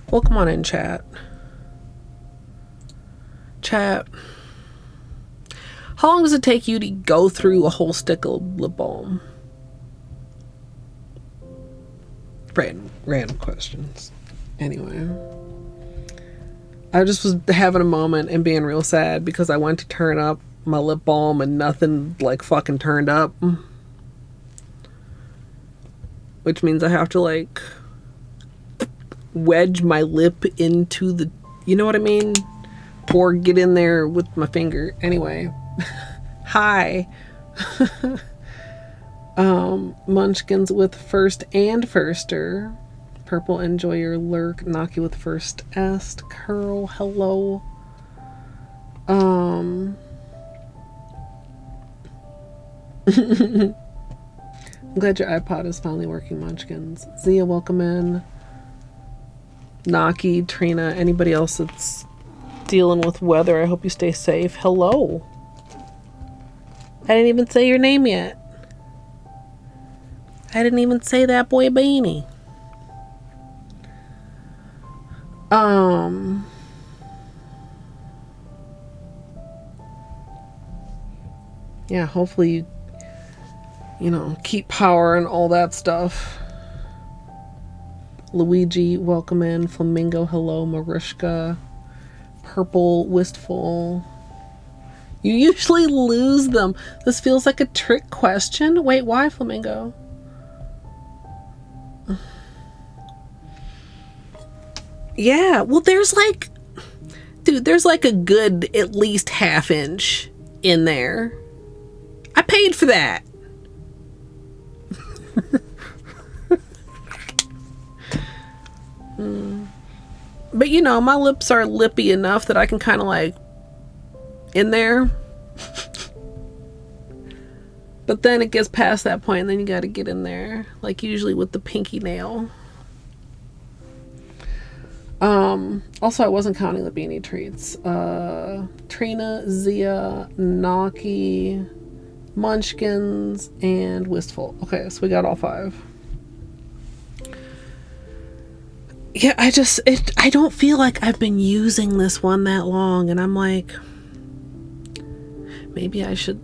Well, come on in, chat. Chat. How long does it take you to go through a whole stick of lip balm? Random questions. Anyway. I just was having a moment and being real sad because I went to turn up my lip balm and nothing like fucking turned up. Which means I have to like wedge my lip into the, you know what I mean? Or get in there with my finger. Anyway. Hi. Munchkins with first and firster. Purple, enjoy your lurk. Knocky with first est. Curl, hello. I'm glad your iPod is finally working, Munchkins. Zia, welcome in. Knocky, Trina, anybody else that's dealing with weather, I hope you stay safe. Hello. I didn't even say your name yet. I didn't even say that boy Beanie. Yeah, hopefully you know, keep power and all that stuff. Luigi, welcome in. Flamingo, hello. Mariska. Purple, wistful. You usually lose them. This feels like a trick question. Wait, why, Flamingo? Yeah, well, there's like, dude, there's like a good at least ½ inch in there. I paid for that. But you know, my lips are lippy enough that I can kind of like in there. But then it gets past that point and then you got to get in there, like usually with the pinky nail. Also, I wasn't counting the beanie treats. Trina, Zia, Naki, Munchkins, and Wistful. Okay, so we got all 5. Yeah, I don't feel like I've been using this one that long, and I'm like, maybe I should.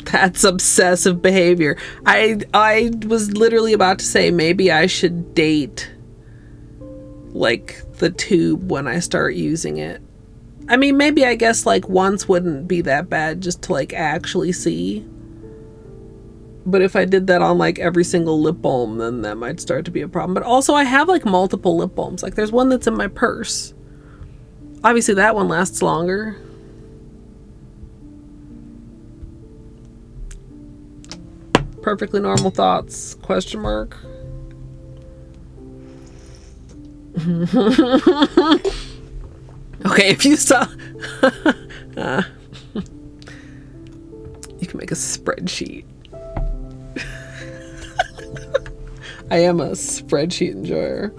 That's obsessive behavior. I was literally about to say maybe I should date like the tube when I start using it. I mean, maybe I guess like once wouldn't be that bad just to like actually see. But if I did that on like every single lip balm, then that might start to be a problem. But also I have like multiple lip balms. Like there's one that's in my purse. Obviously that one lasts longer. Perfectly normal thoughts, question mark. Okay, if you saw you can make a spreadsheet. I am a spreadsheet enjoyer.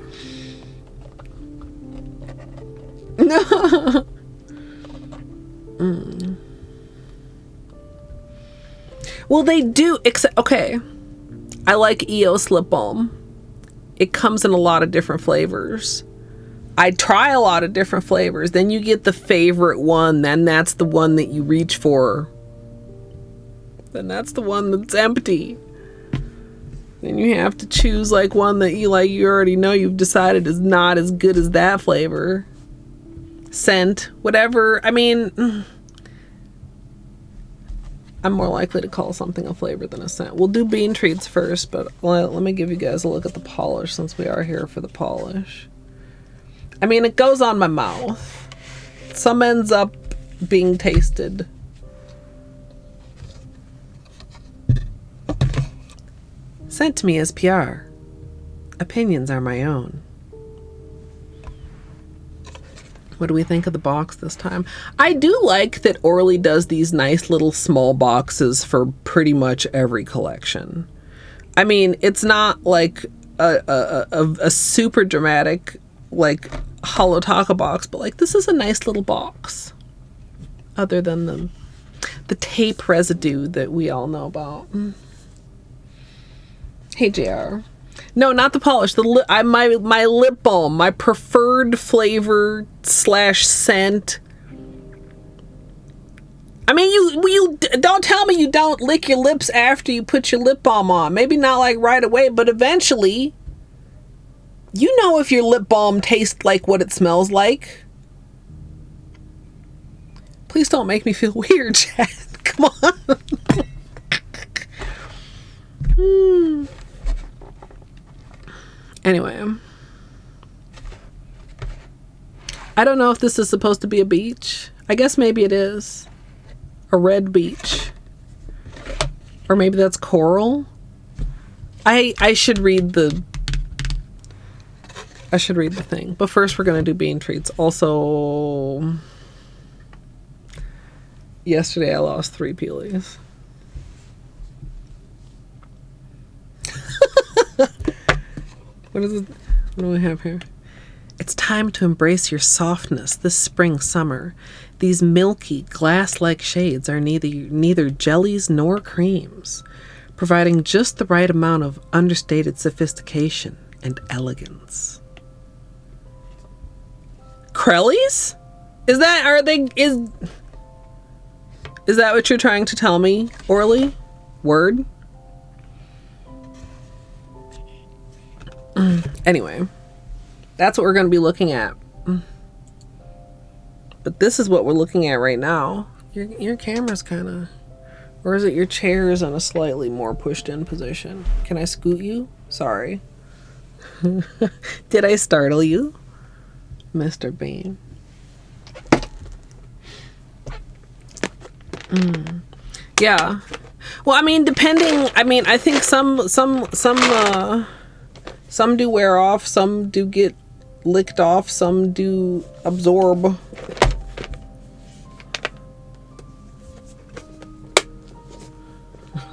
No. Well, they do, except, okay, I like EOS lip balm. It comes in a lot of different flavors. I try a lot of different flavors. Then you get the favorite one. Then that's the one that you reach for. Then that's the one that's empty. Then you have to choose like one that you like. You already know you've decided is not as good as that flavor. Scent, whatever. I mean, I'm more likely to call something a flavor than a scent. We'll do bean treats first, but let me give you guys a look at the polish since we are here for the polish. I mean, it goes on my mouth. Some ends up being tasted. Sent to me as PR. Opinions are my own. What do we think of the box this time? I do like that Orly does these nice little small boxes for pretty much every collection. I mean, it's not like a super dramatic like Holo Taco box, but like this is a nice little box. Other than the tape residue that we all know about. Hey JR. No, not the polish. My lip balm, my preferred flavor / scent. I mean, you don't tell me you don't lick your lips after you put your lip balm on. Maybe not like right away, but eventually, you know if your lip balm tastes like what it smells like. Please don't make me feel weird, Chad. Come on. Anyway, I don't know if this is supposed to be a beach. I guess maybe it is. A red beach. Or maybe that's coral. I should read the thing. But first we're going to do bean treats. Also, yesterday I lost 3 peelies. What is it? What do we have here? It's time to embrace your softness this spring summer. These milky, glass-like shades are neither jellies nor creams, providing just the right amount of understated sophistication and elegance. Crellies? Is that what you're trying to tell me, Orly? Word? Anyway, that's what we're going to be looking at. But this is what we're looking at right now. Your camera's kind of, or is it your chair is in a slightly more pushed in position? Can I scoot you? Sorry. Did I startle you? Mr. Bean. Yeah. Well, I mean, depending. I mean, I think some do wear off, some do get licked off, some do absorb.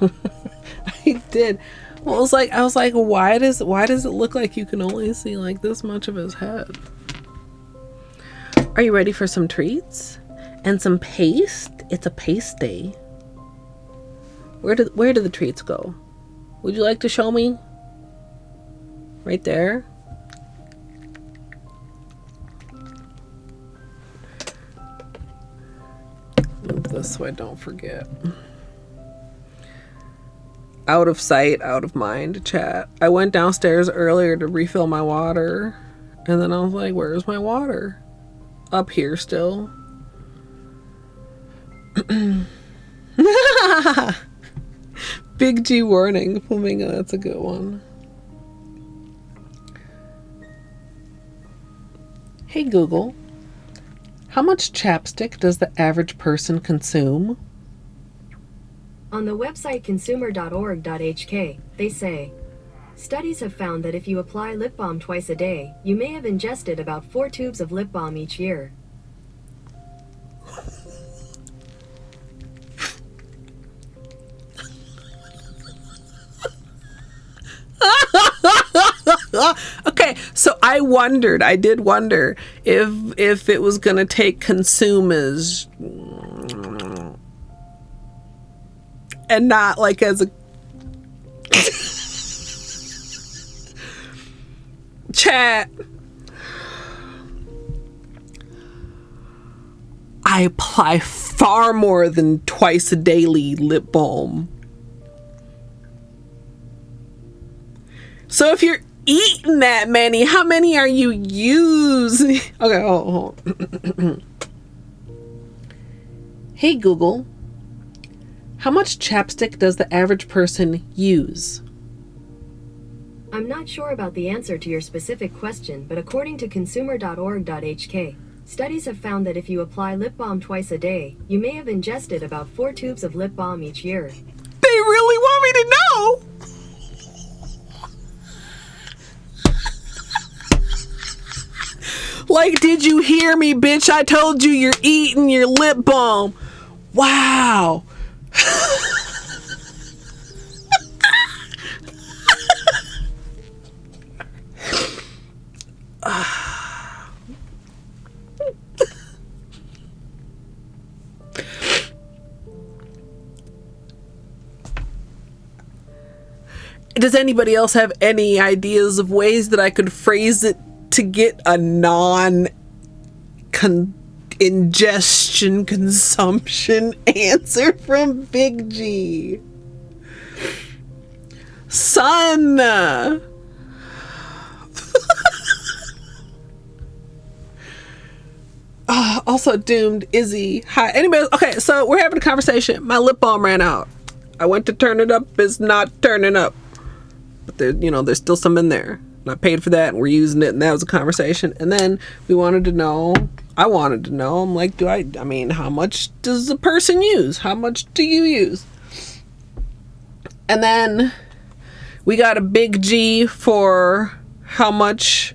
I did. Well, I was like, why does it look like you can only see like this much of his head? Are you ready for some treats and some paste? It's a paste day. Where do the treats go? Would you like to show me? Right there. Move this so I don't forget. Out of sight, out of mind, chat. I went downstairs earlier to refill my water, and then I was like, where's my water? Up here still. Big G warning. Flamingo, that's a good one. Hey Google, how much chapstick does the average person consume? On the website consumer.org.hk, they say, studies have found that if you apply lip balm twice a day, you may have ingested about 4 tubes of lip balm each year. Okay, so I did wonder if it was gonna take consume as and not like as a chat. I apply far more than twice a daily lip balm. So if you're eating that many, how many are you using? Okay, hold on. Hey Google, how much chapstick does the average person use? I'm not sure about the answer to your specific question, but according to consumer.org.hk, studies have found that if you apply lip balm twice a day, you may have ingested about 4 tubes of lip balm each year. They really want me to know. Like, did you hear me, bitch? I told you you're eating your lip balm. Wow. Does anybody else have any ideas of ways that I could phrase it to get a ingestion consumption answer from Big G? Son. Also doomed Izzy. Hi. Anybody? Okay, so we're having a conversation. My lip balm ran out. I went to turn it up. It's not turning up. But there, there's still some in there. And I paid for that and we're using it, and that was a conversation. And then I wanted to know, I'm like, how much does a person use? How much do you use? And then we got a big G for how much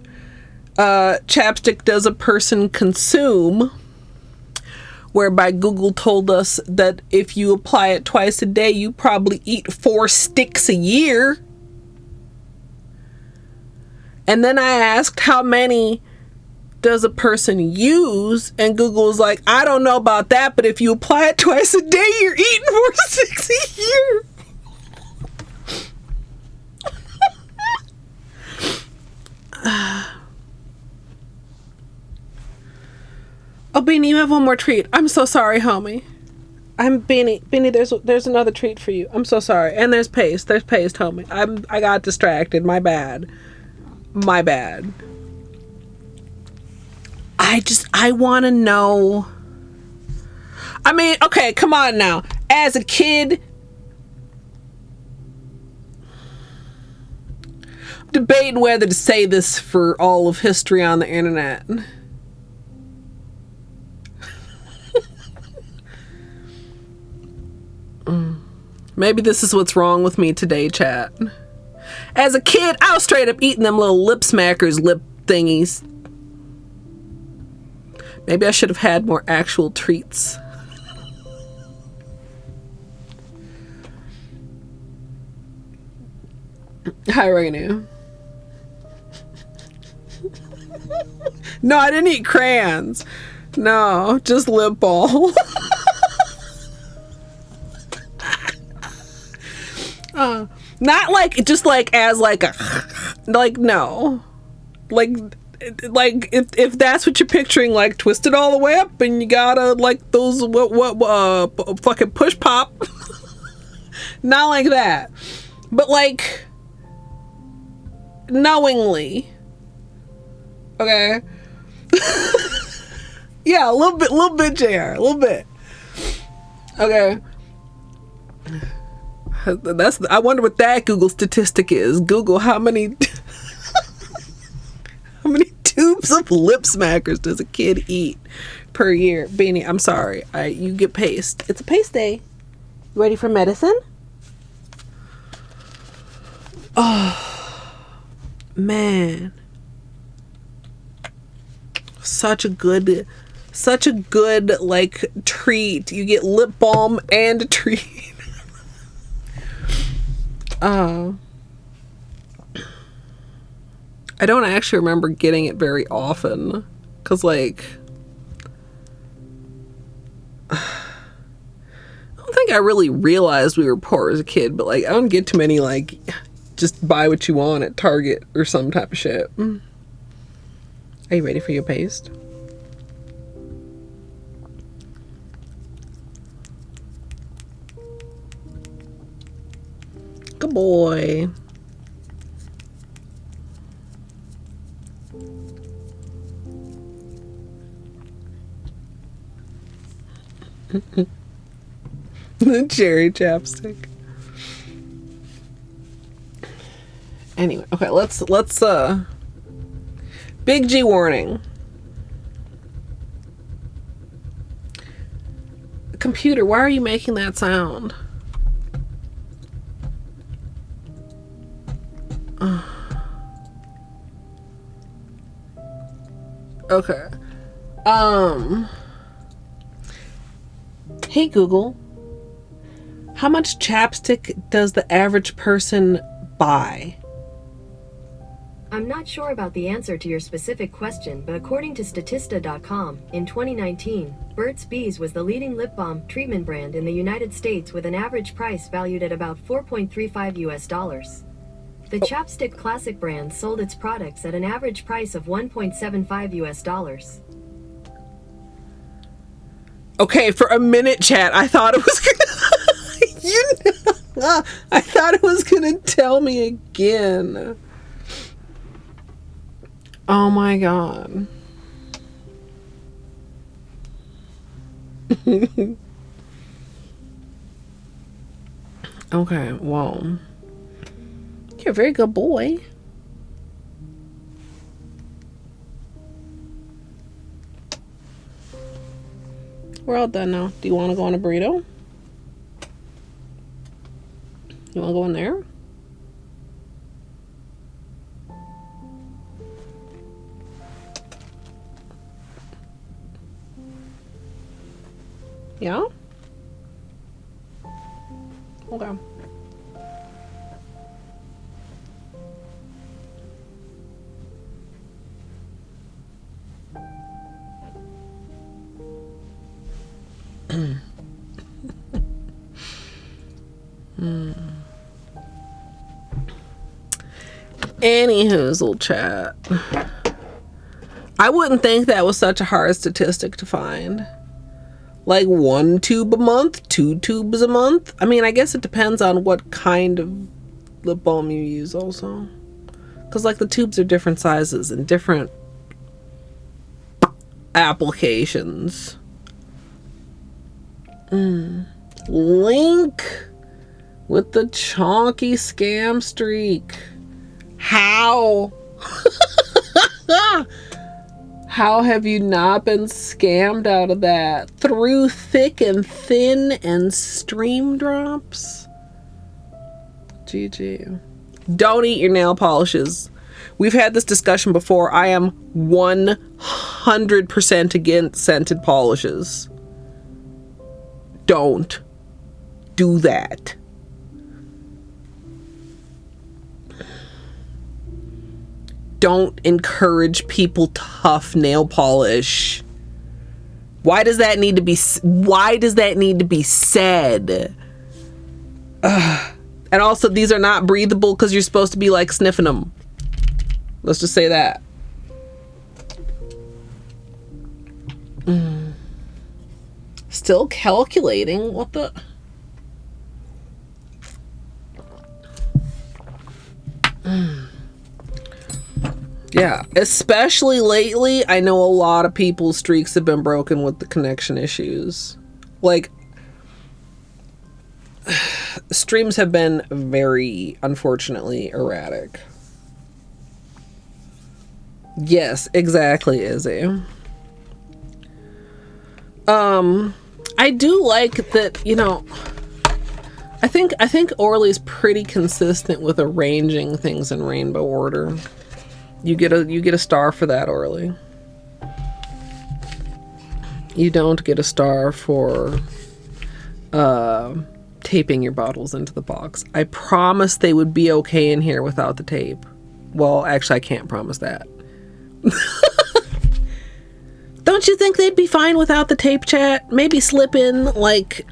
chapstick does a person consume, whereby Google told us that if you apply it twice a day, you probably eat 4 sticks a year. And then I asked how many does a person use, and Google was like, I don't know about that, but if you apply it twice a day, you're eating 4 sticks a year. Oh, Beanie, you have one more treat. I'm so sorry, homie. Beanie, there's another treat for you. I'm so sorry. And there's paste, homie. I got distracted. My bad. I want to know. I mean, okay, come on now. As a kid, debating whether to say this for all of history on the internet. Maybe this is what's wrong with me today, chat. As a kid, I was straight up eating them little lip smackers, lip thingies. Maybe I should have had more actual treats. Hi, Rainu. No, I didn't eat crayons. No, just lip balm. Not like, just like as like a, like, no. Like if that's what you're picturing, like twist it all the way up and you gotta like those, fucking push pop. Not like that. But like, knowingly. Okay. Yeah, a little bit, JR, a little bit. Okay. I wonder what that Google statistic is. Google, how many tubes of lip smackers does a kid eat per year? Beanie, I'm sorry. You get paced. It's a pace day. You ready for medicine? Oh, man. Such a good like treat. You get lip balm and a treat. I don't actually remember getting it very often, because like I don't think I really realized we were poor as a kid, but like I don't get too many like just buy what you want at Target or some type of shit. Are you ready for your paste? Good boy. The cherry chapstick. Anyway, okay, let's big G warning. Computer, why are you making that sound? Okay. Hey Google, how much chapstick does the average person buy? I'm not sure about the answer to your specific question, but according to Statista.com, in 2019, Burt's Bees was the leading lip balm treatment brand in the United States with an average price valued at about $4.35 US. The Chapstick Classic brand sold its products at an average price of $1.75 US. Okay, for a minute, chat, I thought it was gonna I thought it was gonna tell me again. Oh my god. Okay, well, you're a very good boy. We're all done now. Do you want to go on a burrito? You want to go in there? Yeah? Okay. Anywho's little chat. I wouldn't think that was such a hard statistic to find. Like 1 tube a month, 2 tubes a month. I mean, I guess it depends on what kind of lip balm you use also. Because like the tubes are different sizes and different applications. Link with the chonky scam streak. How? How have you not been scammed out of that? Through thick and thin and stream drops? GG. Don't eat your nail polishes. We've had this discussion before. I am 100% against scented polishes. Don't do that. Don't encourage people to huff nail polish. Why does that need to be said? Ugh. And also, these are not breathable because you're supposed to be like sniffing them. Let's just say that. Still calculating. What the? Yeah, especially lately, I know a lot of people's streaks have been broken with the connection issues. Like, streams have been very, unfortunately, erratic. Yes, exactly, Izzy. I do like that, you know, I think Orly's pretty consistent with arranging things in rainbow order. You get a star for that, Orly. You don't get a star for taping your bottles into the box. I promised they would be okay in here without the tape. Well, actually, I can't promise that. Don't you think they'd be fine without the tape, chat? Maybe slip in, like,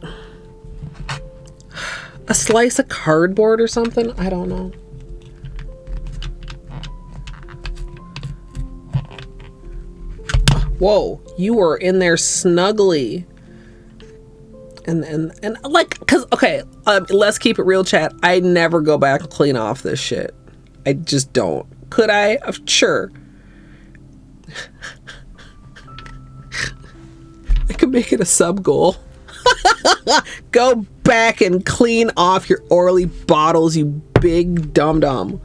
a slice of cardboard or something? I don't know. Whoa, you were in there snugly. And like, cause, okay, let's keep it real, chat. I never go back and clean off this shit. I just don't. Could I? Sure. I could make it a sub goal. Go back and clean off your Orly bottles, you big dum-dum.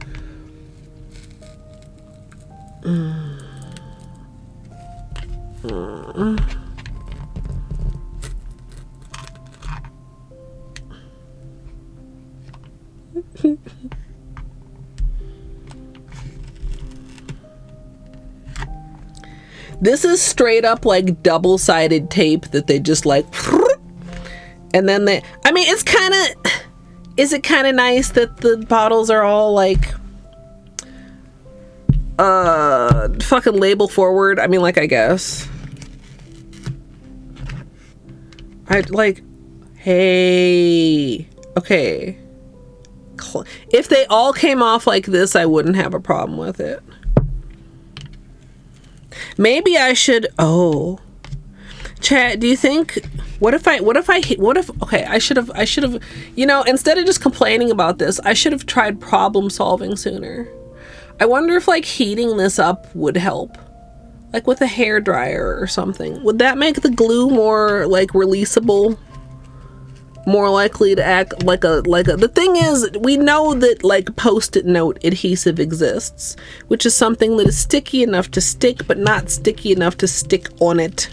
This is straight up like double-sided tape that they just like, and then they, I mean, it's kind of, is it kind of nice that the bottles are all like fucking label forward? I mean, like, I guess I'd like, hey, okay, if they all came off like this, I wouldn't have a problem with it. Maybe I should, oh, chat, do you think, okay, I should have, you know, instead of just complaining about this, I should have tried problem solving sooner. I wonder if, like, heating this up would help, like with a hair dryer or something. Would that make the glue more, like, releasable? More likely to act like a, the thing is, we know that, like, post-it note adhesive exists, which is something that is sticky enough to stick, but not sticky enough to stick on it.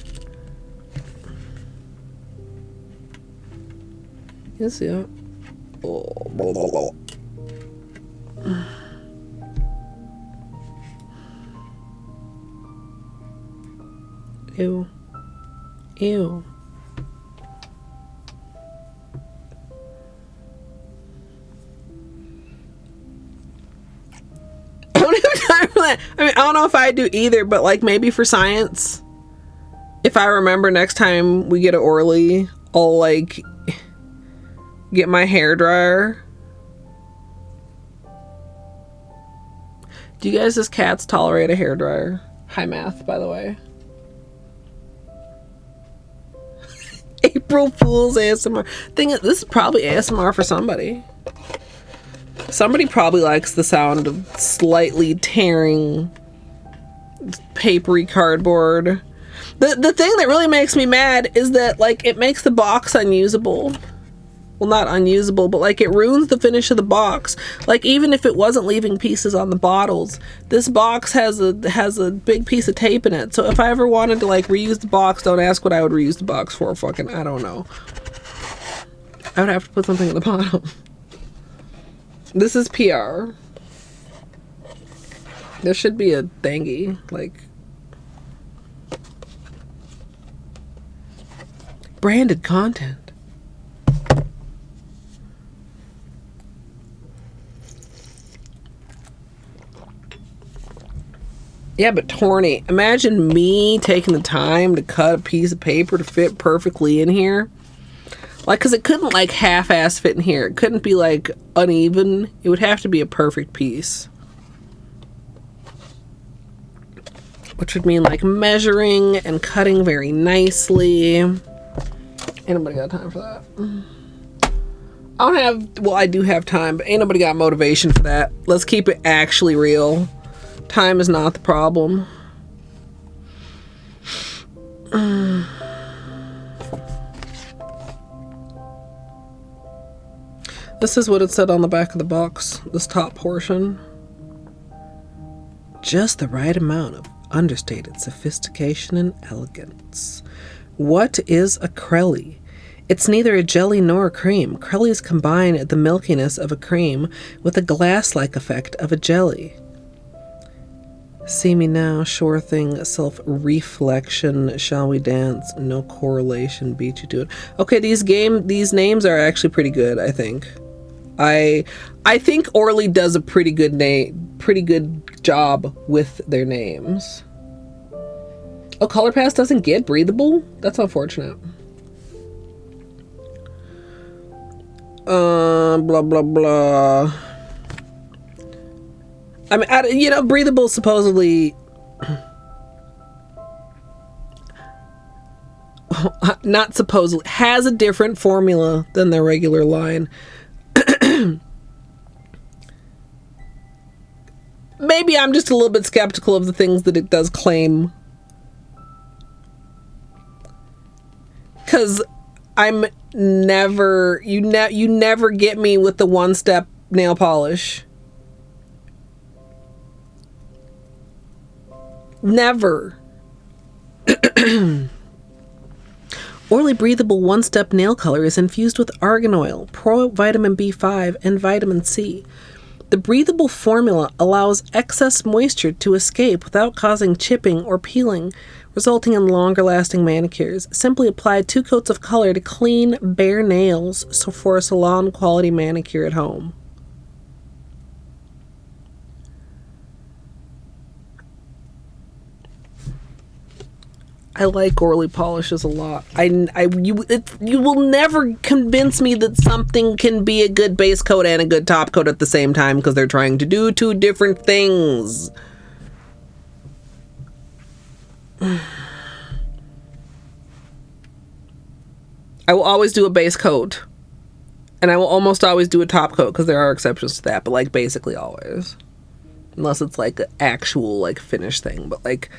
You see it? Oh. Ew. Ew. I mean, I don't know if I do either, but like maybe for science, if I remember next time we get an Orly, I'll like get my hair dryer. Do you guys as cats tolerate a hair dryer? High math, by the way. April Fool's ASMR. Thing is, this is probably ASMR for somebody. Somebody probably likes the sound of slightly tearing papery cardboard. The thing that really makes me mad is that, like, it makes the box unusable. Well, not unusable, but like it ruins the finish of the box. Like, even if it wasn't leaving pieces on the bottles, this box has a big piece of tape in it. So if I ever wanted to like reuse the box, don't ask what I would reuse the box for. Fucking, I don't know. I would have to put something at the bottom. This is PR. There should be a thingy, like branded content. Yeah, but Torny, imagine me taking the time to cut a piece of paper to fit perfectly in here. Like, because it couldn't, like, half-ass fit in here. It couldn't be, like, uneven. It would have to be a perfect piece. Which would mean, like, measuring and cutting very nicely. Ain't nobody got time for that. I don't have... Well, I do have time, but ain't nobody got motivation for that. Let's keep it actually real. Time is not the problem. This is what it said on the back of the box, this top portion. Just the right amount of understated sophistication and elegance. What is a crelly? It's neither a jelly nor a cream. Crellies combine the milkiness of a cream with the glass-like effect of a jelly. See me now, sure thing, self-reflection, shall we dance, no correlation, beat you to it. Okay, these names are actually pretty good, I think. I think Orly does a pretty good job with their names. Oh, Color Pass doesn't get breathable? That's unfortunate. Blah, blah, blah. I mean, you know, breathable supposedly... not supposedly. Has a different formula than their regular line. Maybe I'm just a little bit skeptical of the things that it does claim. Because I'm never... You never get me with the one-step nail polish. Never. Orly Breathable One-Step Nail Color is infused with argan oil, pro-vitamin B5, and vitamin C. The breathable formula allows excess moisture to escape without causing chipping or peeling, resulting in longer-lasting manicures. Simply apply 2 coats of color to clean, bare nails for a salon-quality manicure at home. I like Orly polishes a lot. You will never convince me that something can be a good base coat and a good top coat at the same time because they're trying to do 2 different things. I will always do a base coat. And I will almost always do a top coat because there are exceptions to that, but like basically always. Unless it's like an actual like finish thing, but like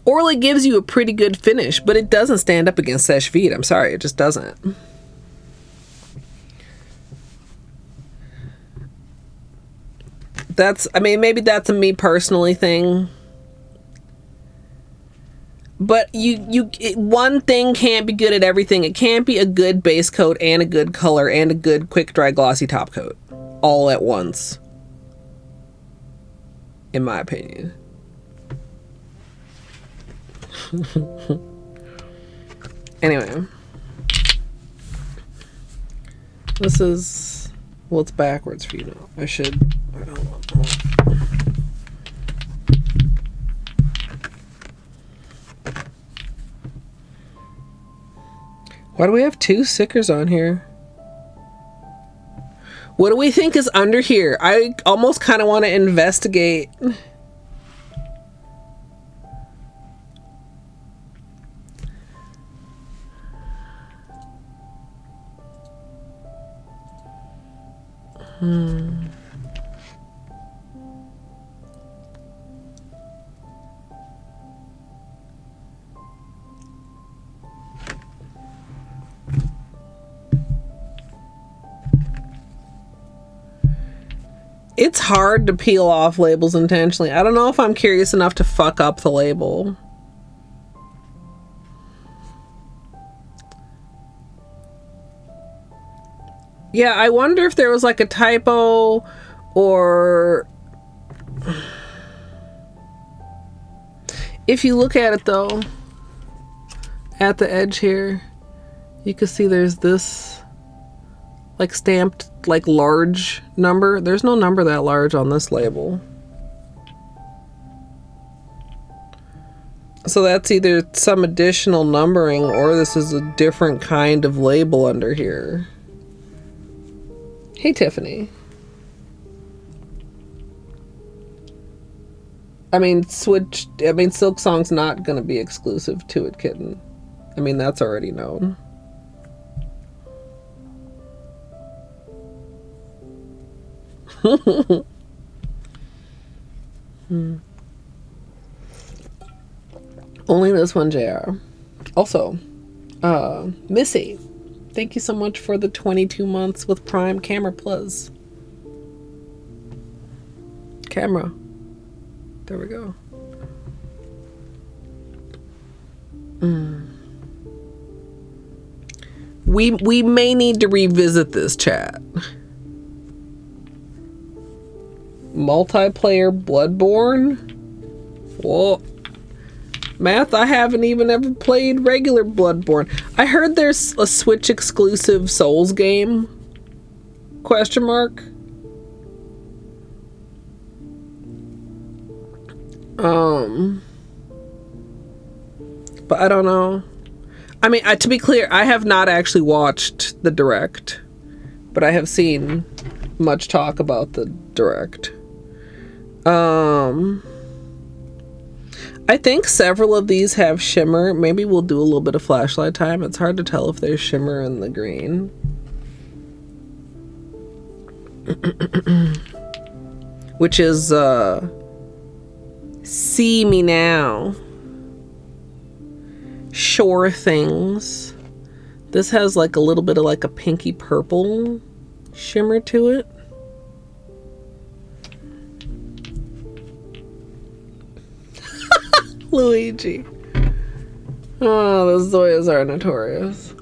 Orly gives you a pretty good finish, but it doesn't stand up against Seche Vite. I'm sorry, it just doesn't. I mean, maybe that's a me personally thing. But one thing can't be good at everything. It can't be a good base coat and a good color and a good quick dry glossy top coat all at once. In my opinion. Anyway, this is, well, it's backwards for you now. I don't want that. Why do we have 2 stickers on here? What do we think is under here? I almost kind of want to investigate. It's hard to peel off labels intentionally. I don't know if I'm curious enough to fuck up the label. Yeah, I wonder if there was like a typo or... If you look at it though, at the edge here, you can see there's this like stamped like large number. There's no number that large on this label. So that's either some additional numbering or this is a different kind of label under here. Hey, Tiffany. I mean, Silk Song's not going to be exclusive to it, kitten. I mean, that's already known. Only this one, JR. Also, Missy, thank you so much for the 22 months with Prime Camera Plus. Camera. There we go. We may need to revisit this, chat. Multiplayer Bloodborne? Whoa. Math, I haven't even ever played regular Bloodborne. I heard there's a Switch exclusive Souls game? Question mark. But I don't know. I mean, to be clear, I have not actually watched the Direct, but I have seen much talk about the Direct. I think several of these have shimmer. Maybe we'll do a little bit of flashlight time. It's hard to tell if there's shimmer in the green. Which is, See Me Now. Sure Things. This has like a little bit of like a pinky purple shimmer to it. Luigi. Oh, the Zoyas are notorious.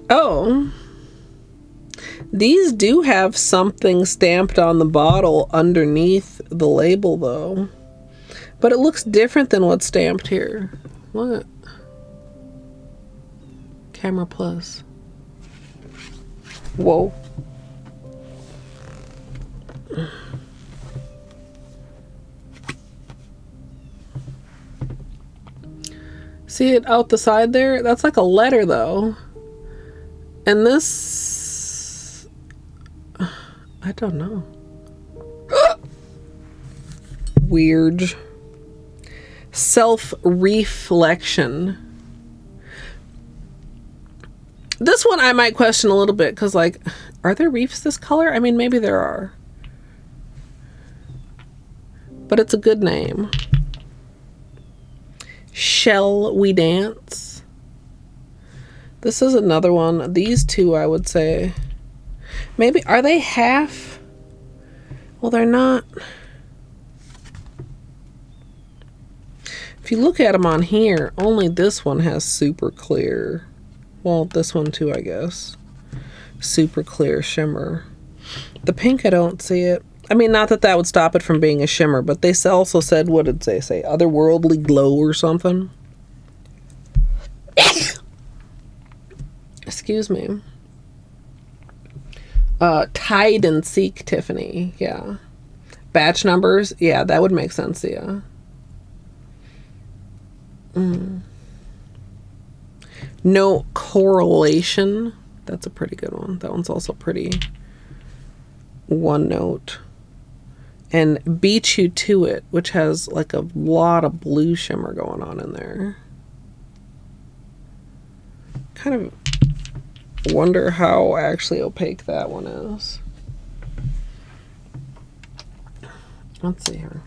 Oh. These do have something stamped on the bottle underneath the label, though. But it looks different than what's stamped here. What? Camera Plus. Whoa. See it out the side there? That's like a letter, though. And this... I don't know. Weird. Reef-lection. This one I might question a little bit, because, like, are there reefs this color? I mean, maybe there are. But it's a good name. Shall We Dance? This is another one. These two, I would say. Maybe, are they half? Well, they're not. If you look at them on here, only this one has super clear. Well, this one too, I guess. Super clear shimmer. The pink, I don't see it. I mean, not that that would stop it from being a shimmer, but they also said, what did they say? Otherworldly glow or something? Excuse me. Tide and Seek, Tiffany. Yeah. Batch numbers. Yeah, that would make sense, yeah. No Correlation. That's a pretty good one. That one's also pretty one note. And Beat You To It, which has like a lot of blue shimmer going on in there. Kind of wonder how actually opaque that one is. Let's see here.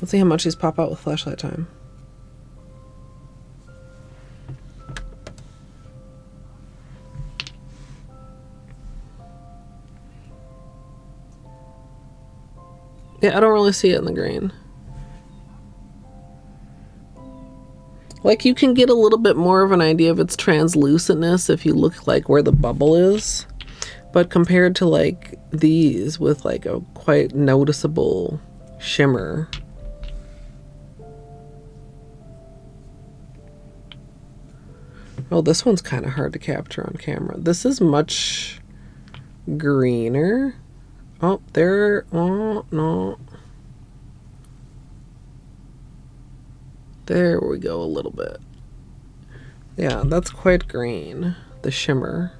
Let's see how much these pop out with flashlight time. Yeah, I don't really see it in the green. Like, you can get a little bit more of an idea of its translucentness if you look like where the bubble is. But compared to like these with like a quite noticeable shimmer. Oh, this one's kind of hard to capture on camera. This is much greener. Oh, there. Oh, no. There we go a little bit. Yeah, that's quite green. The shimmer.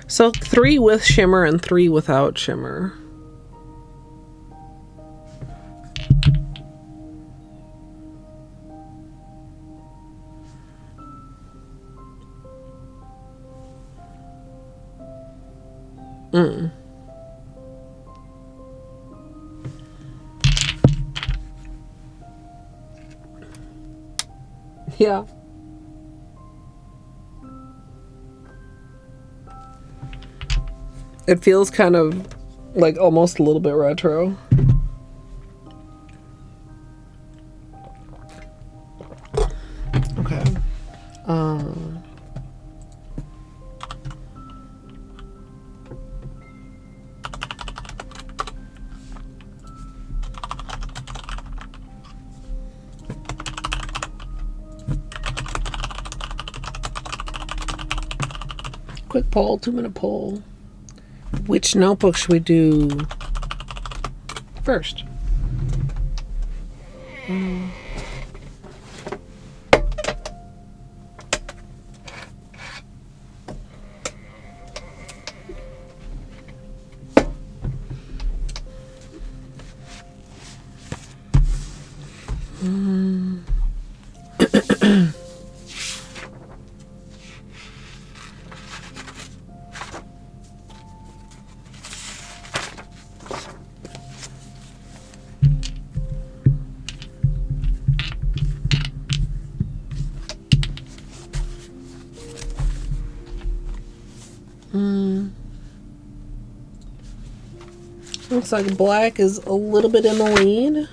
So 3 with shimmer and 3 without shimmer. Yeah. It feels kind of like almost a little bit retro. Okay. Quick poll, 2-minute poll. Which notebook should we do first? Looks like black is a little bit in the lead.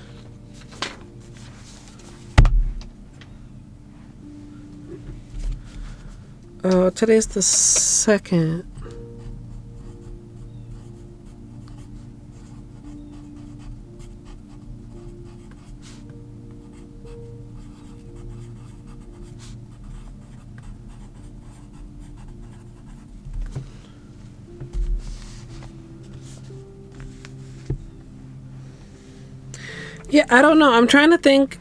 Today's the 2nd. Yeah, I don't know. I'm trying to think.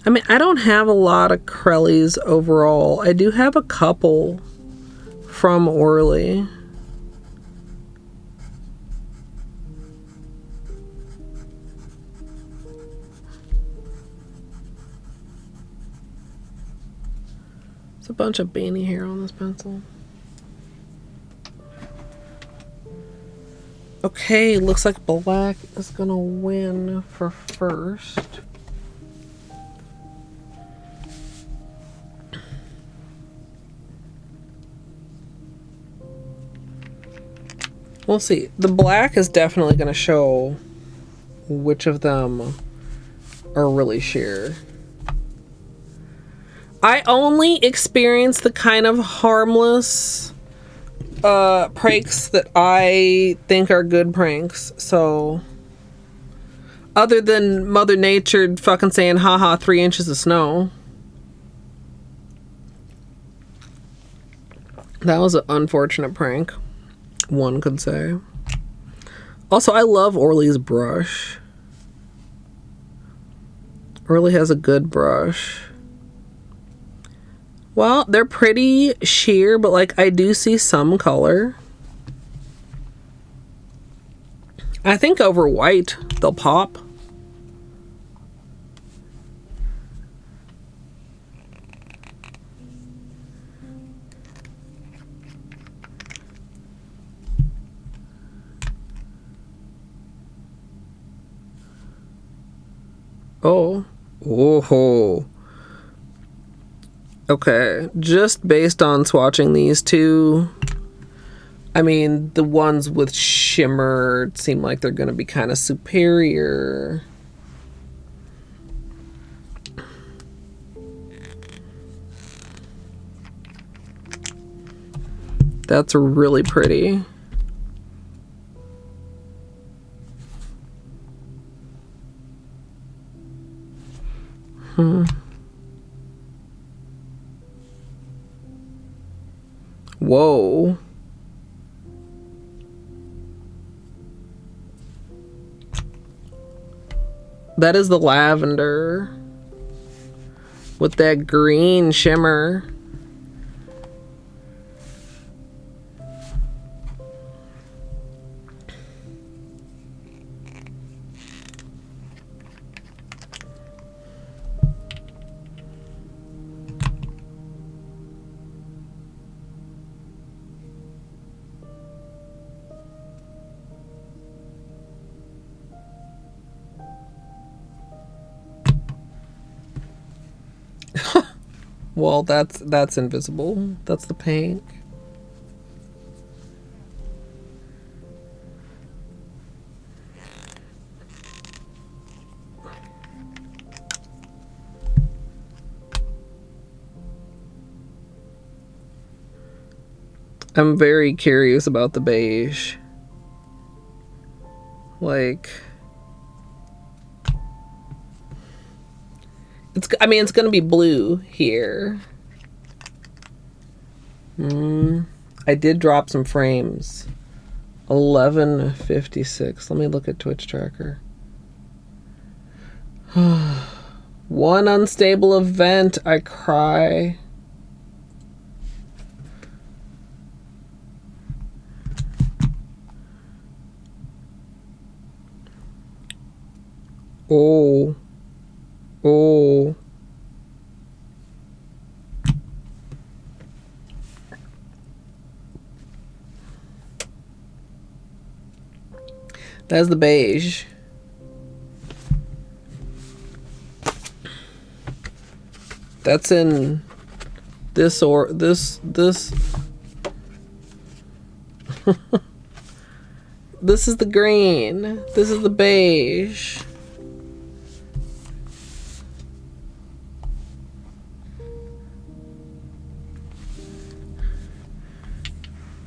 I mean, I don't have a lot of Crellies overall. I do have a couple from Orly. There's a bunch of beanie hair on this pencil. Okay, looks like black is gonna win for first. We'll see. The black is definitely gonna show which of them are really sheer. I only experience the kind of harmless pranks that I think are good pranks. So other than Mother Nature fucking saying haha 3 inches of snow. That was an unfortunate prank, one could say. Also, I love Orly's brush. Orly has a good brush. Well, they're pretty sheer, but like I do see some color. I think over white they'll pop. Oh. Whoa. Okay, just based on swatching these two, I mean, the ones with shimmer seem like they're going to be kind of superior. That's really pretty. Whoa. That is the lavender with that green shimmer. Well, that's invisible. That's the pink. I'm very curious about the beige. Like, I mean, it's gonna be blue here. I did drop some frames. 11:56. Let me look at Twitch tracker. One unstable event. I cry. Oh. Oh. That's the beige. That's in this or this. This is the green. This is the beige.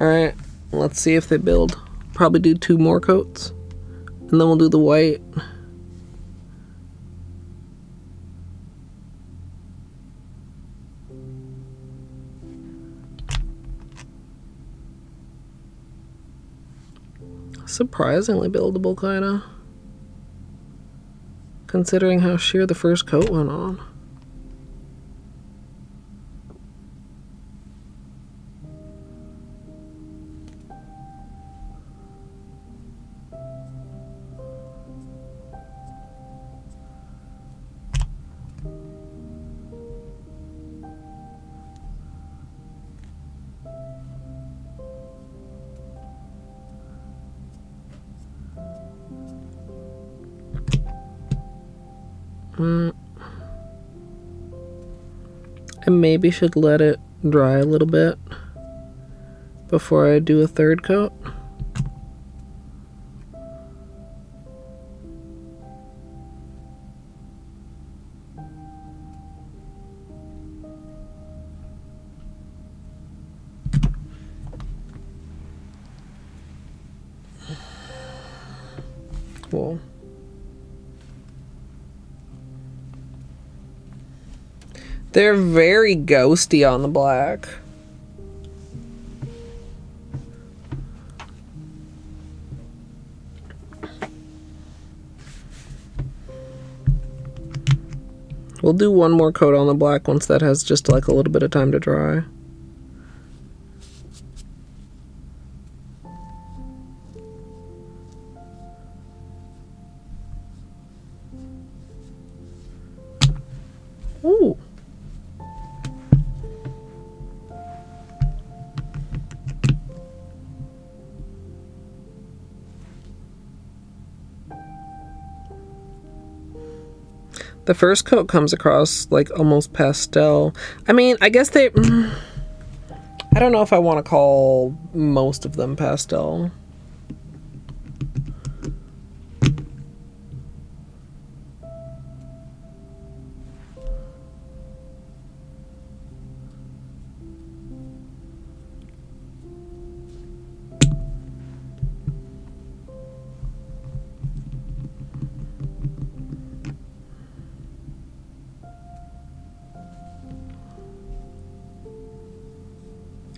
Alright, let's see if they build. Probably do 2 more coats. And then we'll do the white. Surprisingly buildable, kinda. Considering how sheer the first coat went on. I maybe should let it dry a little bit before I do a third coat. Cool. They're very ghosty on the black. We'll do one more coat on the black once that has just like a little bit of time to dry. Ooh. The first coat comes across like almost pastel. I mean, I guess they... I don't know if I want to call most of them pastel.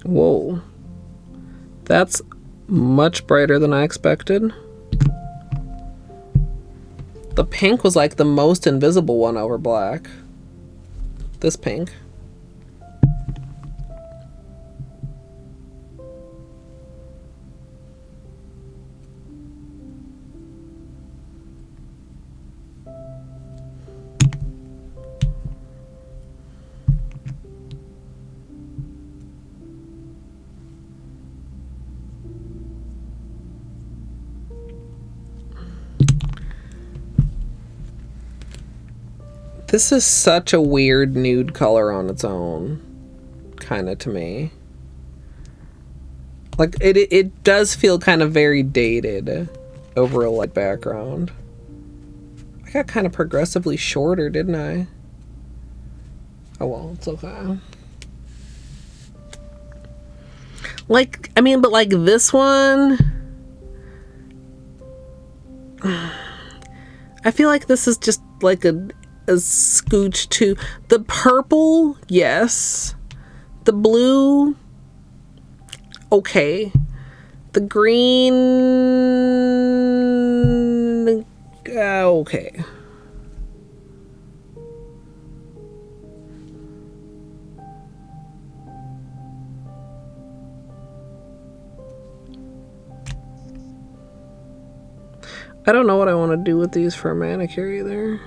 Whoa. That's much brighter than I expected. The pink was like the most invisible one over black. This pink. This is such a weird nude color on its own, kind of, to me. Like, it does feel kind of very dated over a light background. I got kind of progressively shorter, didn't I? Oh well, it's okay. Like, I mean, but like this one, I feel like this is just like a scooch too. The purple, yes. The blue, okay. The green, okay. I don't know what I want to do with these for a manicure either.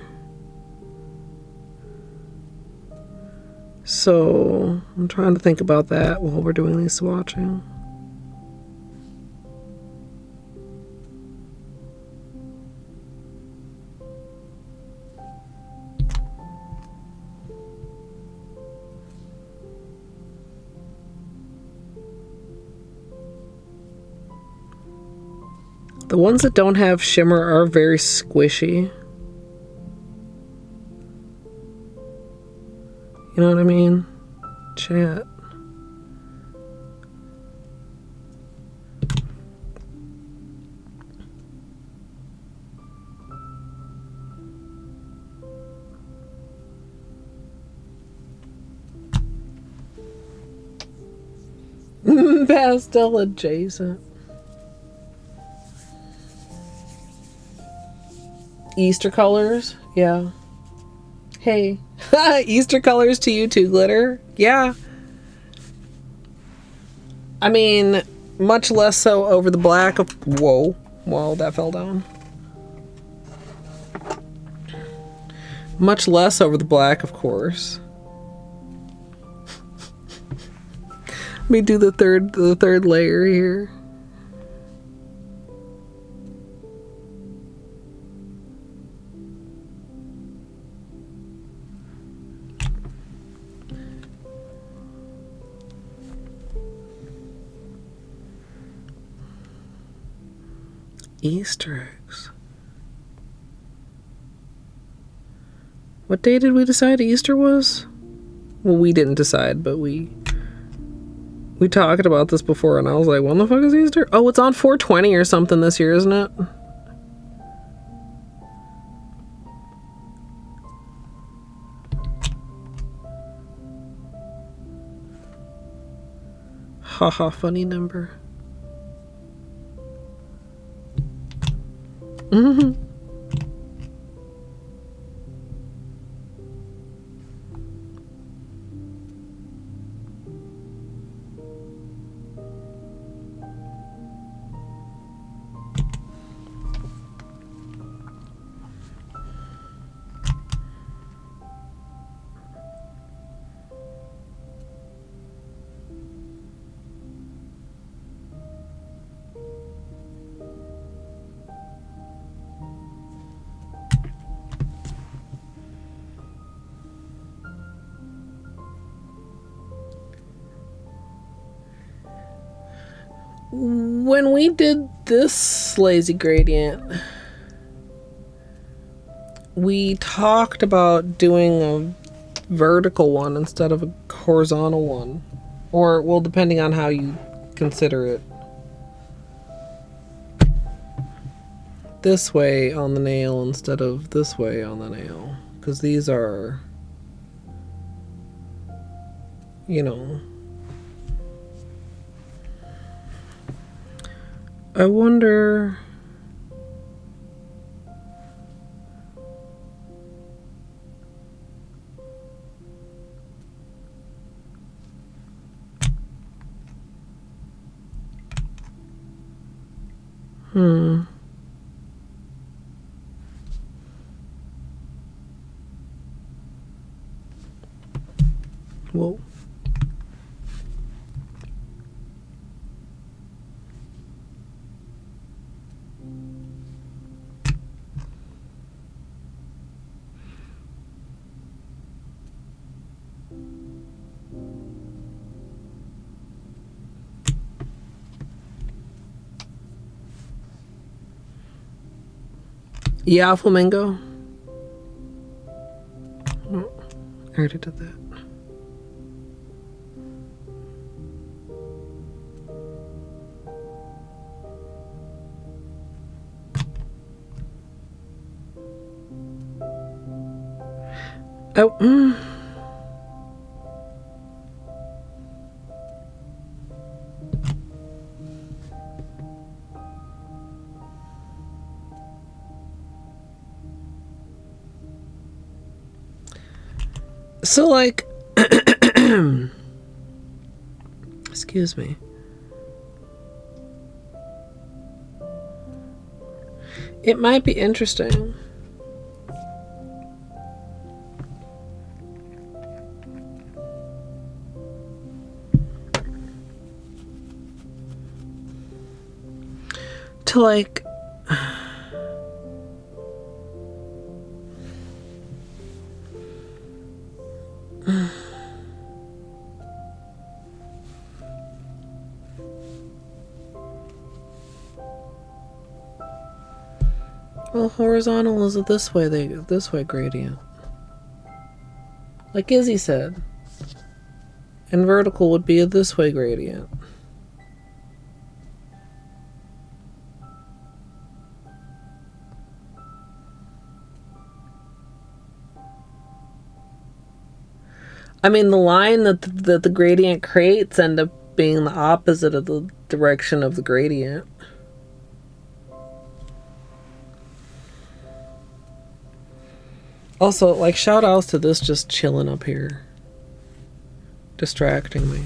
So I'm trying to think about that while we're doing these swatching. The ones that don't have shimmer are very squishy. You know what I mean? Chat. Pastel adjacent. Easter colors, yeah. Hey, Easter colors to you too, glitter. Yeah. I mean, much less so over the black of, whoa, that fell down. Much less over the black, of course. Let me do the third layer here. Easter eggs. What day did we decide Easter was? Well, we didn't decide, but we talked about this before, and I was like, when the fuck is Easter? Oh, it's on 4/20 or something this year, isn't it? Haha, funny number. Mm-hmm. when we did this lazy gradient, we talked about doing a vertical one instead of a horizontal one. Or, well, depending on how you consider it. This way on the nail instead of this way on the nail. Because these are, you know. I wonder... Whoa. Yeah, flamingo. Oh, I already did that. Oh, So, like, excuse me. It might be interesting to, like, well, horizontal is a this way gradient. Like Izzy said. And vertical would be a this way gradient. I mean, the line that the gradient creates end up being the opposite of the direction of the gradient. Also, like, shout outs to this just chilling up here. Distracting me.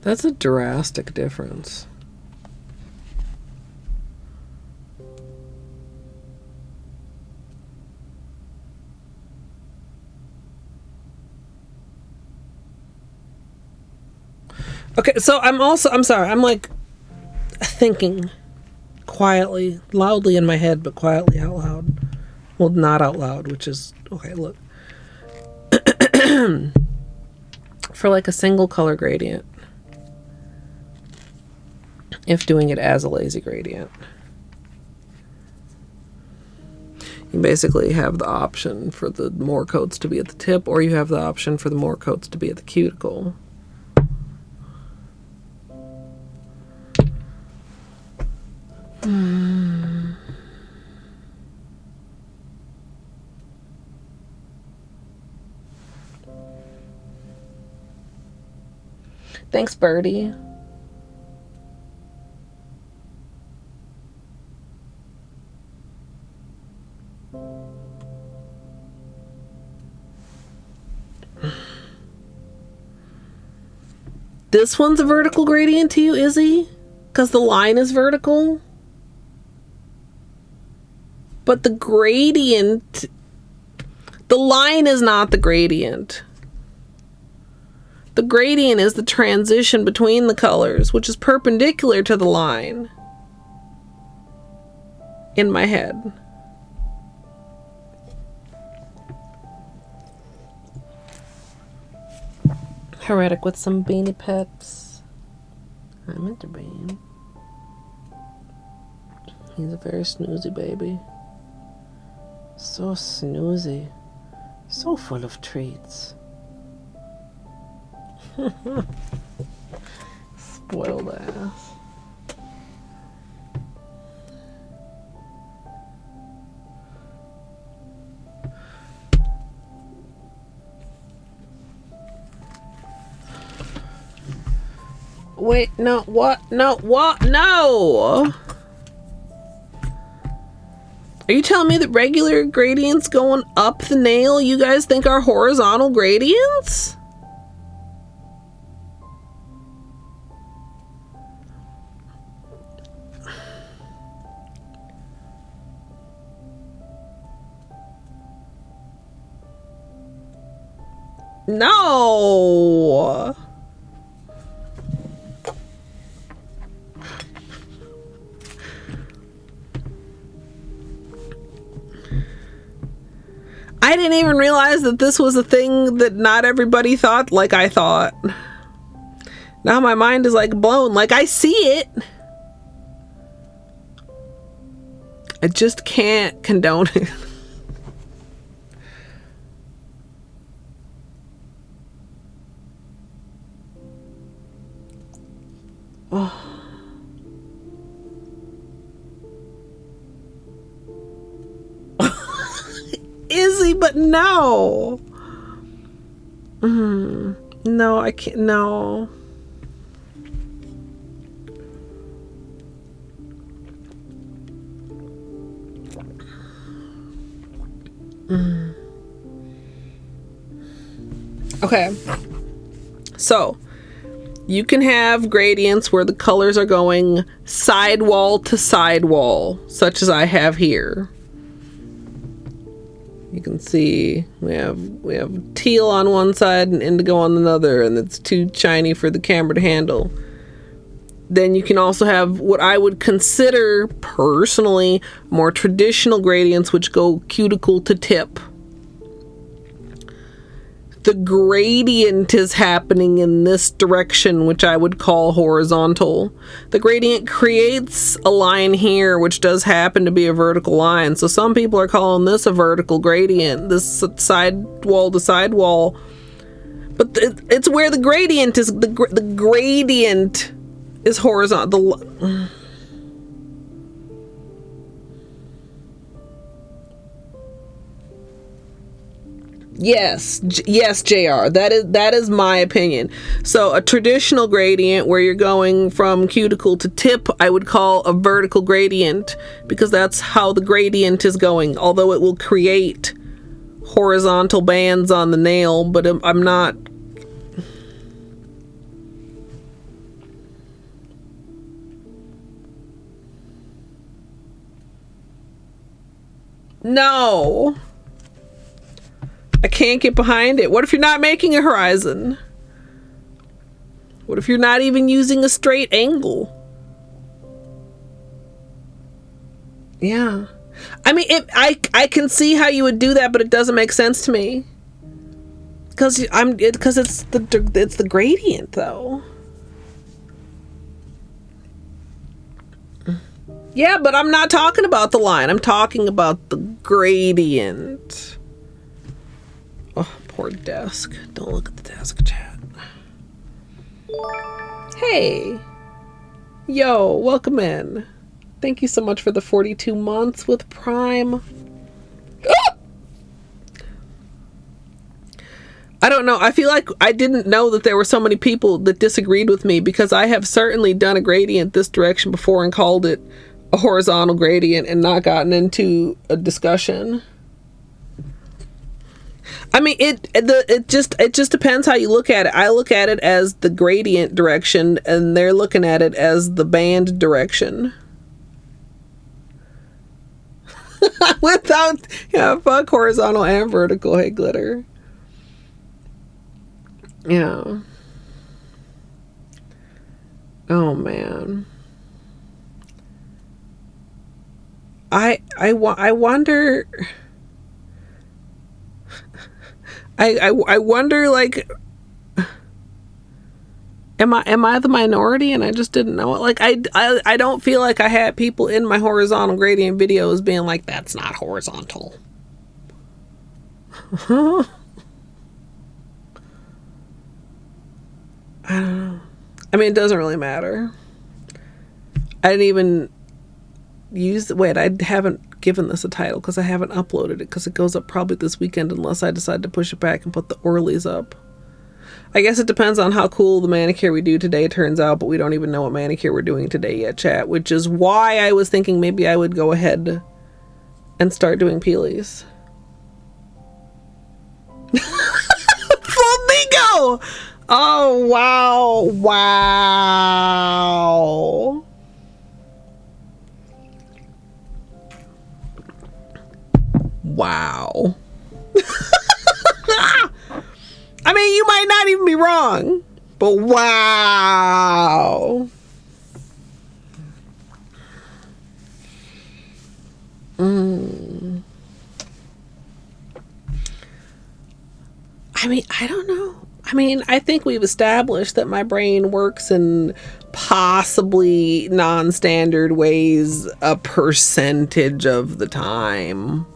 That's a drastic difference. Okay, so I'm sorry, I'm like thinking quietly, loudly in my head, but quietly out loud. Well, not out loud, which is, okay, look. For like a single color gradient, if doing it as a lazy gradient, you basically have the option for the more coats to be at the tip, or you have the option for the more coats to be at the cuticle. Thanks, Birdie. This one's a vertical gradient to you, Izzy? Because the line is vertical? But the gradient... The line is not the gradient. The gradient is the transition between the colors, which is perpendicular to the line. In my head. Heretic with some Beanie Pips. I'm into Bean. He's a very snoozy baby. So snoozy. So full of treats. Spoiled ass. Wait, no, what? No, what? No! Are you telling me that regular gradients going up the nail you guys think are horizontal gradients? No! I didn't even realize that this was a thing that not everybody thought like I thought. Now my mind is like blown. Like I see it. I just can't condone it. Oh. Izzy, but no. No, I can't. No. Okay. So, you can have gradients where the colors are going sidewall to sidewall, such as I have here. You can see we have teal on one side and indigo on another, and it's too shiny for the camera to handle. Then you can also have what I would consider personally more traditional gradients, which go cuticle to tip. The gradient is happening in this direction, which I would call horizontal. The gradient creates a line here, which does happen to be a vertical line. So some people are calling this a vertical gradient, this sidewall to sidewall. But it's where the gradient is, the gradient is horizontal. Yes, JR. That is my opinion. So a traditional gradient where you're going from cuticle to tip, I would call a vertical gradient because that's how the gradient is going. Although it will create horizontal bands on the nail, but I'm not. No. I can't get behind it. What if you're not making a horizon? What if you're not even using a straight angle? Yeah. I mean, I can see how you would do that, but it doesn't make sense to me. Because it's the gradient though. Yeah, but I'm not talking about the line. I'm talking about the gradient. Oh, poor desk. Don't look at the desk chat. Hey. Yo, welcome in. Thank you so much for the 42 months with Prime. Ah! I don't know. I feel like I didn't know that there were so many people that disagreed with me because I have certainly done a gradient this direction before and called it a horizontal gradient and not gotten into a discussion. I mean, it just depends how you look at it. I look at it as the gradient direction, and they're looking at it as the band direction. Without, yeah, fuck horizontal and vertical. Hey, glitter. Yeah. Oh man. I wonder. I wonder, like, Am I the minority and I just didn't know it? Like, I don't feel like I had people in my horizontal gradient videos being like, that's not horizontal. I don't know. I mean, it doesn't really matter. I didn't even use... Wait, I haven't given this a title because I haven't uploaded it, because it goes up probably this weekend unless I decide to push it back and put the Orlys up. I guess it depends on how cool the manicure we do today turns out, but we don't even know what manicure we're doing today yet, chat, which is why I was thinking maybe I would go ahead and start doing peelies. Flamingo! Oh, wow. Wow. Wow. I mean, you might not even be wrong, but wow. I mean, I don't know. I mean, I think we've established that my brain works in possibly non-standard ways a percentage of the time.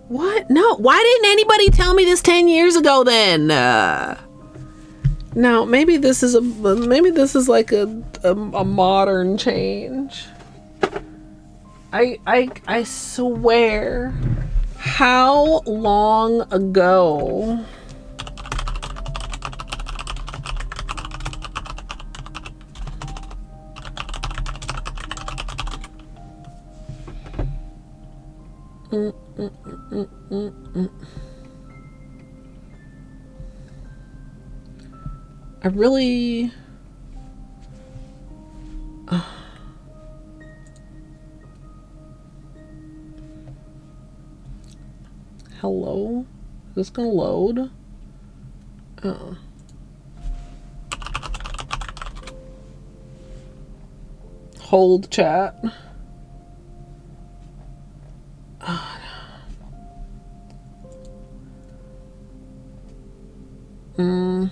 What? No, why didn't anybody tell me this 10 years ago then? Now, maybe this is like a modern change. I swear, how long ago? I really... Hello? Is this gonna load? Oh. Hold chat. Oh, no.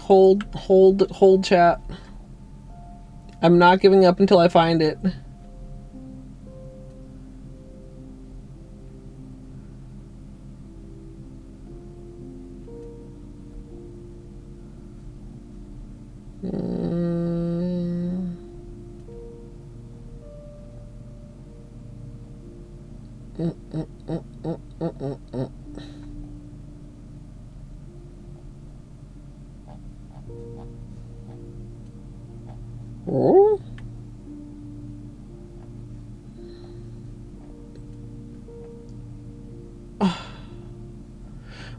Hold chat. I'm not giving up until I find it. Oh.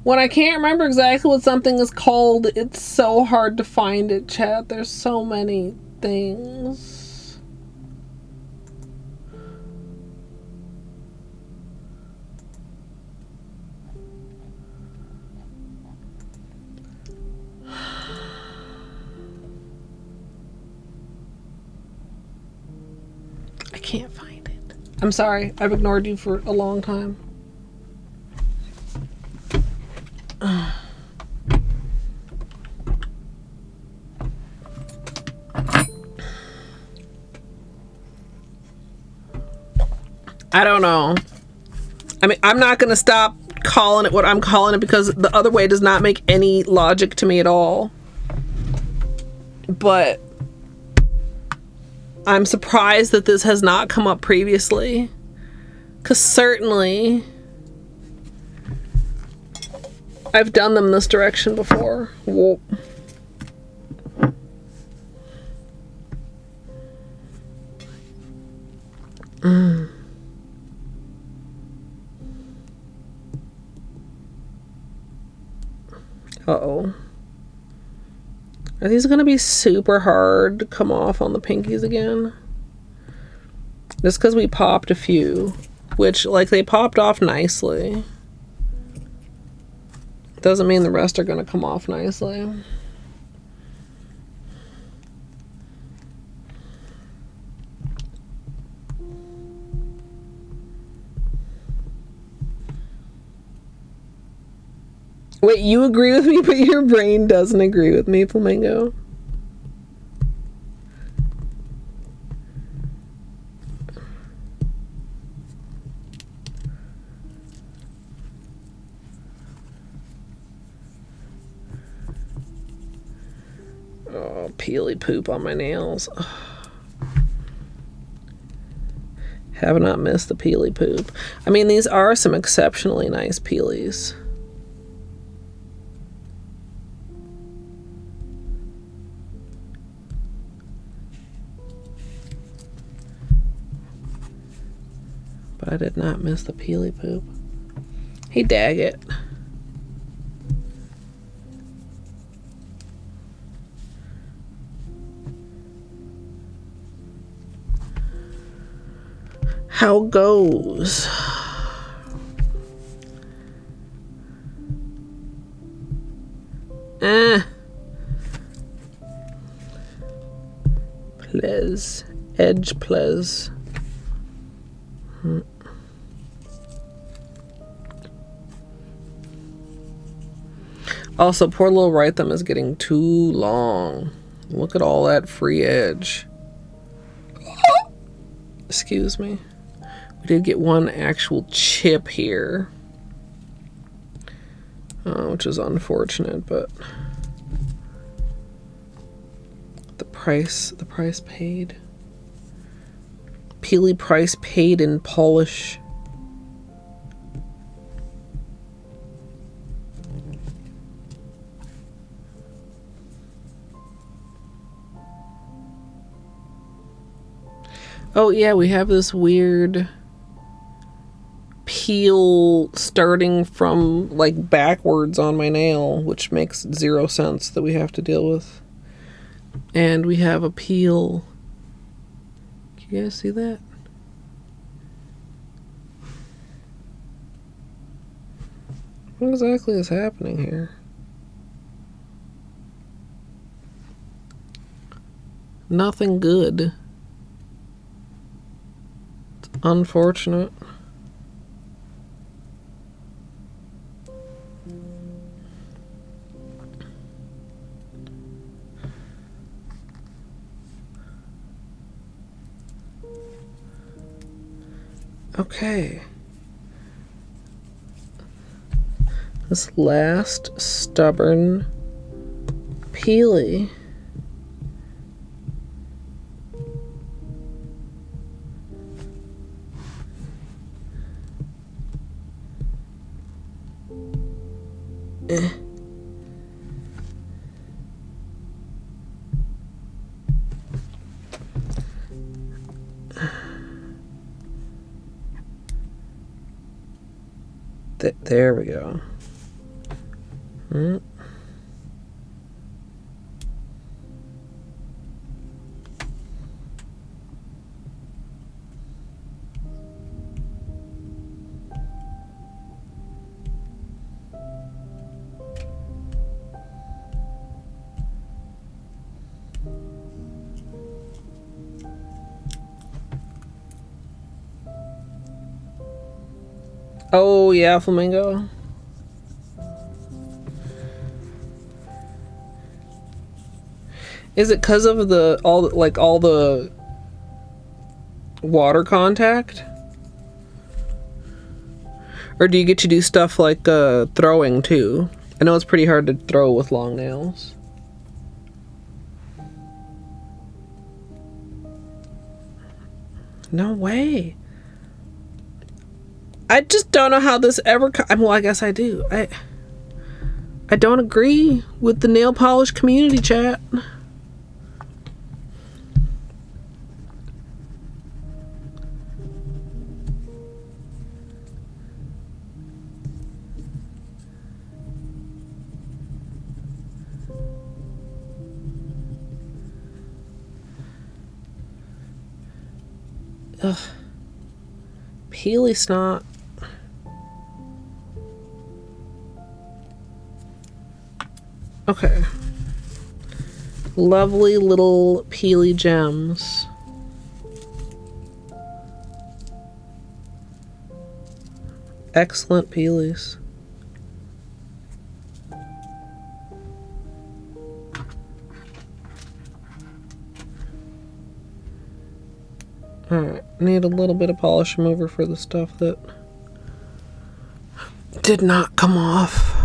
When I can't remember exactly what something is called, it's so hard to find it, chat. There's so many things. I can't find it. I'm sorry. I've ignored you for a long time. I don't know. I mean, I'm not going to stop calling it what I'm calling it because the other way does not make any logic to me at all. But I'm surprised that this has not come up previously. Because certainly I've done them this direction before. Whoa. Uh-oh. Are these going to be super hard to come off on the pinkies again? Just because we popped a few, which, like, they popped off nicely. Doesn't mean the rest are going to come off nicely. Wait, you agree with me, but your brain doesn't agree with me, Flamingo? Oh, peely poop on my nails. Ugh. Have not missed the peely poop. I mean, these are some exceptionally nice peelies. But I did not miss the peely poop. Hey, Daggett. How goes? Please. Edge, please. Also, poor little right thumb is getting too long. Look at all that free edge. Excuse me. We did get one actual chip here, which is unfortunate, but the price paid. Peely price paid in polish. Oh yeah, we have this weird peel starting from like backwards on my nail, which makes 0 sense that we have to deal with. And we have a peel. Can you guys see that? What exactly is happening here? Nothing good. It's unfortunate. Okay. This last stubborn peely. There we go. Oh yeah, Flamingo. Is it because of all the water contact? Or do you get to do stuff like throwing too? I know it's pretty hard to throw with long nails. No way. I just don't know how this ever well, I guess I do. I don't agree with the nail polish community chat. Ugh. Peely snot. Okay. Lovely little peely gems. Excellent peelies. Alright, need a little bit of polish remover for the stuff that did not come off.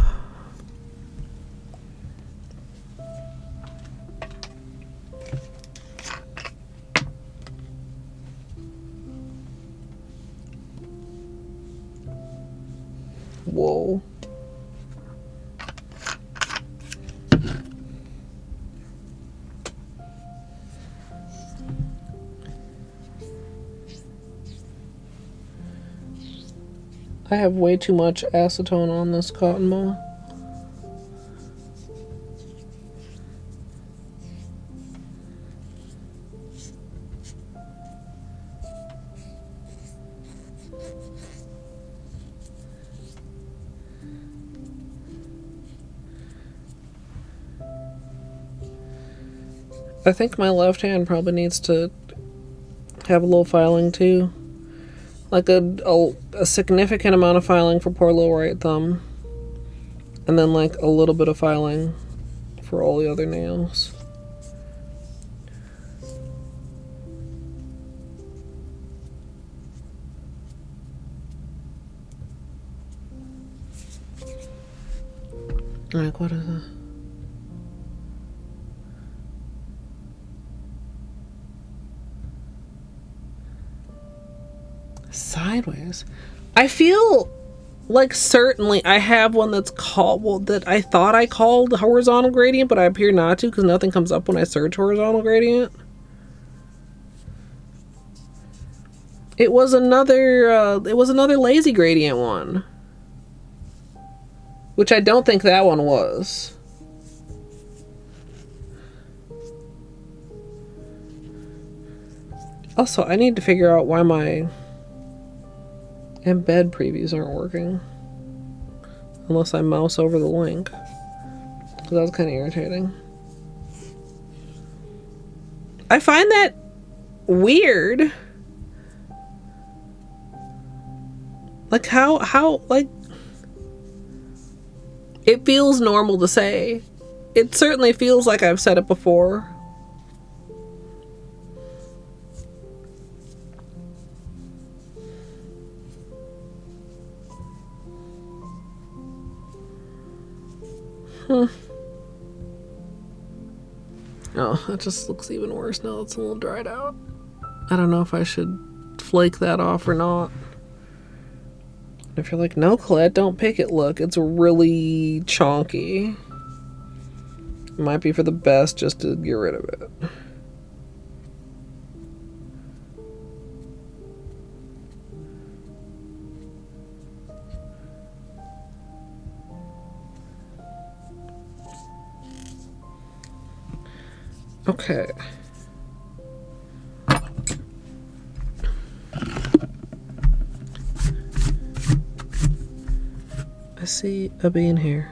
Whoa. I have way too much acetone on this cotton ball. I think my left hand probably needs to have a little filing too. Like a significant amount of filing for poor little right thumb. And then like a little bit of filing for all the other nails. Like, what is that? Sideways. I feel like certainly I have one that's called, well, that I thought I called horizontal gradient, but I appear not to because nothing comes up when I search horizontal gradient. It was another lazy gradient one, which I don't think that one was. Also, I need to figure out why my embed previews aren't working. Unless I mouse over the link. So that was kind of irritating. I find that weird. Like how, like, it feels normal to say. It certainly feels like I've said it before. Oh, that just looks even worse now it's a little dried out. I don't know if I should flake that off or not. If you're like, no, Colette, don't pick it. Look, it's really chonky. It might be for the best just to get rid of it. Okay. I see a bean here.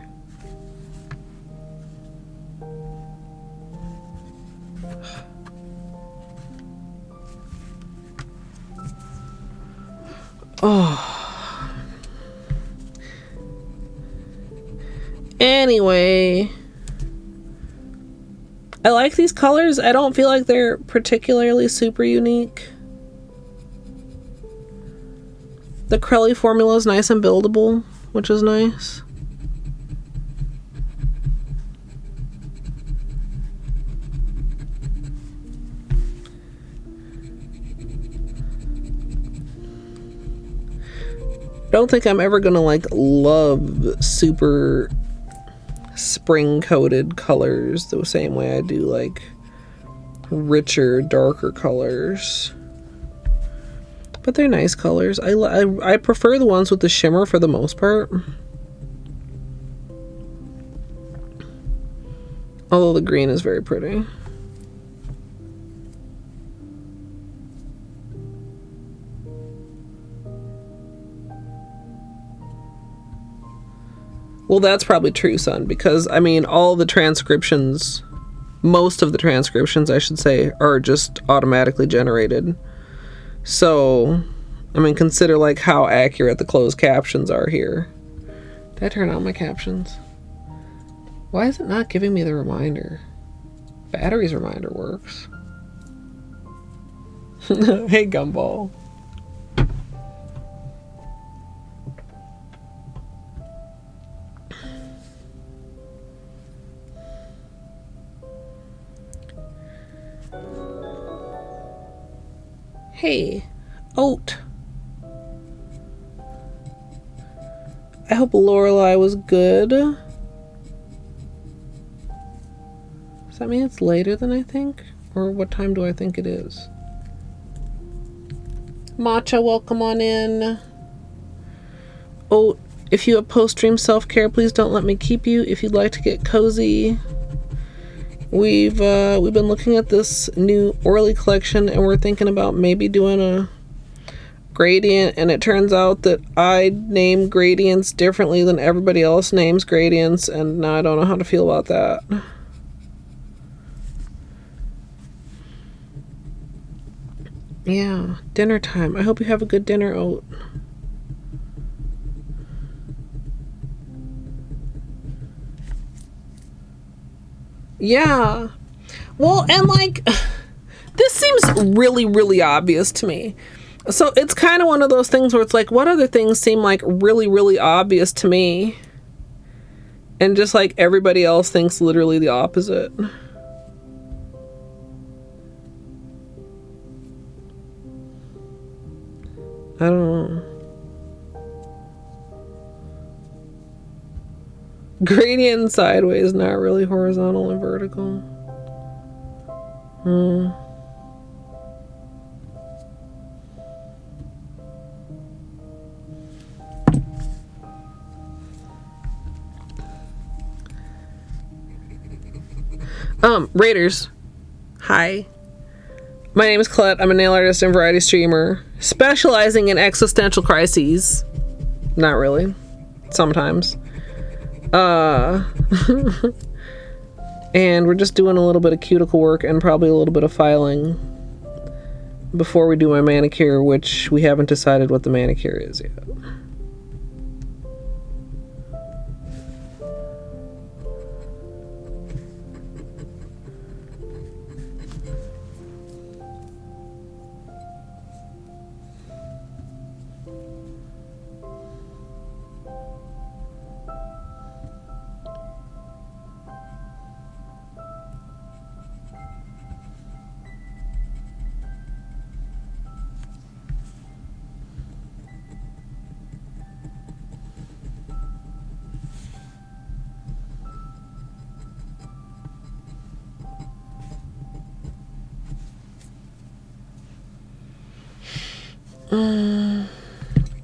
Oh. Anyway. I like these colors. I don't feel like they're particularly super unique. The Crelly formula is nice and buildable, which is nice. Don't think I'm ever gonna like love super spring coated colors the same way I do like richer, darker colors. But they're nice colors. I prefer the ones with the shimmer for the most part. Although the green is very pretty. Well, that's probably true, son, because, I mean, all the transcriptions, most of the transcriptions, I should say, are just automatically generated. So, I mean, consider, like, how accurate the closed captions are here. Did I turn on my captions? Why is it not giving me the reminder? Battery's reminder works. Hey, Gumball. Hey, Oat. I hope Lorelei was good. Does that mean it's later than I think? Or what time do I think it is? Matcha, welcome on in. Oat, if you have post-stream self-care, please don't let me keep you. If you'd like to get cozy. We've been looking at this new Orly collection, and we're thinking about maybe doing a gradient, and it turns out that I name gradients differently than everybody else names gradients, and now I don't know how to feel about that. Yeah, dinner time. I hope you have a good dinner, Oat. Yeah. Well, and like, this seems really, really obvious to me. So it's kind of one of those things where it's like, what other things seem like really, really obvious to me? And just like everybody else thinks literally the opposite. I don't know. Gradient and sideways, not really horizontal and vertical. Raiders. Hi. My name is Colette. I'm a nail artist and variety streamer, specializing in existential crises. Not really. Sometimes. And we're just doing a little bit of cuticle work and probably a little bit of filing before we do my manicure, which we haven't decided what the manicure is yet.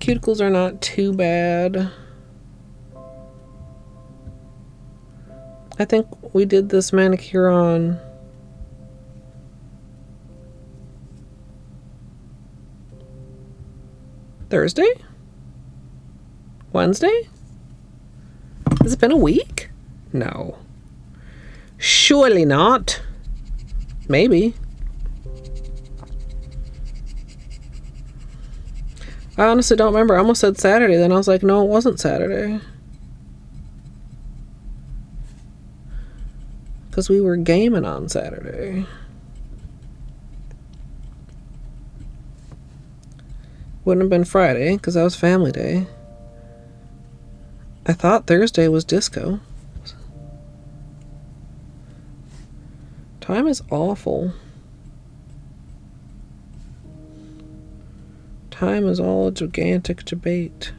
Cuticles are not too bad. I think we did this manicure on Thursday? Wednesday? Has it been a week? No. Surely not. Maybe. I honestly don't remember. I almost said Saturday, then I was like, no, it wasn't Saturday. Because we were gaming on Saturday. Wouldn't have been Friday, because that was family day. I thought Thursday was disco. Time is awful. Time is all a gigantic debate.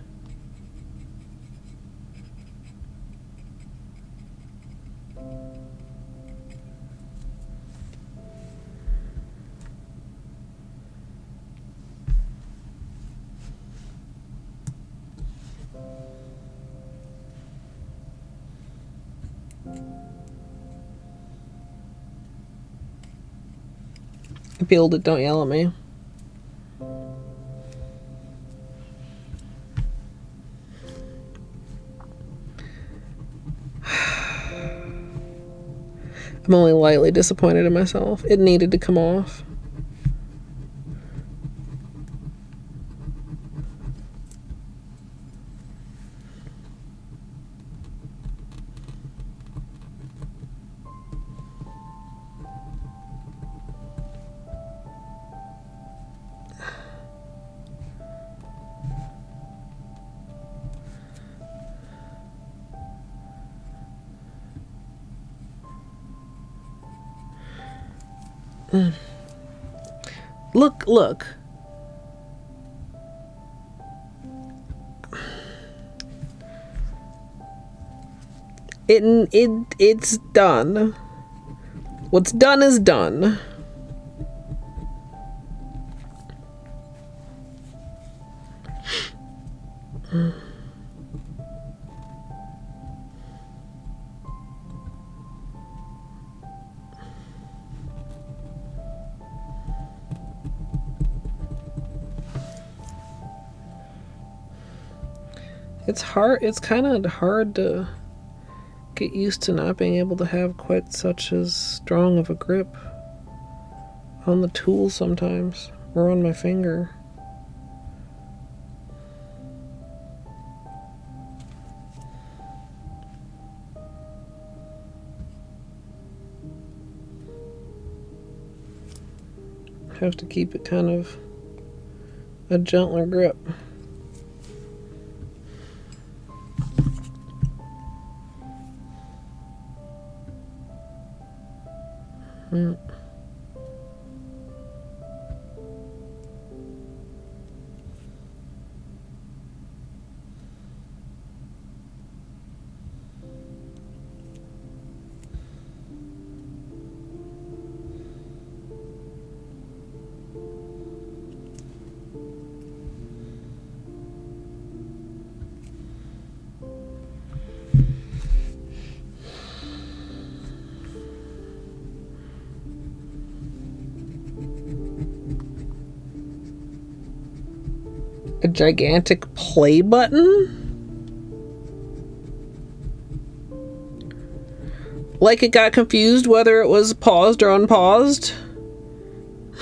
I peeled it, don't yell at me. I'm only lightly disappointed in myself. It needed to come off. Look. It's done. What's done is done. It's hard. It's kind of hard to get used to not being able to have quite such as strong of a grip on the tool sometimes, or on my finger. Have to keep it kind of a gentler grip. A gigantic play button? Like it got confused whether it was paused or unpaused?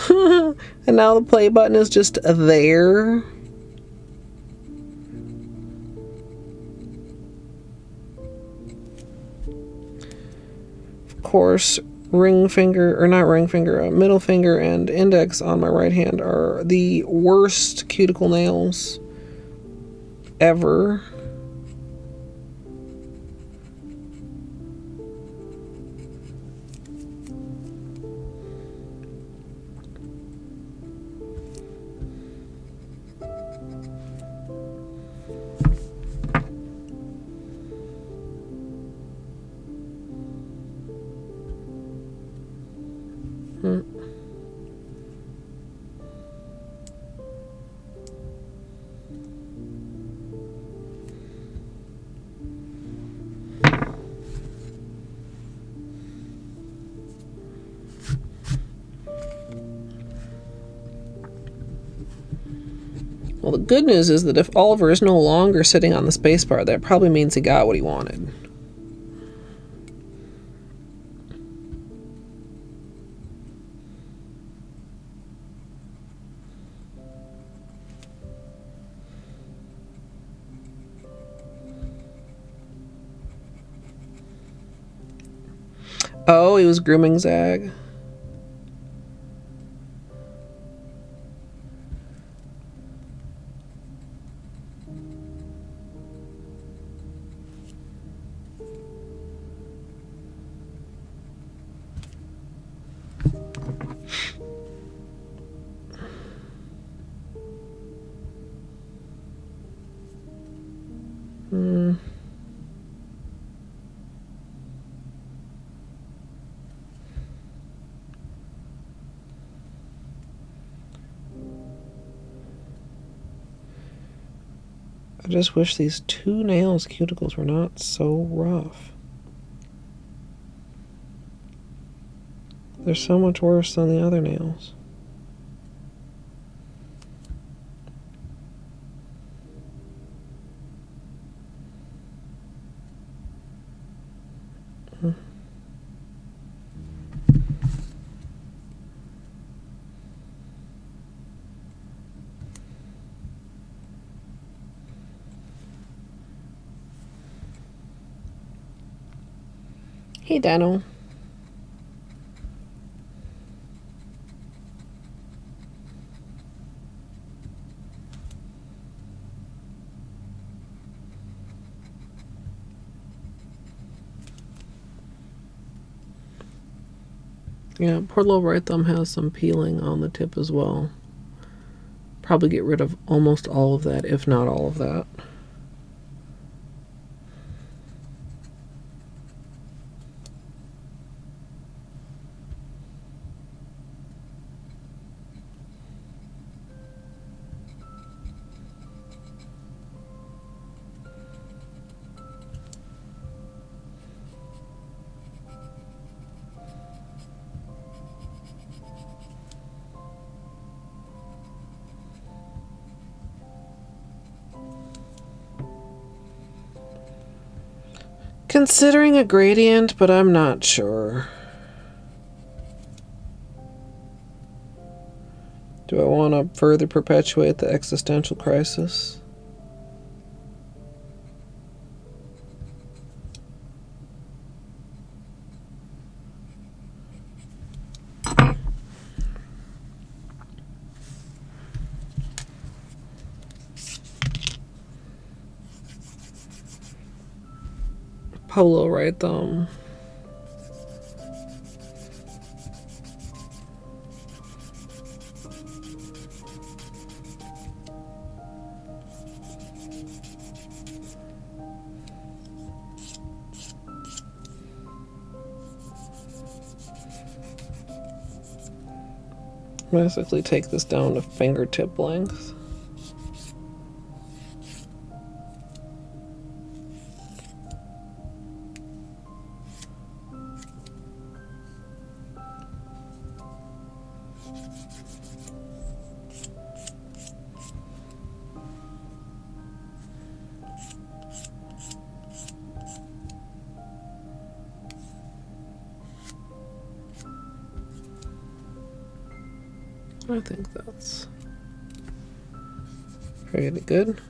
And now the play button is just there? Of course, middle finger and index on my right hand are the worst cuticle nails ever. Well, the good news is that if Oliver is no longer sitting on the spacebar, that probably means he got what he wanted. Oh, he was grooming Zag. I just wish these two nails' cuticles were not so rough. They're so much worse than the other nails. Hey, Dano. Yeah, poor little right thumb has some peeling on the tip as well. Probably get rid of almost all of that, if not all of that. Considering a gradient, but I'm not sure. Do I want to further perpetuate the existential crisis? Holo right thumb. Basically take this down to fingertip length. I think that's pretty good.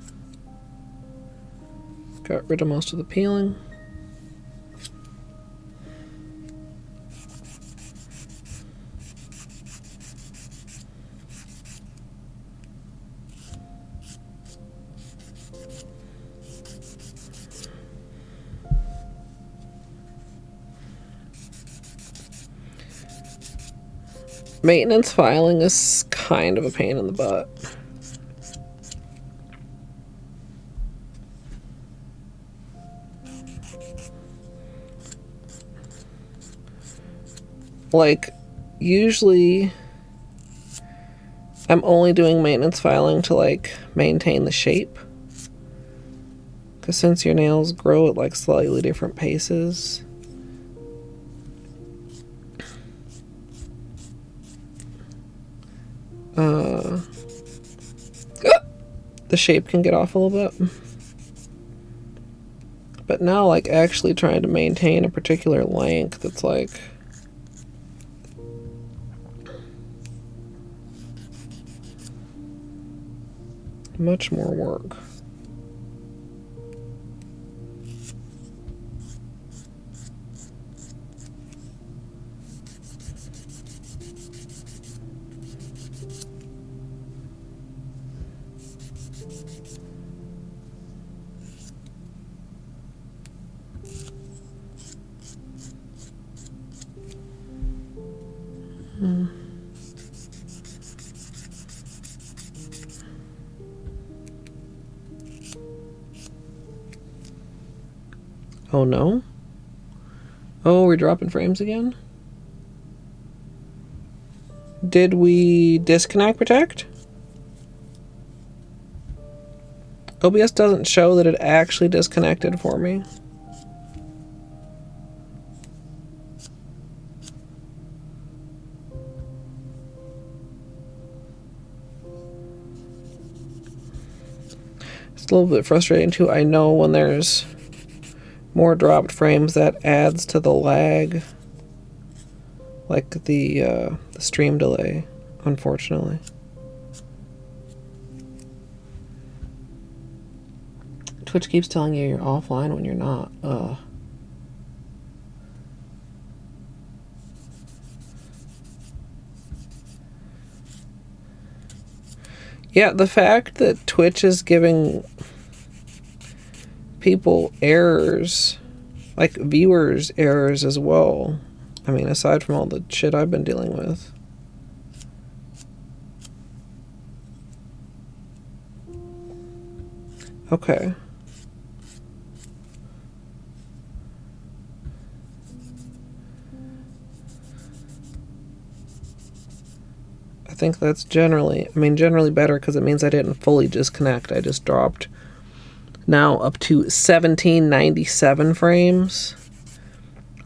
Got rid of most of the peeling. Maintenance filing is kind of a pain in the butt. Like, usually I'm only doing maintenance filing to like maintain the shape, because since your nails grow at like slightly different paces, the shape can get off a little bit. But now, like, actually trying to maintain a particular length, it's like much more work. Oh no? Oh, we're dropping frames again? Did we disconnect protect? OBS doesn't show that it actually disconnected for me. It's a little bit frustrating too. I know when there's more dropped frames, that adds to the lag, like the stream delay, unfortunately. Twitch keeps telling you you're offline when you're not. Yeah, the fact that Twitch is giving people errors, like viewers errors as well. I mean, aside from all the shit I've been dealing with. Okay. I think that's generally better because it means I didn't fully disconnect. I just dropped now up to 1797 frames.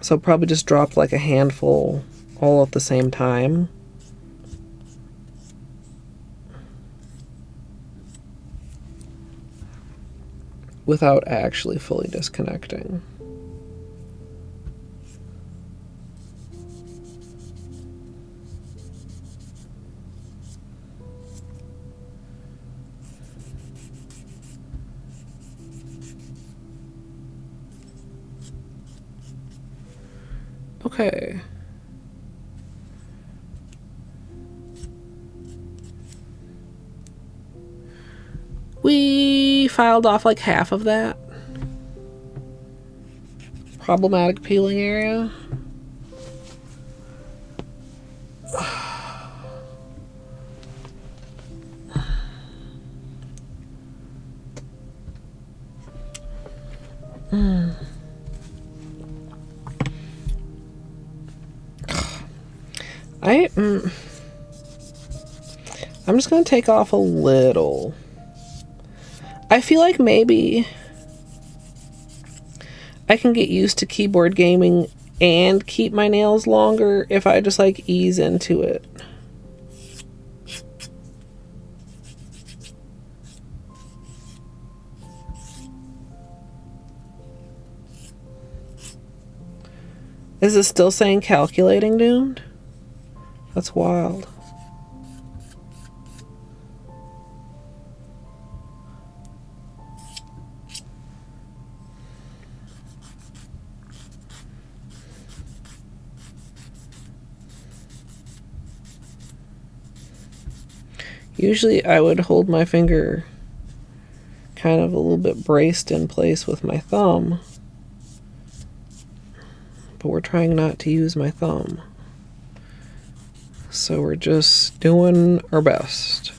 So probably just dropped like a handful all at the same time. Without actually fully disconnecting. Okay. We filed off like half of that problematic peeling area. I'm just gonna take off a little. I feel like maybe I can get used to keyboard gaming and keep my nails longer if I just like ease into it. Is it still saying calculating doomed? That's wild. Usually I would hold my finger kind of a little bit braced in place with my thumb, but we're trying not to use my thumb. So we're just doing our best.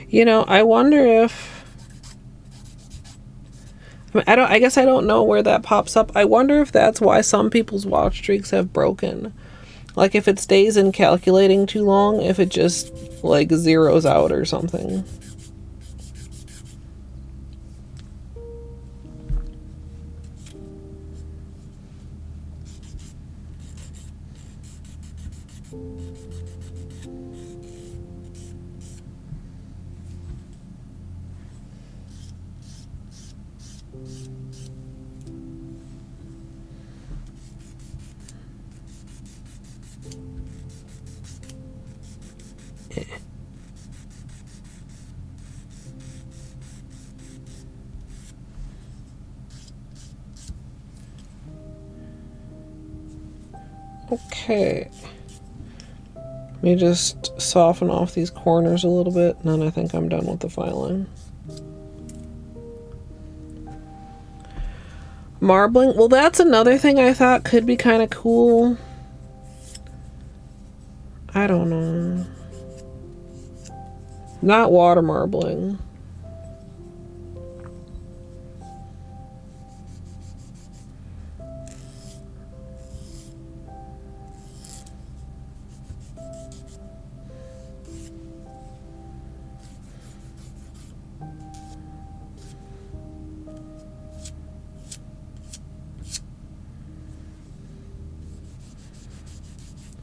You know, I wonder if I guess I don't know where that pops up. I wonder if that's why some people's watch streaks have broken. Like if it stays in calculating too long, if it just like zeroes out or something. Okay. Let me just soften off these corners a little bit, and then I think I'm done with the filing. Marbling. Well, that's another thing I thought could be kind of cool. I don't know. Not water marbling.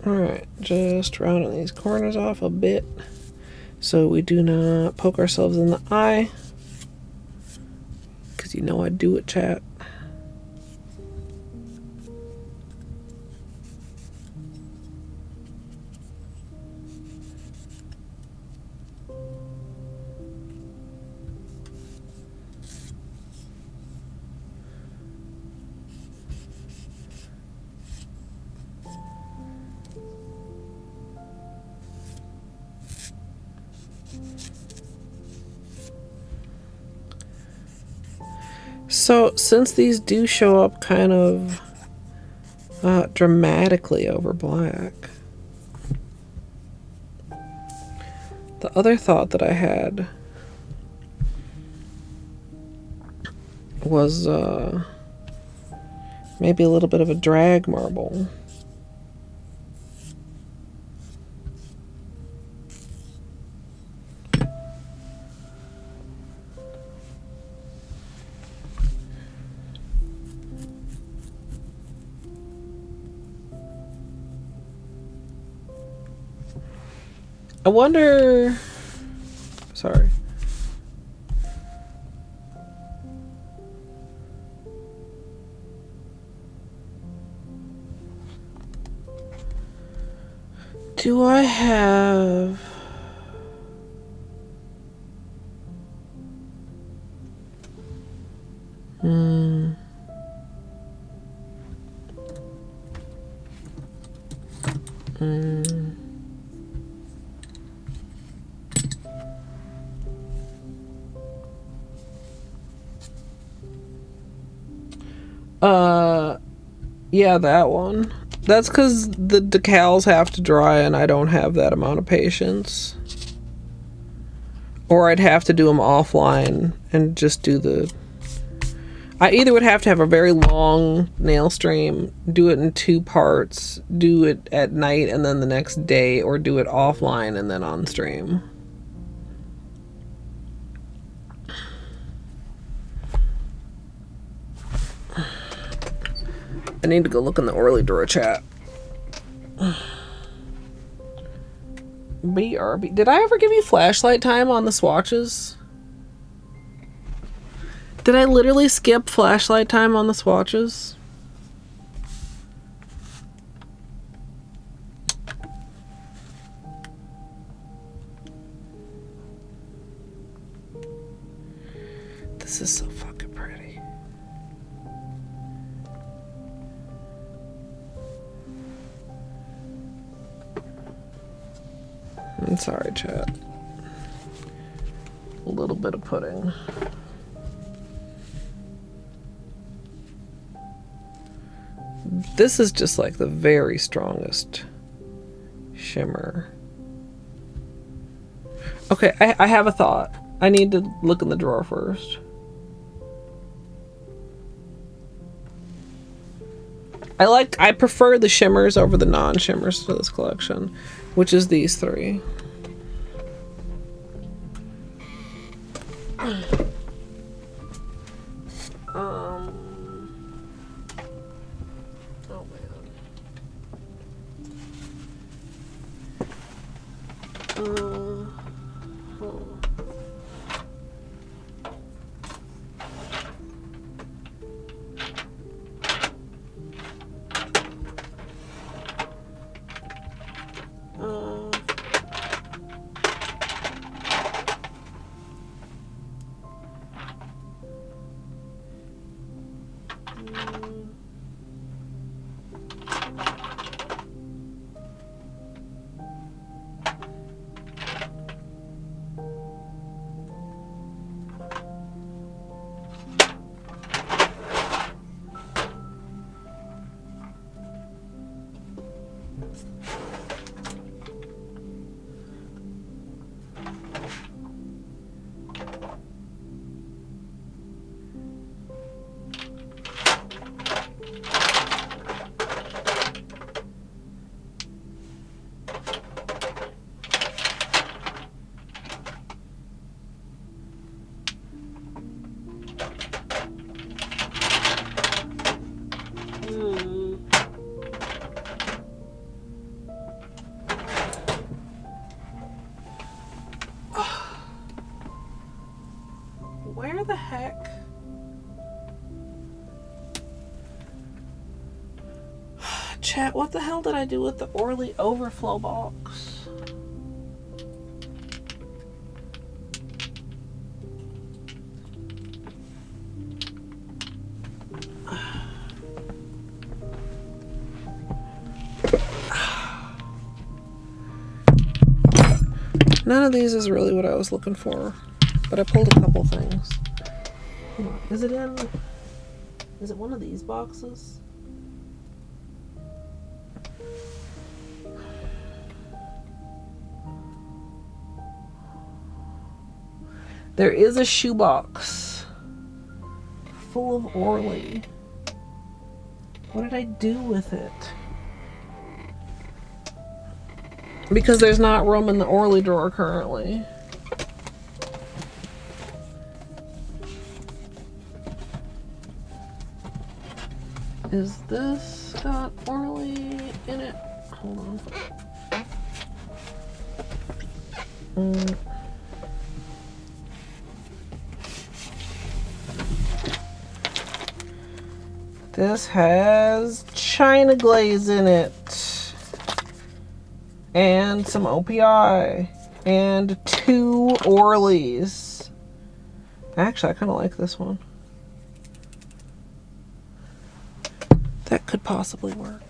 Alright, just rounding these corners off a bit so we do not poke ourselves in the eye. Because you know I do it, chat. So since these do show up kind of dramatically over black, the other thought that I had was maybe a little bit of a drag marble. I wonder, sorry. Do I have yeah, that one. That's because the decals have to dry and I don't have that amount of patience. Or I'd have to do them offline and just do the... I either would have to have a very long nail stream, do it in 2 parts, do it at night and then the next day, or do it offline and then on stream. I need to go look in the Orly drawer chat. BRB. Did I ever give you flashlight time on the swatches? Did I literally skip flashlight time on the swatches? This is so fucking pretty. I'm sorry, chat. A little bit of pudding. This is just like the very strongest shimmer. Okay, I have a thought. I need to look in the drawer first. I prefer the shimmers over the non-shimmers to this collection, which is these 3. Where the heck? Chat, what the hell did I do with the Orly overflow box? None of these is really what I was looking for, but I pulled a couple things. Is it in? Is it one of these boxes? There is a shoebox full of Orly. What did I do with it? Because there's not room in the Orly drawer currently. Is this got Orly in it? Hold on. This has China glaze in it. And some OPI. And 2 Orlys. Actually, I kind of like this one. That could possibly work.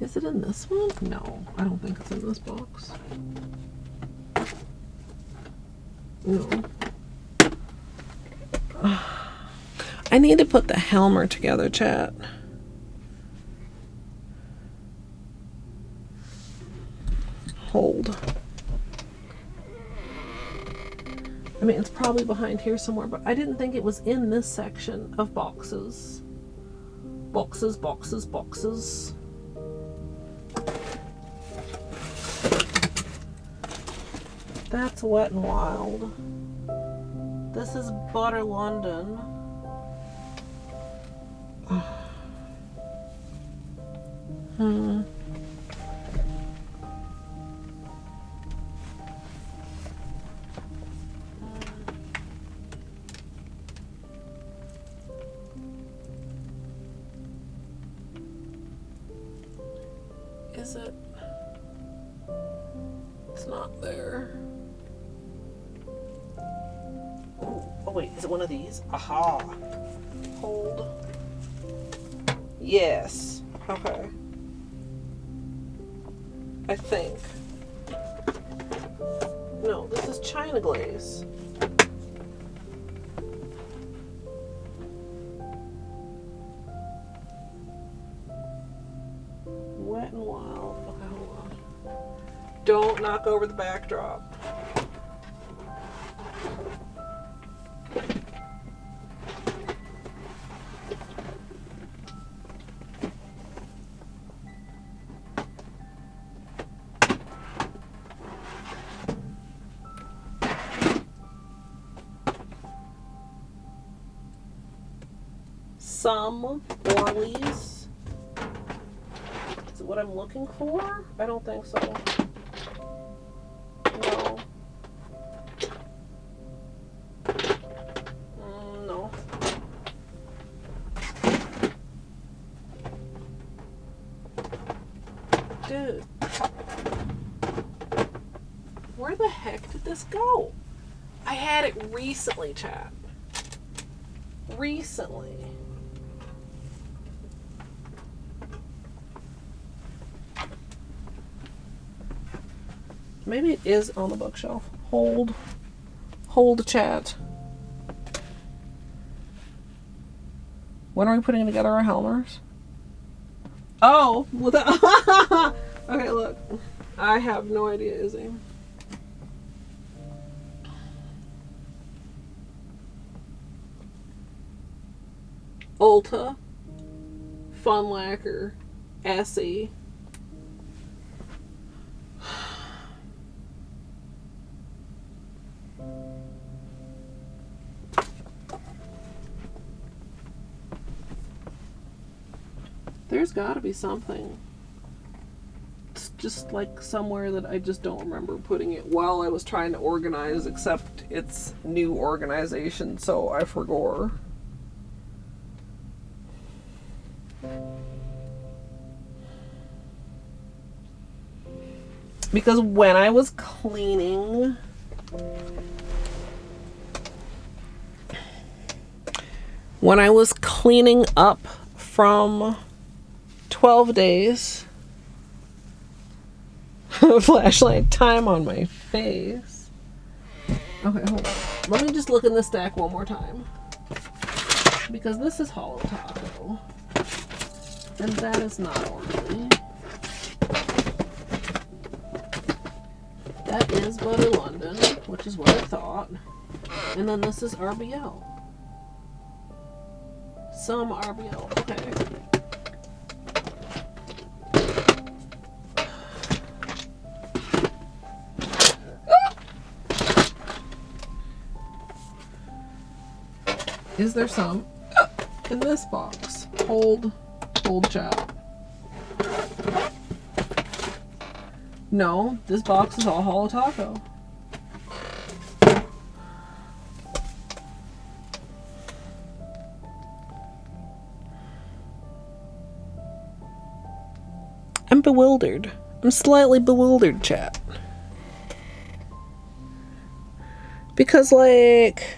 Is it in this one? No, I don't think it's in this box. No. I need to put the Helmer together, chat. Hold. I mean, it's probably behind here somewhere, but I didn't think it was in this section of boxes. Boxes, boxes, boxes. That's Wet n Wild. This is Butter London. Is it? It's not there. Oh wait, is it one of these? Aha. Hold. Yes. Okay. I think. No, this is China glaze. Wet n Wild. Okay, hold on. Don't knock over the backdrop. Some Orlys. Is it what I'm looking for? I don't think so. No. No. Dude. Where the heck did this go? I had it recently, chat. Recently. Maybe it is on the bookshelf. Hold chat. When are we putting together our Helmers? Oh, well that okay, look. I have no idea, Izzy. Ulta, Fun Lacquer, Essie. There's gotta be something. It's just like somewhere that I just don't remember putting it while I was trying to organize, except it's new organization, so I forgot. Because when I was cleaning from 12 days. Flashlight time on my face. Okay, hold on. Let me just look in the stack one more time. Because this is Holo Taco. And that is not Orly. That is Butter London, which is what I thought. And then this is RBL. Some RBL. Okay. Is there some in this box? Hold chat. No, this box is all Holo Taco. I'm bewildered. I'm slightly bewildered, chat. Because, like,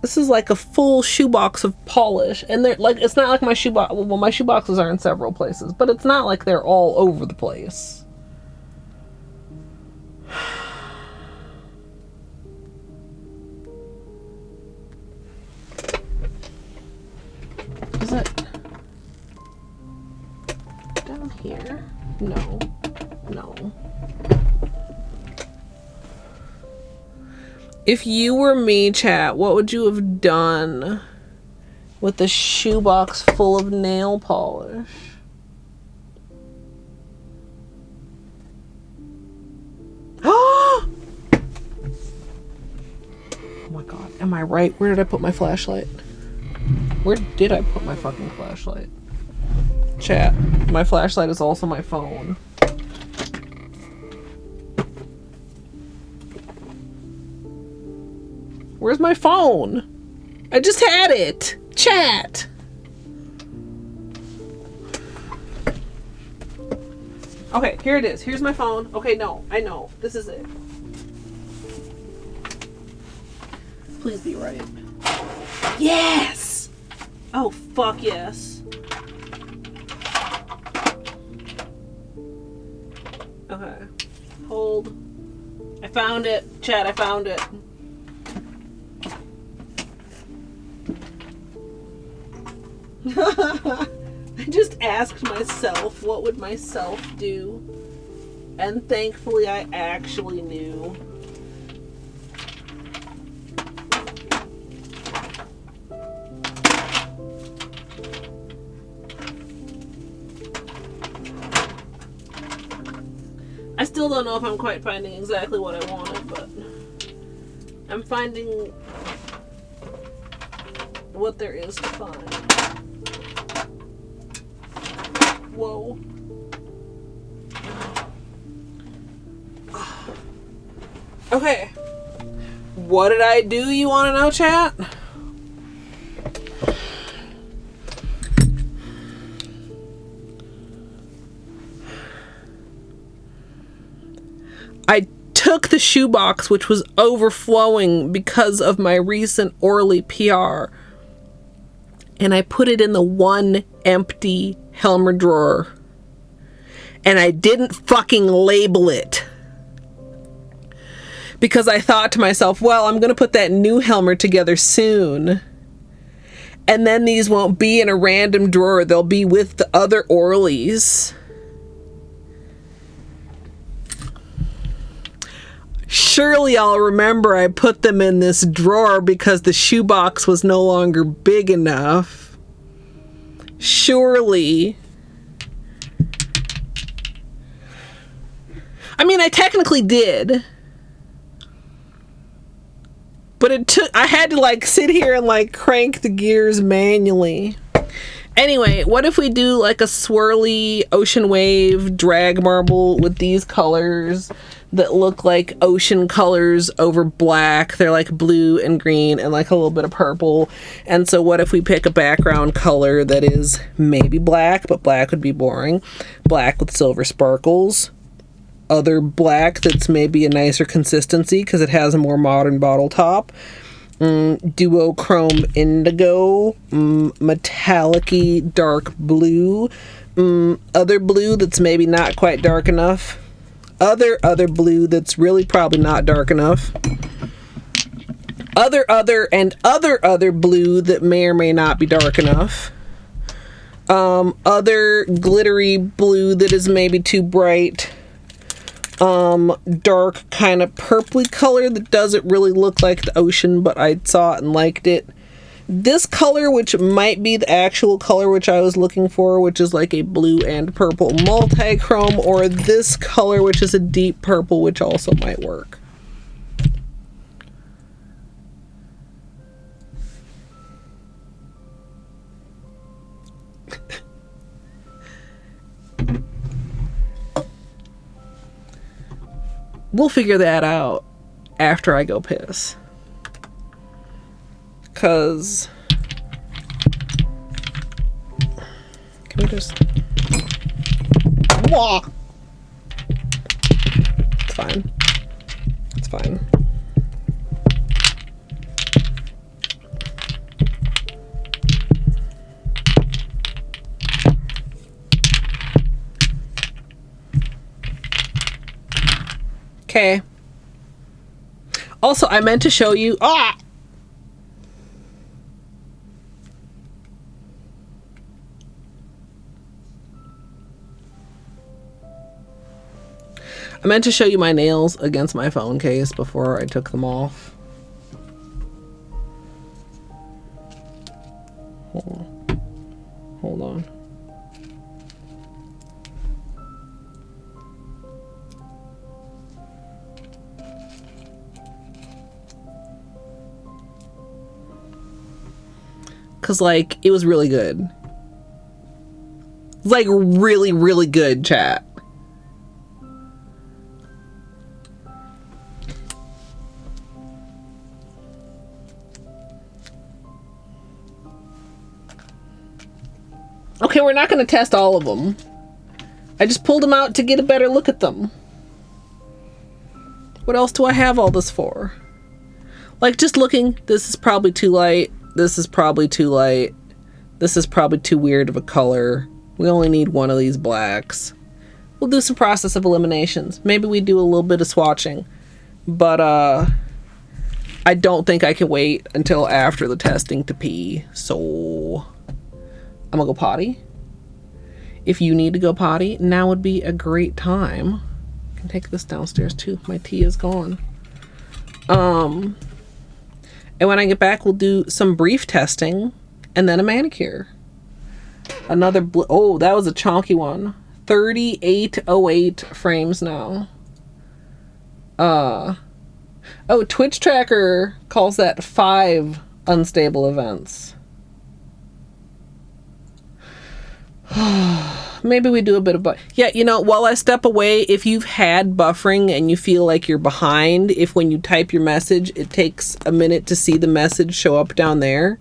this is like a full shoebox of polish, and they're like, it's not like my shoebox. Well, my shoeboxes are in several places, but it's not like they're all over the place. Is it down here? No. If you were me, chat, what would you have done with the shoebox full of nail polish? Oh my god, am I right? Where did I put my flashlight? Where did I put my fucking flashlight? Chat, my flashlight is also my phone. Where's my phone? I just had it. Chat. Okay, here it is. Here's my phone. Okay, no, I know. This is it. Please be right. Yes! Oh, fuck yes. Okay. Hold. I found it. Chat, I found it. I just asked myself, what would myself do? And thankfully I actually knew. I still don't know if I'm quite finding exactly what I wanted, but I'm finding what there is to find. Whoa. Okay. What did I do, you want to know, chat? I took the shoebox, which was overflowing because of my recent Orly PR, and I put it in the one empty Helmer drawer, and I didn't fucking label it because I thought to myself, well, I'm gonna put that new Helmer together soon, and then these won't be in a random drawer, they'll be with the other Orlys. Surely I'll remember I put them in this drawer because the shoebox was no longer big enough. Surely. I mean, I technically did. But I had to like sit here and like crank the gears manually. Anyway, what if we do like a swirly ocean wave drag marble with these colors that look like ocean colors over black? They're like blue and green and like a little bit of purple. And so what if we pick a background color that is maybe black, but black would be boring. Black with silver sparkles. Other black that's maybe a nicer consistency because it has a more modern bottle top. duochrome indigo, metallic-y dark blue, other blue that's maybe not quite dark enough, other blue that's really probably not dark enough, other blue that may or may not be dark enough, other glittery blue that is maybe too bright, dark kind of purpley color that doesn't really look like the ocean, but I saw it and liked it. This color, which might be the actual color which I was looking for, which is like a blue and purple multi-chrome, or this color, which is a deep purple, which also might work. We'll figure that out after I go piss. Cause can we just Wah! It's fine. It's fine. Okay. Also, I meant to show you. I meant to show you my nails against my phone case before I took them off. Hold on. Cause like it was really good. Like really, really good, chat. Okay, we're not going to test all of them. I just pulled them out to get a better look at them. What else do I have all this for? Like, just looking, this is probably too light. This is probably too light. This is probably too weird of a color. We only need one of these blacks. We'll do some process of eliminations. Maybe we do a little bit of swatching. But, I don't think I can wait until after the testing to pee. So I'm gonna go potty. If you need to go potty, now would be a great time. I can take this downstairs too. My tea is gone. And when I get back, we'll do some brief testing and then a manicure. Another oh, that was a chonky one. 3808 frames now. Oh, Twitch tracker calls that 5 unstable events. Maybe we do a bit of yeah, you know, while I step away, if you've had buffering and you feel like you're behind, if when you type your message it takes a minute to see the message show up down there,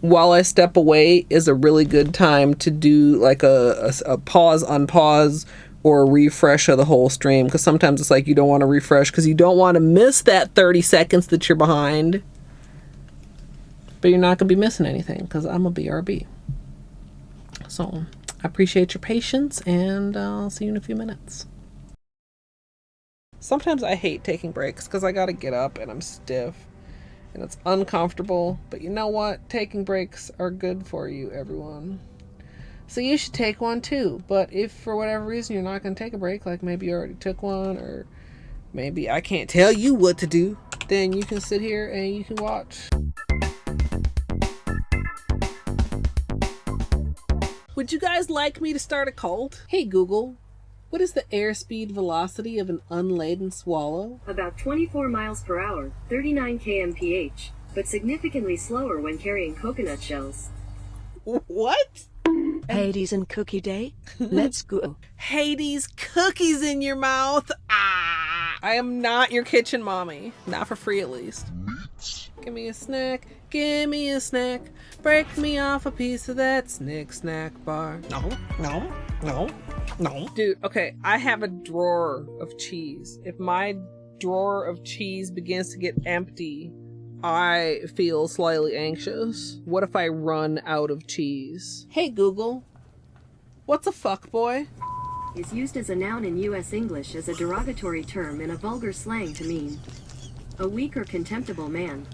while I step away is a really good time to do like a pause, unpause, or a refresh of the whole stream, because sometimes it's like you don't want to refresh because you don't want to miss that 30 seconds that you're behind, but you're not gonna be missing anything because I'm a BRB. So I appreciate your patience, and I'll see you in a few minutes. Sometimes I hate taking breaks because I gotta get up and I'm stiff and it's uncomfortable, but you know what? Taking breaks are good for you, everyone. So you should take one too. But if for whatever reason you're not gonna take a break, like maybe you already took one, or maybe I can't tell you what to do, then you can sit here and you can watch. Would you guys like me to start a cult? Hey Google, what is the airspeed velocity of an unladen swallow? About 24 miles per hour, 39 kmph, but significantly slower when carrying coconut shells. What? Hades and Cookie Day? Let's go. Hades, cookies in your mouth. Ah! I am not your kitchen mommy. Not for free, at least. Give me a snack. Give me a snack. Break me off a piece of that snack bar. No. Dude, okay, I have a drawer of cheese. If my drawer of cheese begins to get empty, I feel slightly anxious. What if I run out of cheese? Hey Google, what's a fuckboy? Is used as a noun in U.S. English as a derogatory term in a vulgar slang to mean a weak or contemptible man.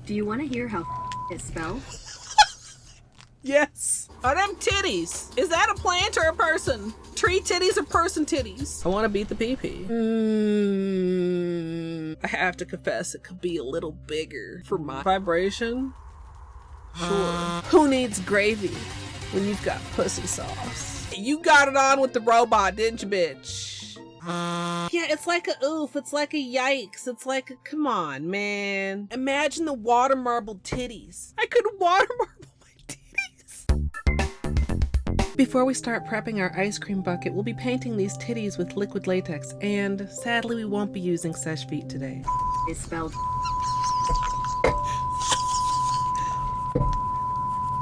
Do you want to hear how is spelled? Yes. Are them titties? Is that a plant or a person? Tree titties or person titties? I want to beat the pee-pee. I have to confess it could be a little bigger for my vibration. Sure. Who needs gravy when you've got pussy sauce? You got it on with the robot, didn't you, bitch? Yeah, it's like a oof, it's like a yikes, it's like a come on, man. Imagine the water marble titties. I could water marble my titties. Before we start prepping our ice cream bucket, we'll be painting these titties with liquid latex, and sadly we won't be using Seche Vite today. Is spelled.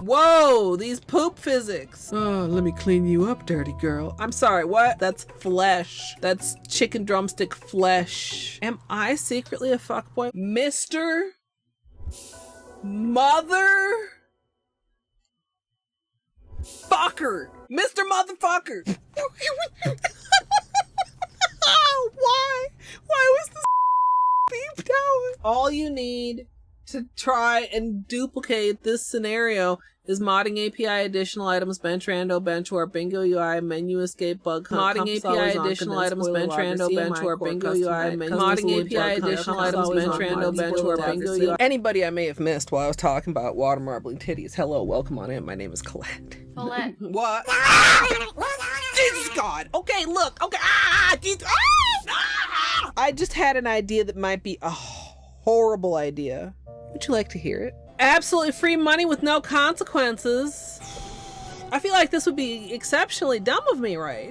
Whoa, these poop physics. Oh, let me clean you up, dirty girl. I'm sorry, what? That's flesh. That's chicken drumstick flesh. Am I secretly a fuckboy? Mr. Mother Fucker. Mr. Motherfucker. Why? Why was this beeped out? All you need to try and duplicate this scenario is modding API additional items, bench rando, bench warp, bingo UI, menu escape, bug hunt, modding API additional items, bench rando, bench warp, bingo UI, modding API additional items, bench rando, bench warp, bingo UI. Anybody I may have missed while I was talking about water marbling titties, hello, welcome on in. My name is Colette. Colette. What? Jesus God. Okay, look. Okay. I just had an idea that might be a horrible idea. Would you like to hear it? Absolutely free money with no consequences. I feel like this would be exceptionally dumb of me, right?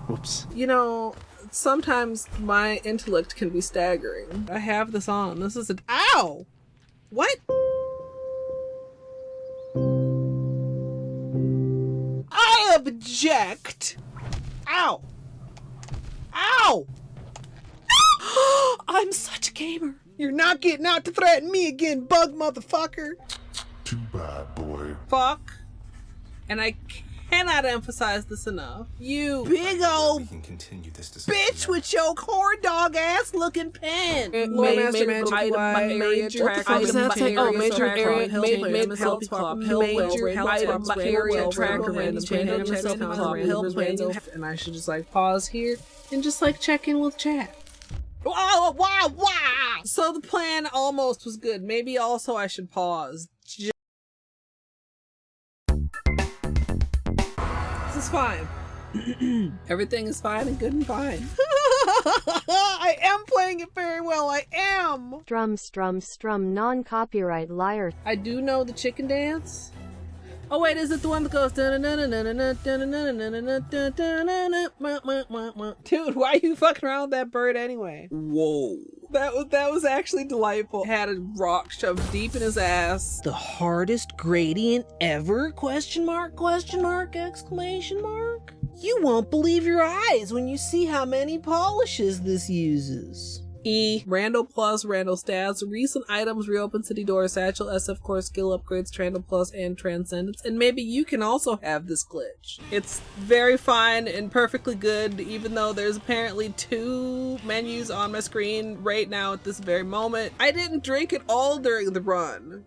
Whoops. You know, sometimes my intellect can be staggering. I have this on. This is ow! What? I object! Ow! Ow! I'm such a gamer. You're not getting out to threaten me again, bug motherfucker. Too bad, boy. Fuck. And I cannot emphasize this enough. You big old We can continue this discussion bitch with your corn dog ass looking pen. Major and I should just like pause here and just like check in with chat. Wow, wow, wow. So the plan almost was good. Maybe also I should pause. This is fine. Everything is fine and good and fine. I am playing it very well. I am. Strum, non-copyright liar. I do know the chicken dance. Oh wait, is it the one that goes dude, why are you fucking around with that bird anyway? Whoa. That was actually delightful. Had a rock shoved deep in his ass. The hardest gradient ever? Question mark, exclamation mark. You won't believe your eyes when you see how many polishes this uses. Rando Plus, Rando Stats, recent items, reopen city doors, satchel, SF core, skill upgrades, Trando Plus, and Transcendence. And maybe you can also have this glitch. It's very fine and perfectly good, even though there's apparently 2 menus on my screen right now at this very moment. I didn't drink it all during the run.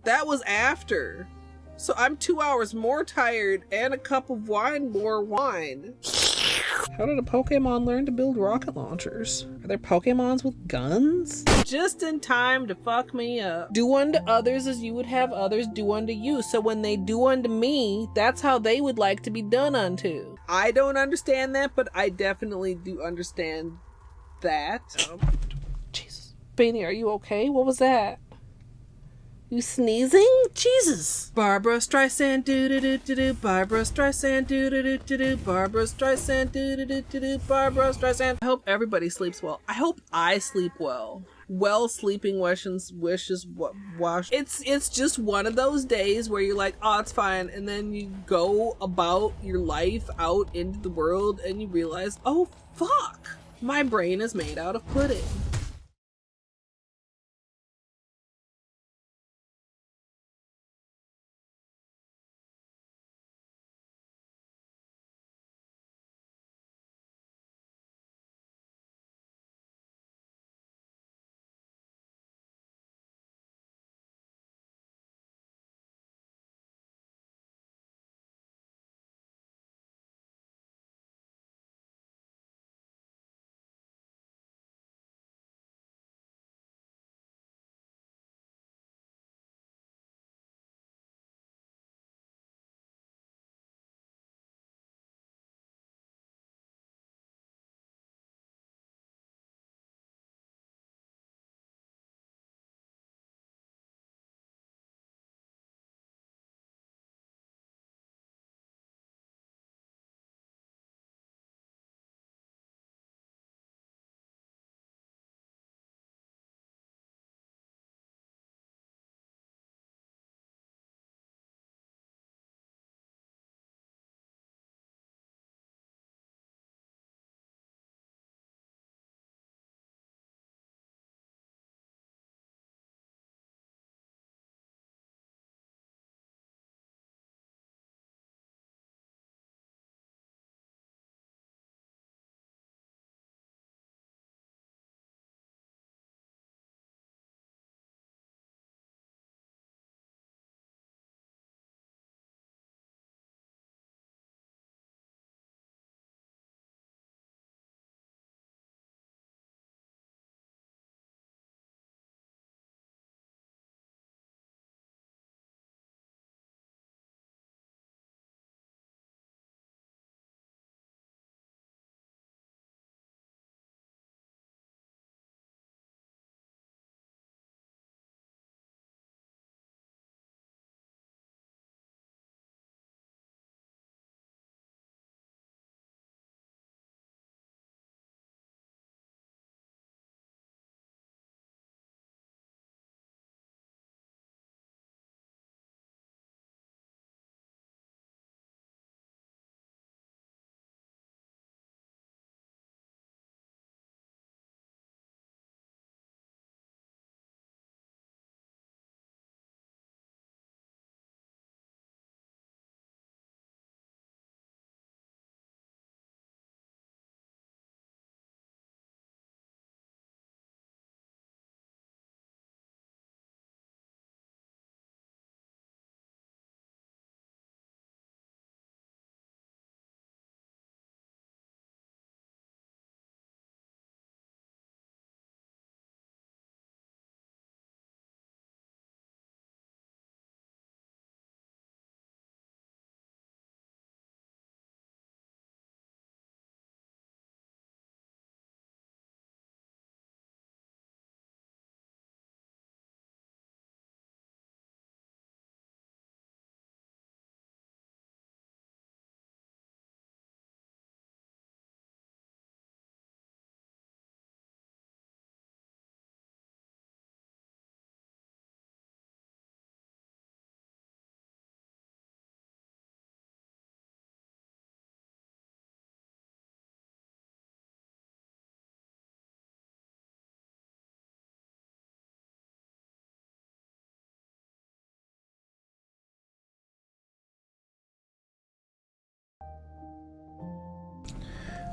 That was after. So I'm 2 hours more tired and a cup of wine more wine. How did a Pokemon learn to build rocket launchers? Are there Pokemons with guns? Just in time to fuck me up. Do unto others as you would have others do unto you. So when they do unto me, that's how they would like to be done unto. I don't understand that, but I definitely do understand that. Jesus. Beanie, are you okay? What was that? You sneezing? Jesus. Barbara Streisand do-do-do-do-do. Barbara Streisand do-do-do-do-do. Barbara Streisand do-do-do-do-do. Barbara Streisand. I hope everybody sleeps well. I hope I sleep well. Well sleeping wishes wash. It's just one of those days where you're like, oh, it's fine. And then you go about your life out into the world and you realize, oh, fuck. My brain is made out of pudding.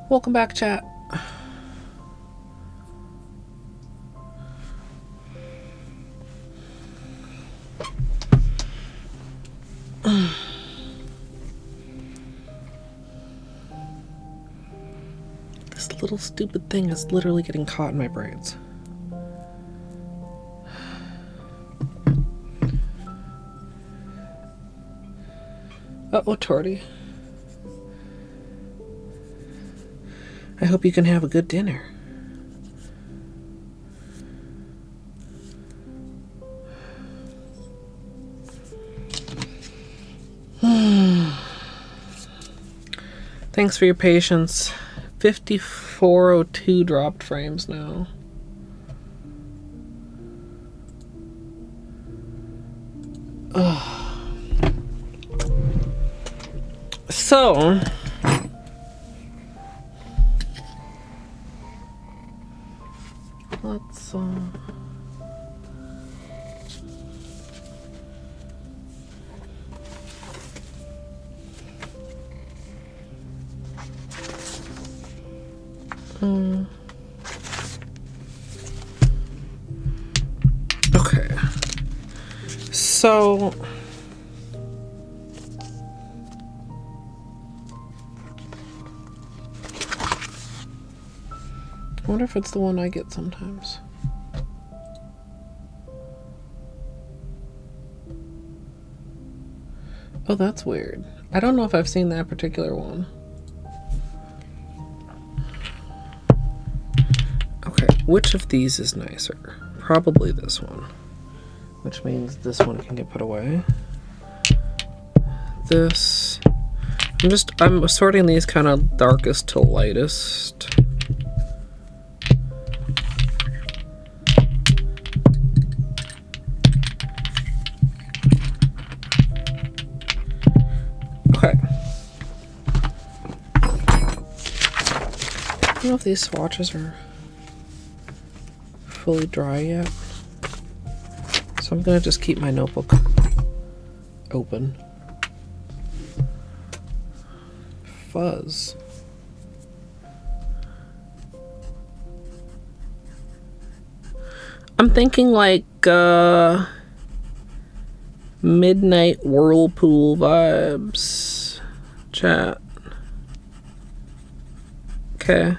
Welcome back, chat. This little stupid thing is literally getting caught in my braids. Uh-oh, Torty. I hope you can have a good dinner. Thanks for your patience. 5402 dropped frames now. So let's okay. So I wonder if it's the one I get sometimes. Oh, that's weird. I don't know if I've seen that particular one. Okay, which of these is nicer? Probably this one. Which means this one can get put away. This. I'm sorting these kind of darkest to lightest. Okay. I don't know if these swatches are fully dry yet. So I'm gonna just keep my notebook open. Fuzz. I'm thinking like midnight whirlpool vibes. Chat. Okay.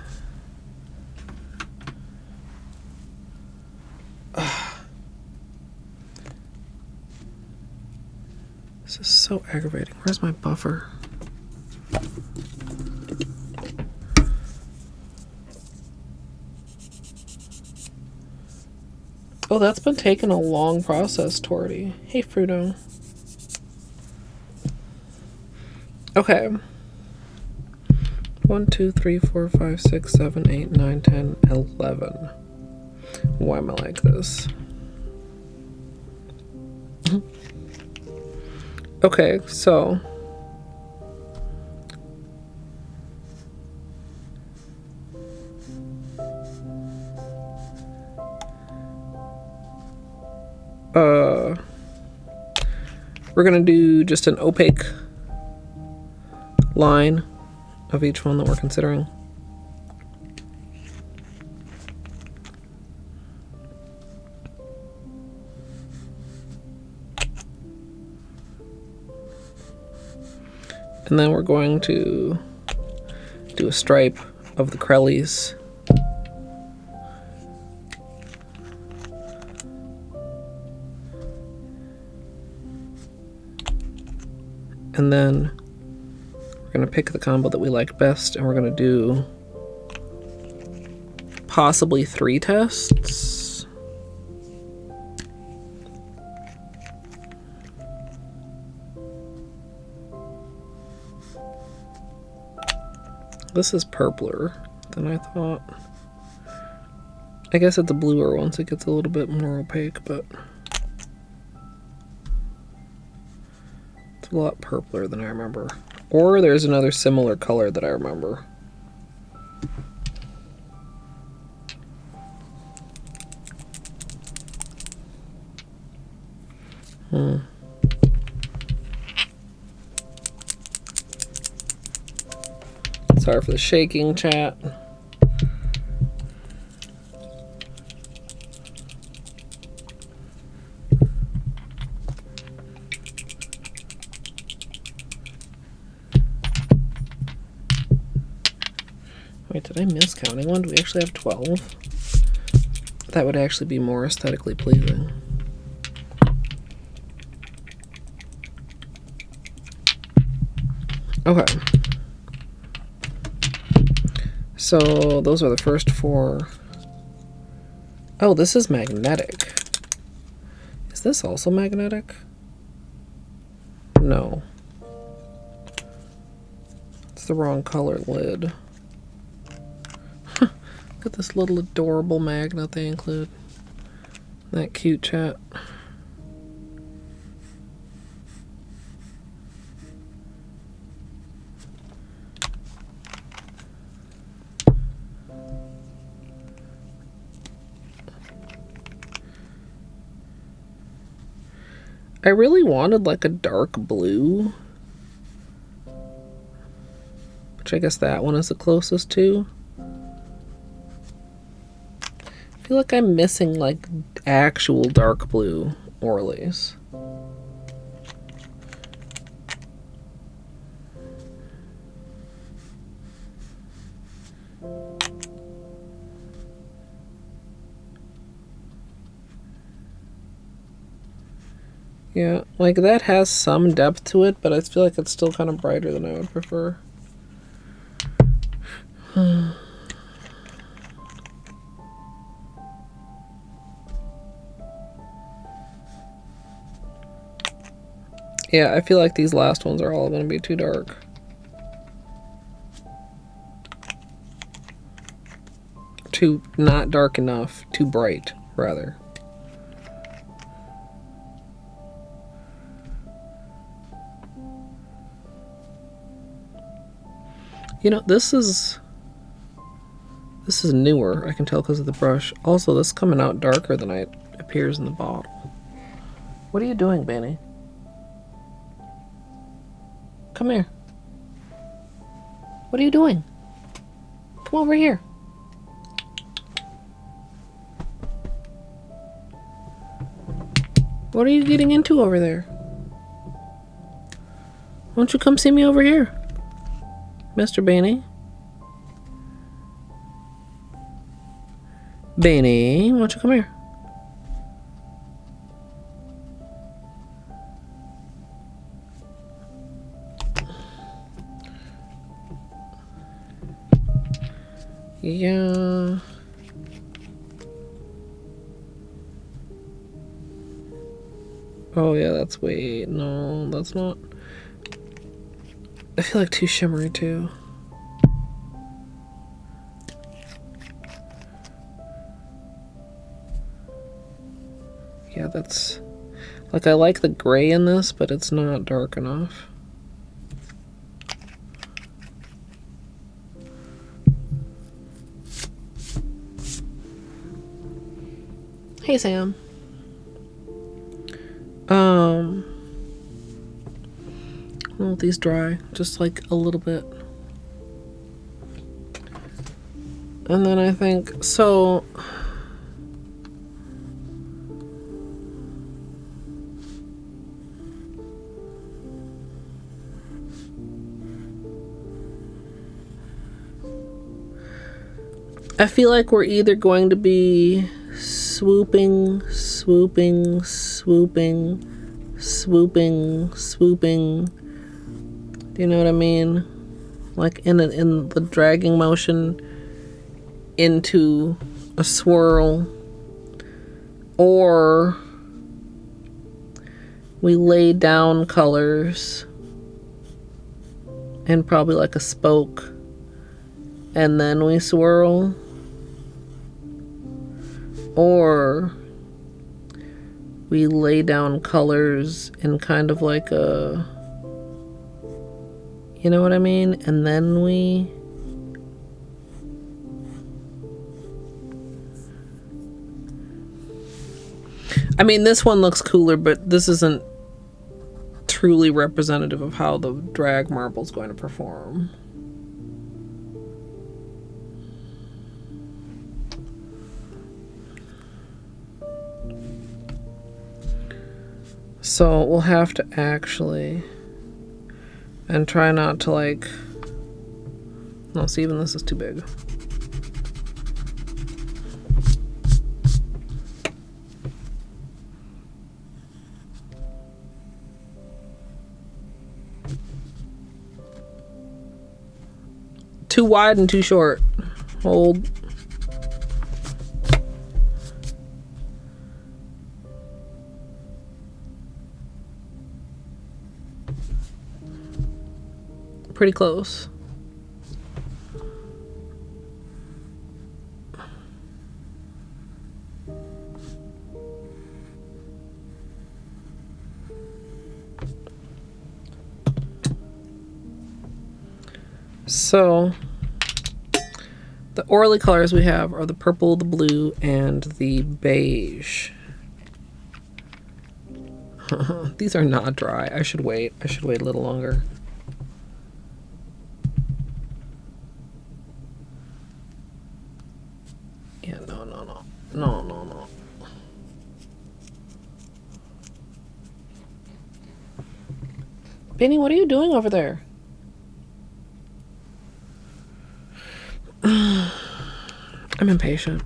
This is so aggravating. Where's my buffer? Oh, that's been taking a long process, Torty. Hey, Fruto. Okay. 1, 2, 3, 4, 5, 6, 7, 8, 9, 10, 11. Why am I like this? Okay, so we're gonna do just an opaque line of each one that we're considering. And then we're going to do a stripe of the Crellies. And then we're going to pick the combo that we like best, and we're going to do possibly 3 tests. This is purpler than I thought. I guess it's a bluer once it gets a little bit more opaque, but it's a lot purpler than I remember. Or there's another similar color that I remember. Sorry for the shaking, chat. Wait, did I miss counting one? Do we actually have 12? That would actually be more aesthetically pleasing. Okay. So those are the first 4. Oh, this is magnetic. Is this also magnetic? No. It's the wrong color lid. Look at this little adorable magnet they include. Isn't that cute, chat? I really wanted like a dark blue, which I guess that one is the closest to. I feel like I'm missing like actual dark blue Orlys. Yeah, like that has some depth to it, but I feel like it's still kind of brighter than I would prefer. Yeah, I feel like these last ones are all going to be too dark. Too not dark enough, too bright, rather. You know, this is newer, I can tell because of the brush. Also, this is coming out darker than it appears in the bottle. What are you doing, Benny? Come here. What are you doing? Come over here. What are you getting into over there? Why don't you come see me over here, Mr. Benny? Benny, why don't you come here? Yeah. Oh yeah, that's wait, no, that's not. I feel like too shimmery too. Yeah, that's like I like the gray in this, but it's not dark enough. Hey, Sam. I'll let these dry just like a little bit. And then I think, so I feel like we're either going to be swooping, swooping, swooping, swooping, swooping. Do you know what I mean? Like in the dragging motion into a swirl, or we lay down colors and probably like a spoke, and then we swirl. Or we lay down colors in kind of like a, you know what I mean? And then we, I mean, this one looks cooler, but this isn't truly representative of how the drag marble's going to perform. So we'll have to actually, and try not to like, no, see, even this is too big. Too wide and too short. Hold. Pretty close. So the Orly colors we have are the purple, the blue, and the beige. These are not dry. I should wait. I should wait a little longer. Yeah, no. Benny, what are you doing over there? I'm impatient.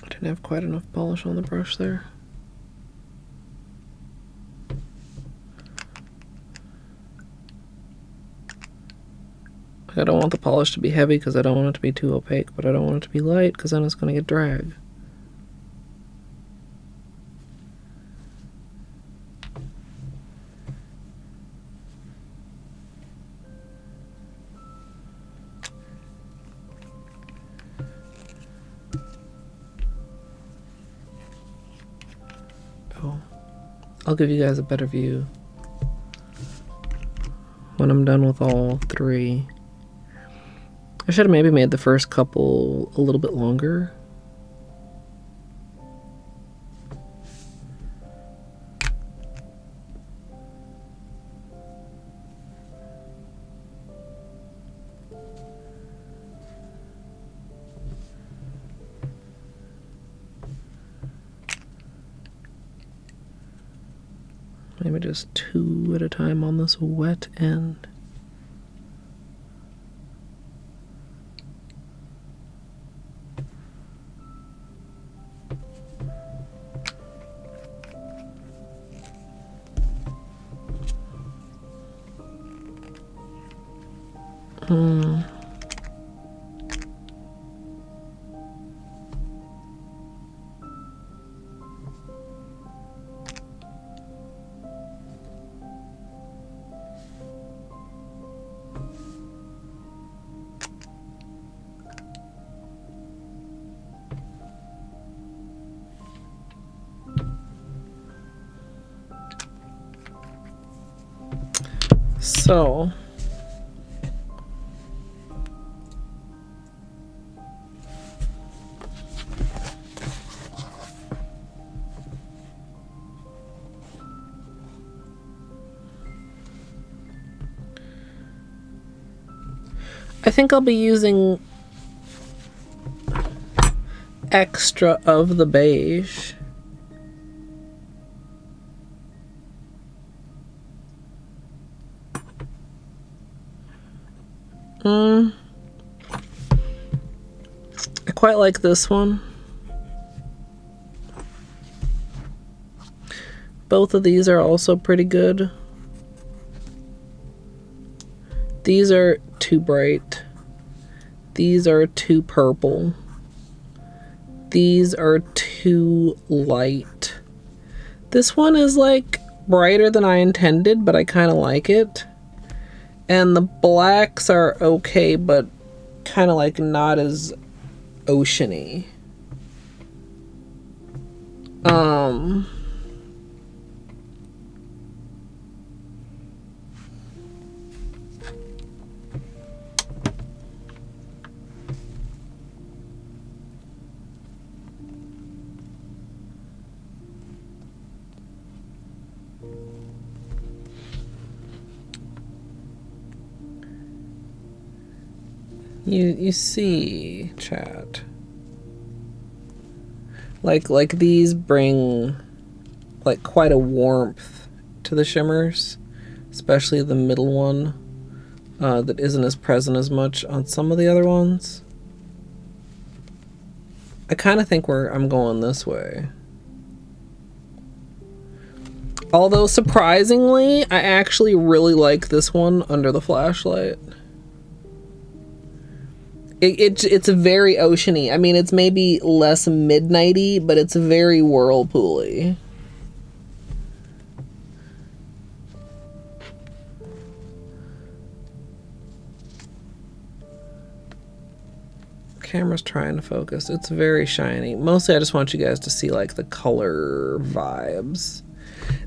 I didn't have quite enough polish on the brush there. I don't want the polish to be heavy because I don't want it to be too opaque, but I don't want it to be light because then it's going to get drag. Oh, I'll give you guys a better view when I'm done with all three. I should have maybe made the first couple a little bit longer. Maybe just 2 at a time on this wet end. So I think I'll be using extra of the beige. I quite like this one. Both of these are also pretty good. These are too bright. These are too purple. These are too light. This one is like brighter than I intended, but I kind of like it. And the blacks are okay, but kind of like not as oceany. You see, chat. Like these bring like quite a warmth to the shimmers, especially the middle one that isn't as present as much on some of the other ones. I kind of think I'm going this way. Although surprisingly, I actually really like this one under the flashlight. It's very oceany. I mean, it's maybe less midnighty, but it's very whirlpooly. Camera's trying to focus. It's very shiny. Mostly I just want you guys to see like the color vibes.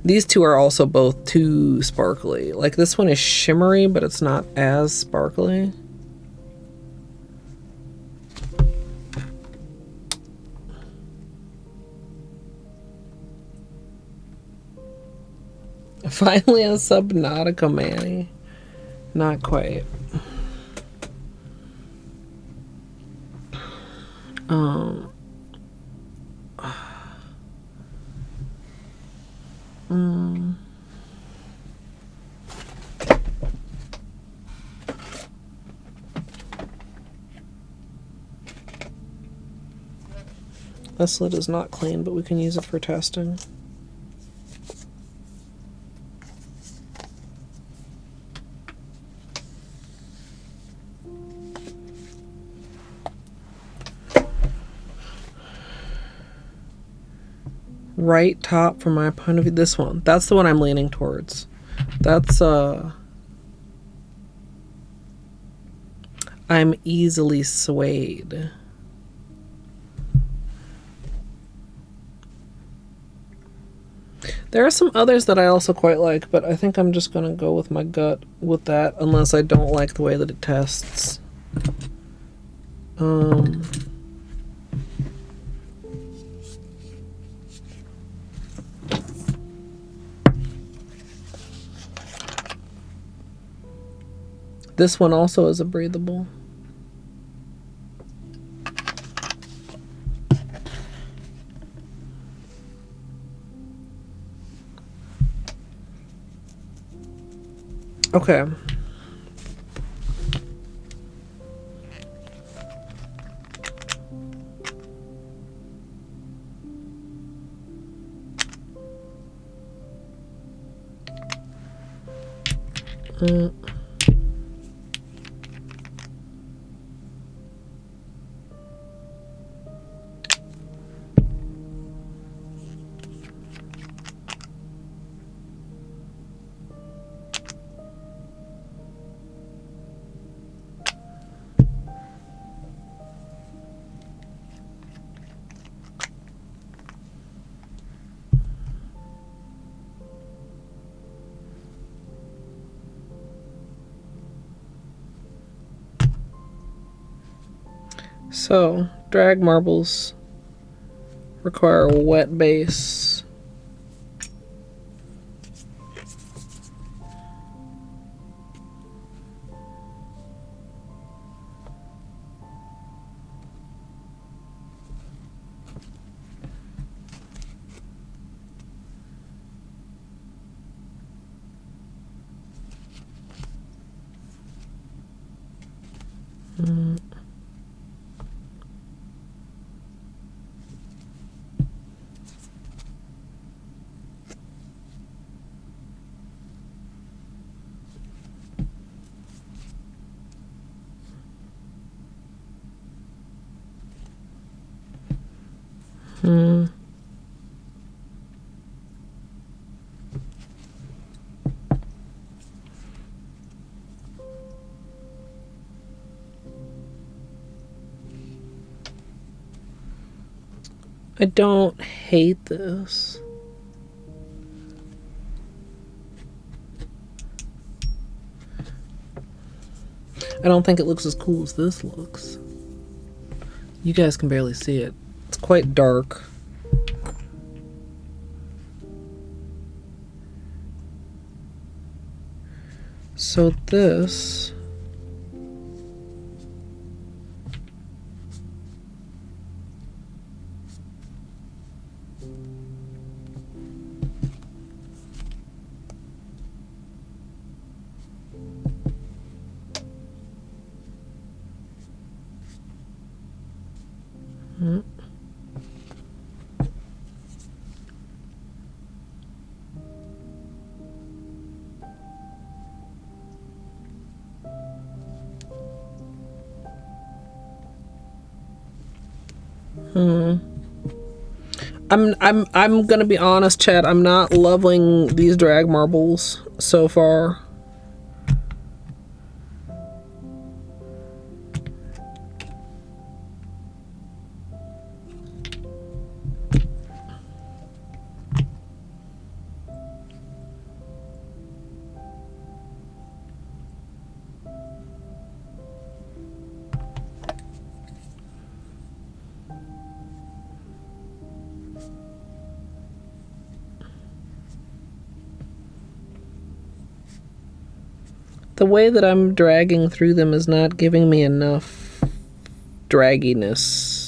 These two are also both too sparkly. Like this one is shimmery, but it's not as sparkly. Finally a Subnautica Manny. Not quite. This lid is not clean, but we can use it for testing. Right top from my point of view, this one. That's the one I'm leaning towards. That's I'm easily swayed. There are some others that I also quite like, but I think I'm just gonna go with my gut with that, unless I don't like the way that it tests. This one also is a breathable. Okay. So, drag marbles require a wet base. I don't hate this. I don't think it looks as cool as this looks. You guys can barely see it. It's quite dark. So this I'm gonna be honest, Chad. I'm not loving these drag marbles so far. The way that I'm dragging through them is not giving me enough dragginess.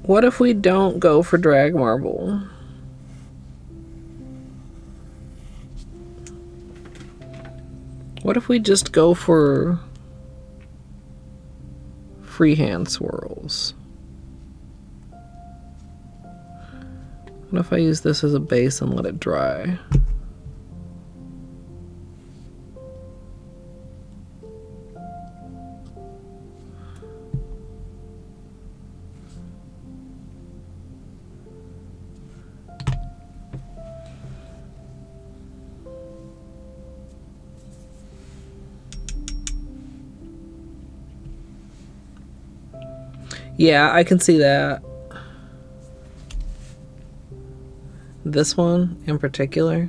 What if we don't go for drag marble? What if we just go for freehand swirls? What if I use this as a base and let it dry? Yeah, I can see that. This one in particular.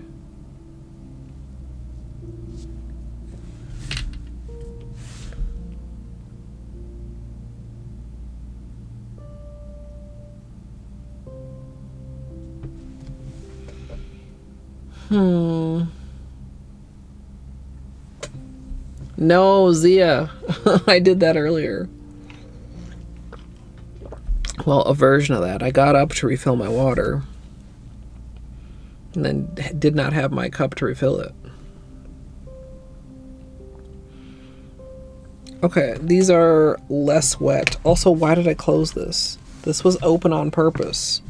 No, Zia. I did that earlier. Well, a version of that. I got up to refill my water and then did not have my cup to refill it. Okay, these are less wet. Also, why did I close this? This was open on purpose.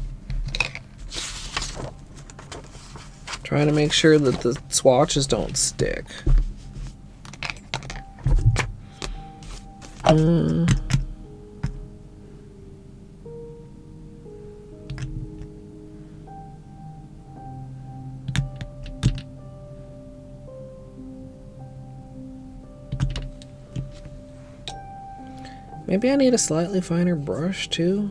Trying to make sure that the swatches don't stick. Maybe I need a slightly finer brush too.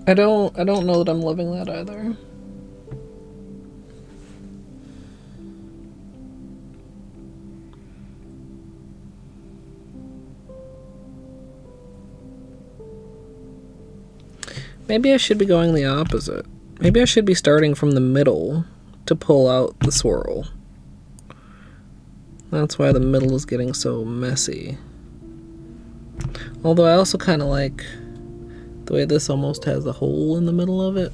I don't know that I'm loving that either. Maybe I should be going the opposite. Maybe I should be starting from the middle to pull out the swirl. That's why the middle is getting so messy. Although I also kind of like the way this almost has a hole in the middle of it.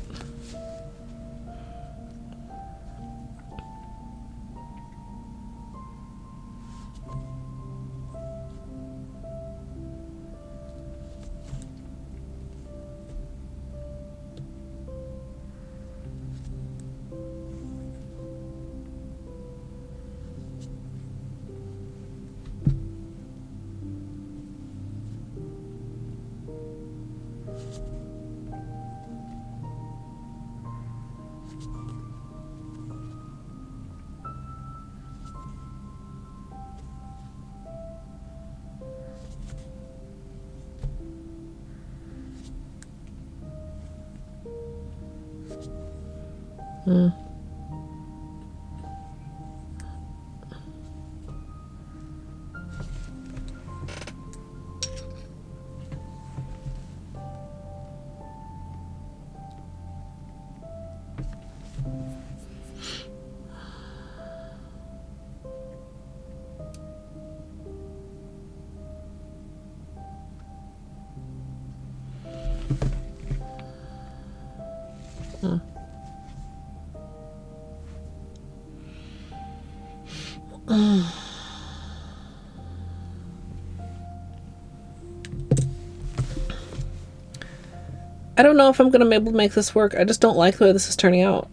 I don't know if I'm gonna be able to make this work. I just don't like the way this is turning out.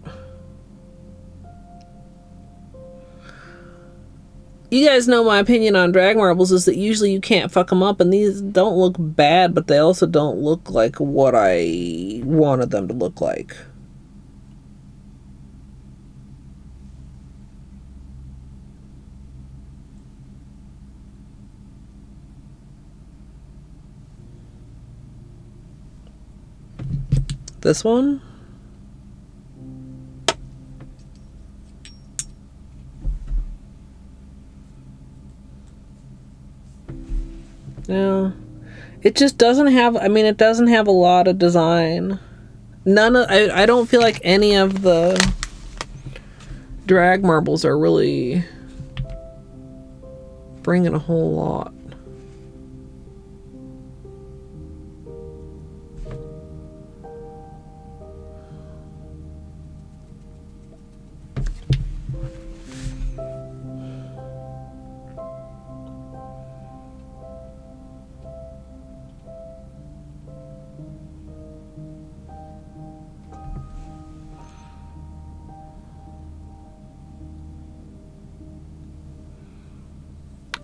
You guys know my opinion on drag marbles is that usually you can't fuck them up, and these don't look bad, but they also don't look like what I wanted them to look like. This one? No. It just doesn't have, I mean, it doesn't have a lot of design. I don't feel like any of the drag marbles are really bringing a whole lot.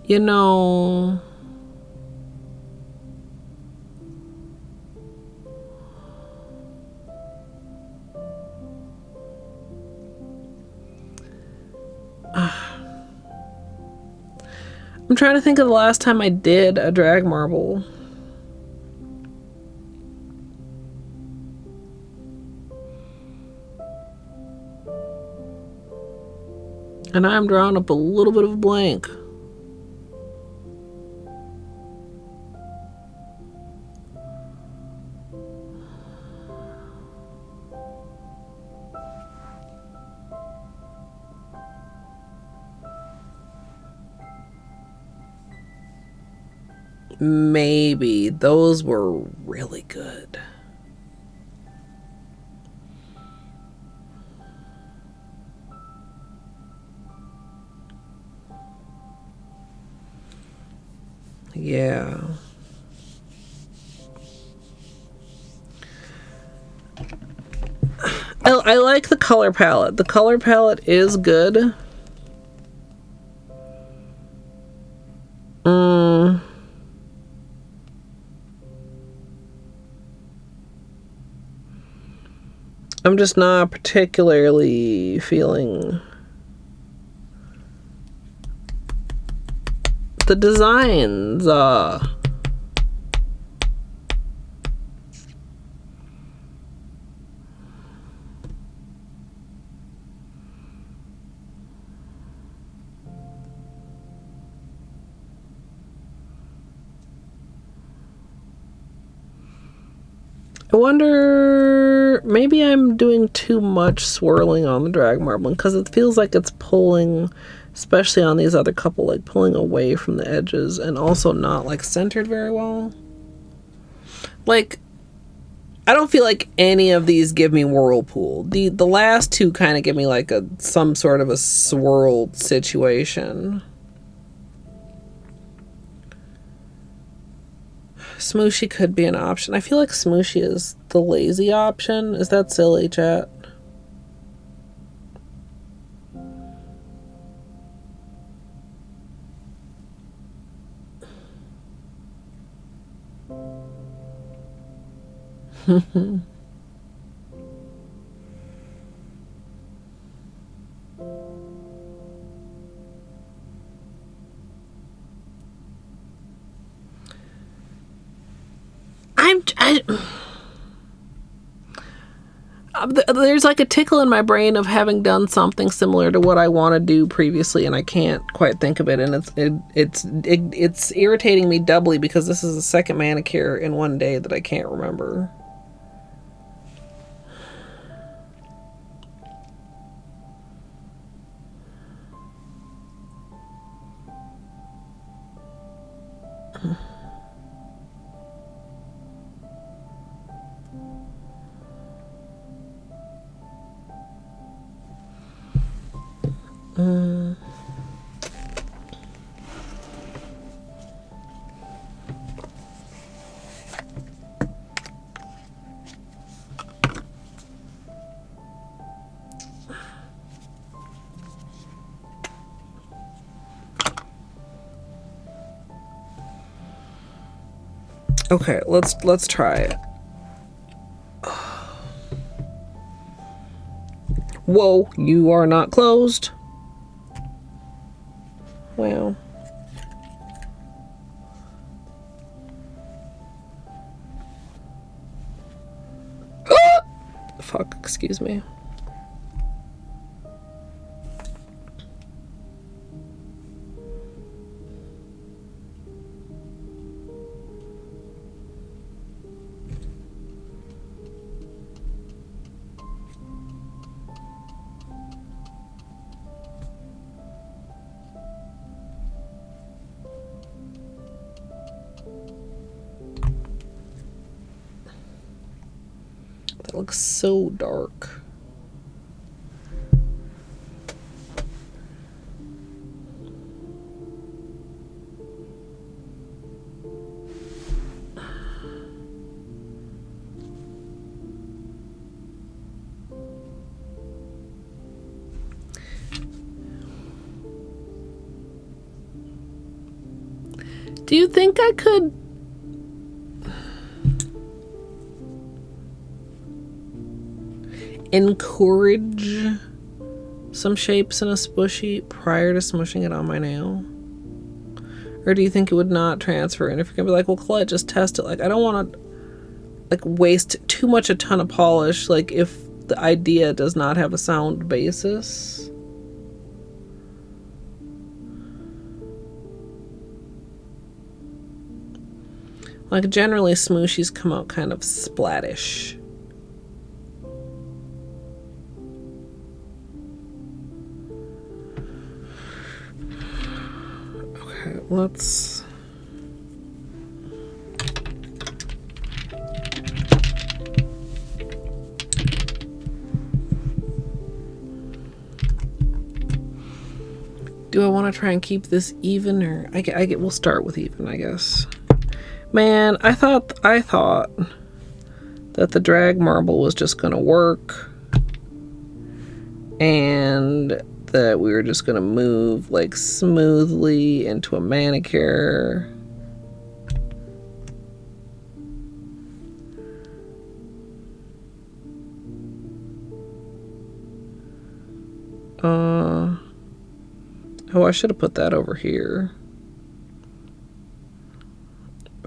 You know, I'm trying to think of the last time I did a drag marble. And I'm drawing up a little bit of a blank. Maybe those were really good. Yeah. I like the color palette. The color palette is good. I'm just not particularly feeling the designs. wonder, maybe I'm doing too much swirling on the drag marbling because it feels like it's pulling, especially on these other couple, like pulling away from the edges and also not like centered very well. Like, I don't feel like any of these give me whirlpool. The last two kind of give me like some sort of a swirled situation. Smooshy could be an option. I feel like Smooshy is the lazy option. Is that silly, chat? There's like a tickle in my brain of having done something similar to what I want to do previously, and I can't quite think of it, and it's irritating me doubly because this is the second manicure in one day that I can't remember. Okay, let's try it. Whoa, you are not closed. Wow. Fuck, excuse me. That looks so dark. Do you think I could encourage some shapes in a smooshy prior to smooshing it on my nail? Or do you think it would not transfer? And if you're gonna be like, well, Colette, just test it. Like, I don't want to like waste too much a ton of polish, like if the idea does not have a sound basis. Like, generally smooshies come out kind of splattish. Okay, let's... Do I want to try and keep this even, or we'll start with even, I guess. Man, I thought that the drag marble was just gonna work and that we were just gonna move like smoothly into a manicure. Oh, I should have put that over here.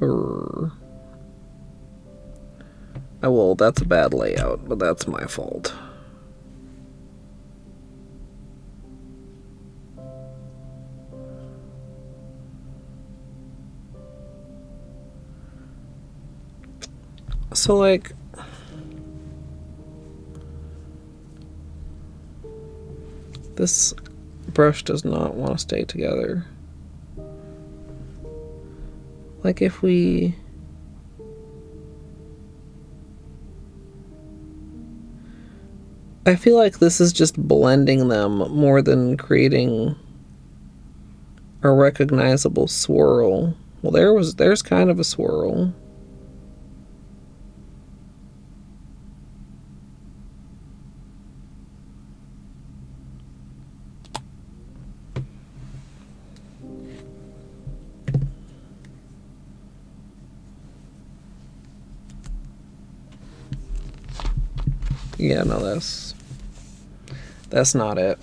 Oh, well, that's a bad layout, but that's my fault. So, like, This brush does not want to stay together. Like if we... I feel like this is just blending them more than creating a recognizable swirl. Well, there's kind of a swirl. Yeah, no, that's not it.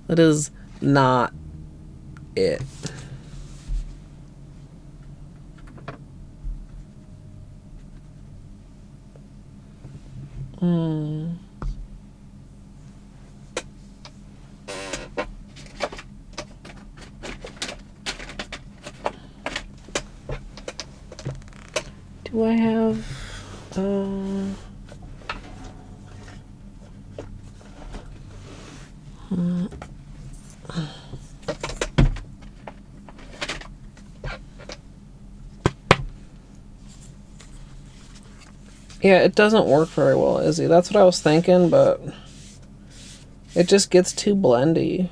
That is not it. Do I have yeah, it doesn't work very well, Izzy. That's what I was thinking, but it just gets too blendy.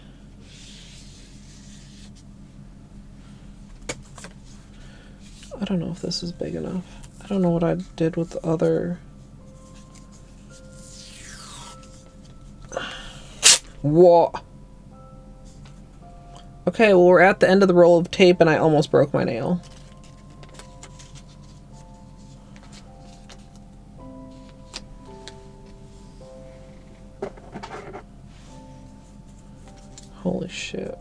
I don't know if this is big enough. I don't know what I did with the other. What? Okay, well, we're at the end of the roll of tape and I almost broke my nail. Holy shit.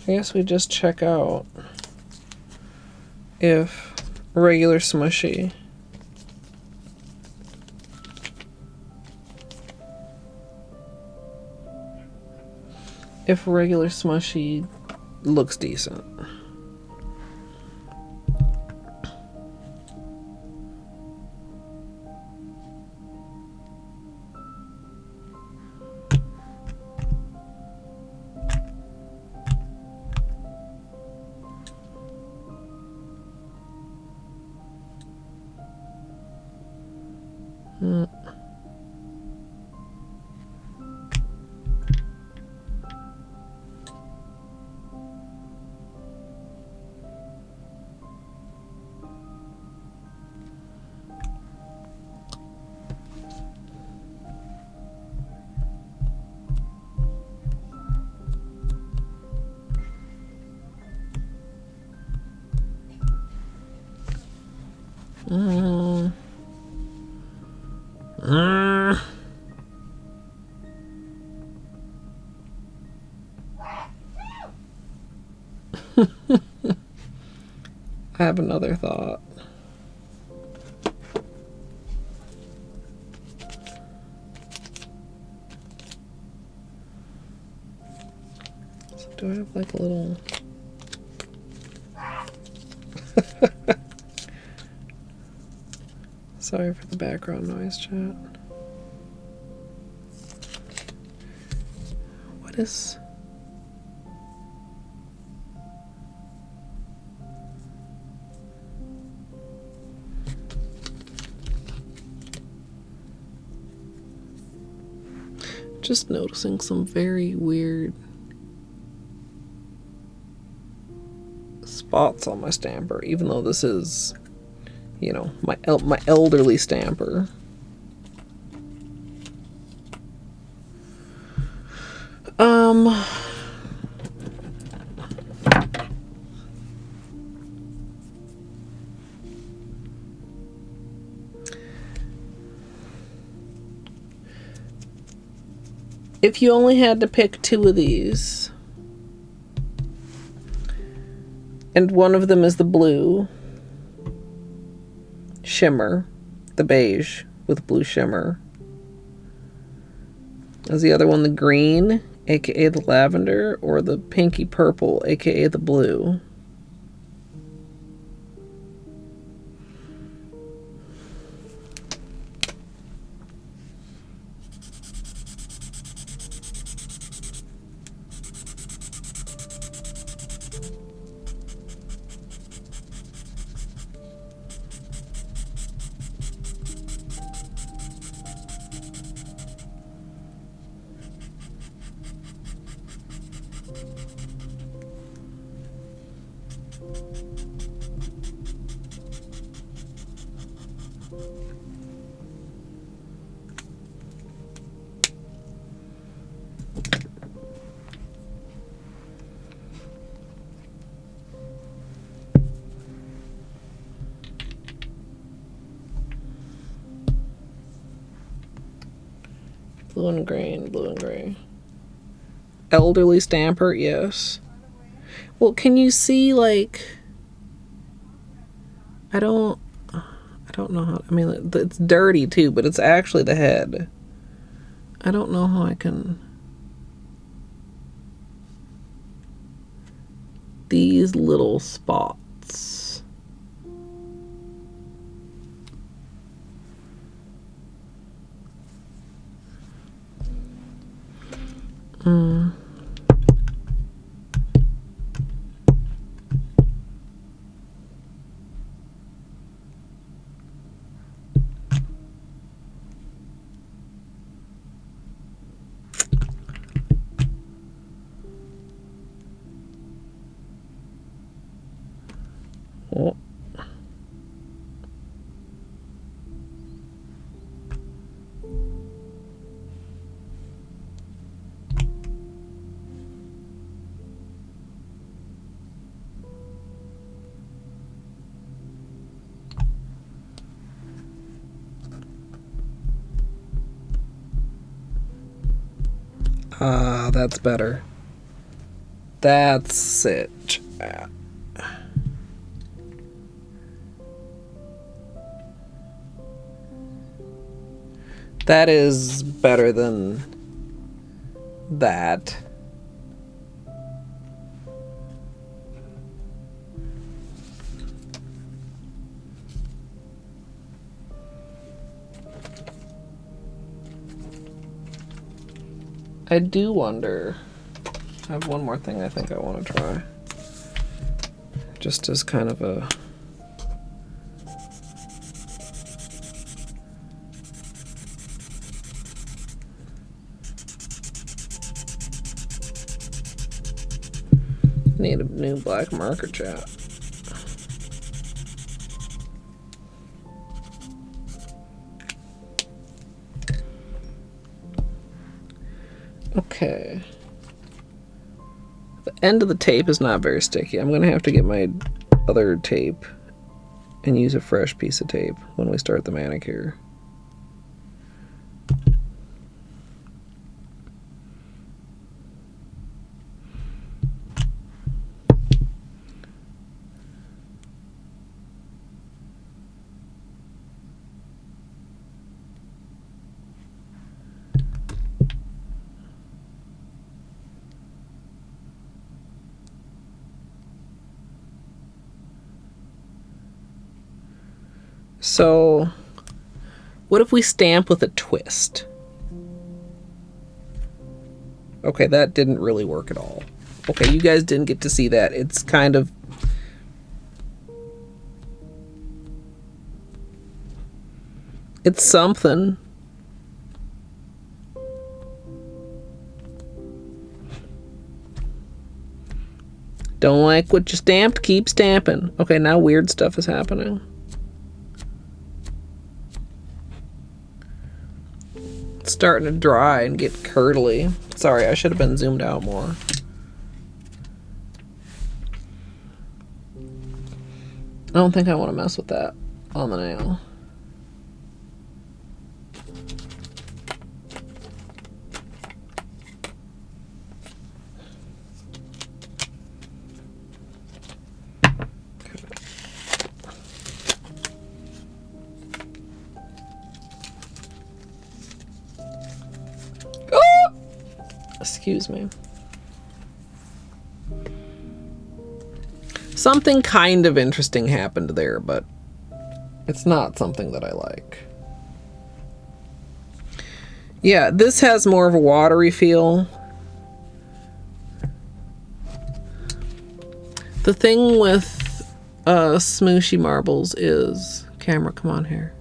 I guess we just check out if regular smushy looks decent. I have another thought. So do I have like a little... Sorry for the background noise, chat. What is... Just noticing some very weird spots on my stamper, even though this is, you know, my elderly stamper. If you only had to pick two of these, and one of them is the blue shimmer, the beige with blue shimmer, Is the other one the green, aka the lavender, or the pinky purple, aka the blue? Blue and green, blue and gray. Elderly stamper, yes. Well, can you see, like, I don't know how, I mean, it's dirty too, but it's actually the head. I don't know how I can. These little spots. Oh. Ah, that's better. That's it. That is better than that. I do wonder. I have one more thing I think I want to try. Just as kind of a... Need a new black marker, chat. Okay. The end of the tape is not very sticky. I'm gonna have to get my other tape and use a fresh piece of tape when we start the manicure. So, what if we stamp with a twist? Okay, that didn't really work at all. Okay, you guys didn't get to see that. It's kind of... It's something. Don't like what you stamped? Keep stamping. Okay, now weird stuff is happening. It's starting to dry and get curdly. Sorry, I should have been zoomed out more. I don't think I want to mess with that on the nail. Excuse me. Something kind of interesting happened there, but it's not something that I like. Yeah, this has more of a watery feel. The thing with smooshy marbles is... Camera, come on here.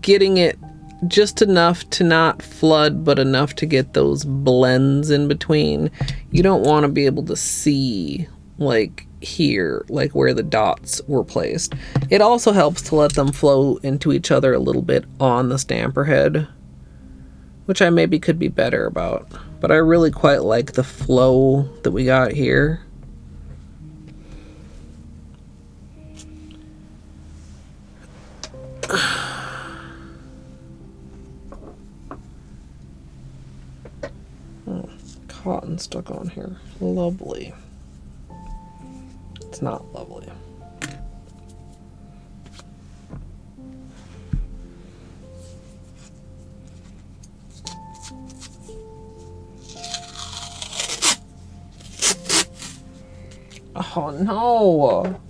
Getting it just enough to not flood, but enough to get those blends in between. You don't want to be able to see, like, here, like where the dots were placed. It also helps to let them flow into each other a little bit on the stamper head, which I maybe could be better about. But I really quite like the flow that we got here. Oh, cotton stuck on here. Lovely. It's not lovely. Oh no!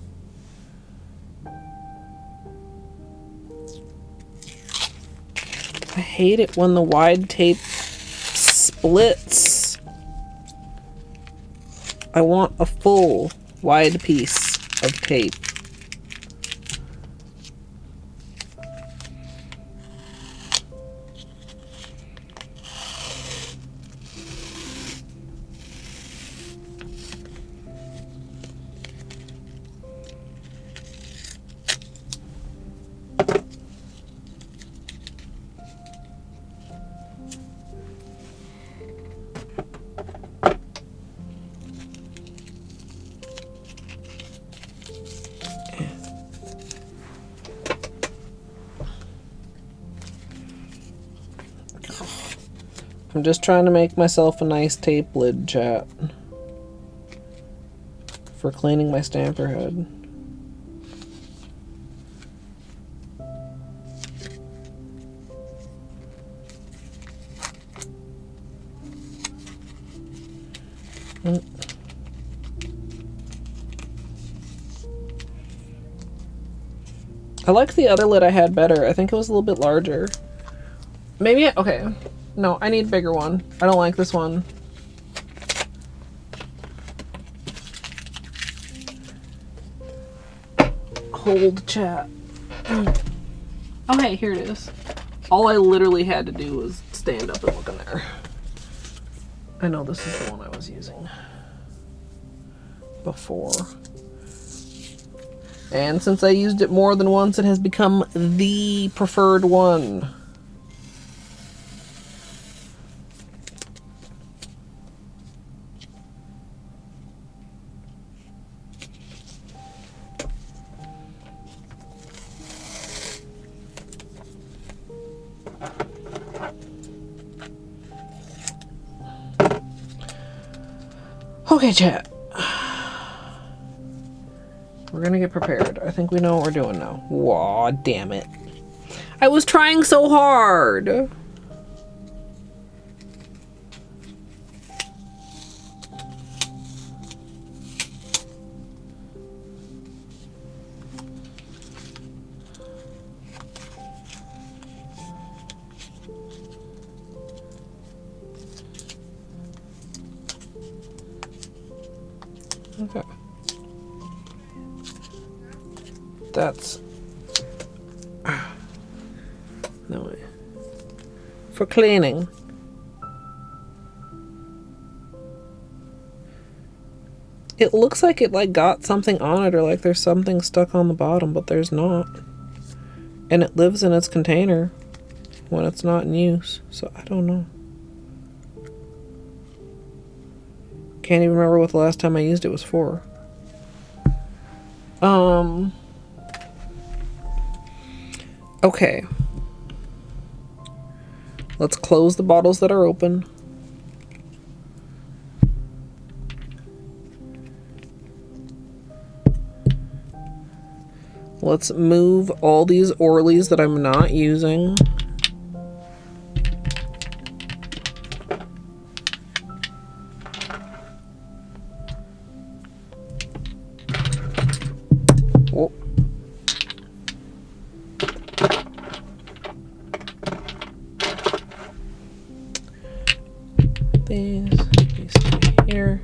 I hate it when the wide tape splits. I want a full wide piece of tape. I'm just trying to make myself a nice tape lid, chat, for cleaning my stamper head. I liked the other lid I had better. I think it was a little bit larger. Maybe okay. No, I need a bigger one. I don't like this one. Hold, chat. Okay, here it is. All I literally had to do was stand up and look in there. I know this is the one I was using before. And since I used it more than once, it has become the preferred one. Okay, chat. We're gonna get prepared. I think we know what we're doing now. Aw, damn it. I was trying so hard. Okay. That's no way. For cleaning. It looks like it like got something on it, or like there's something stuck on the bottom, but there's not. And it lives in its container when it's not in use, so I don't know. Can't even remember what the last time I used it was for. Okay. Let's close the bottles that are open. Let's move all these Orlys that I'm not using. Oh. These right here.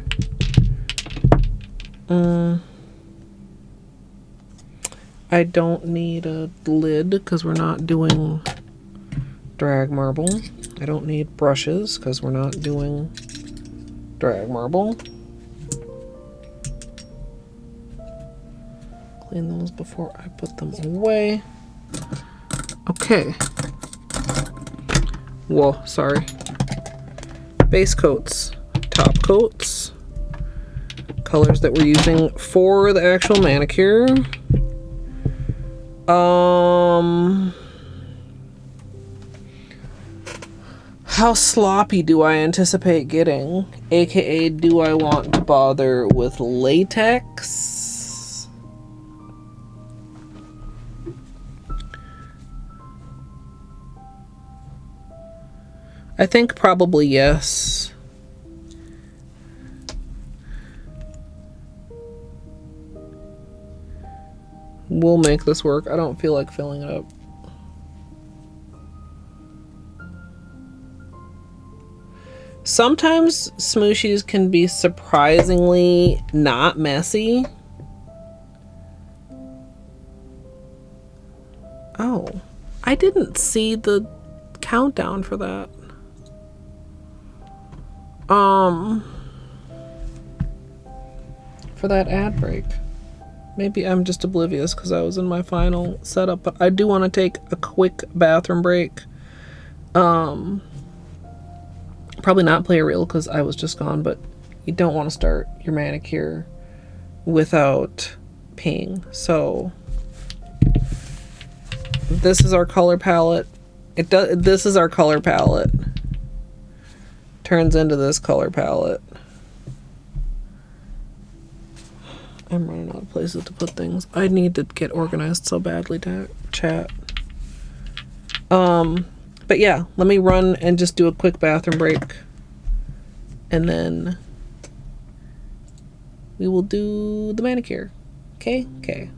I don't need a lid because we're not doing drag marble. I don't need brushes because we're not doing drag marble. Clean those before I put them away. Okay. Whoa, sorry. Base coats, top coats, colors that we're using for the actual manicure. How sloppy do I anticipate getting? AKA, do I want to bother with latex? I think probably yes. We'll make this work. I don't feel like filling it up. Sometimes smooshies can be surprisingly not messy. Oh, I didn't see the countdown for that. For that ad break. Maybe I'm just oblivious because I was in my final setup, but I do want to take a quick bathroom break. Probably not play a reel because I was just gone, but you don't want to start your manicure without peeing. So this is our color palette. This is our color palette. Turns into this color palette. I'm running out of places to put things. I need to get organized so badly, chat. But yeah, let me run and just do a quick bathroom break. And then we will do the manicure. Okay? Okay.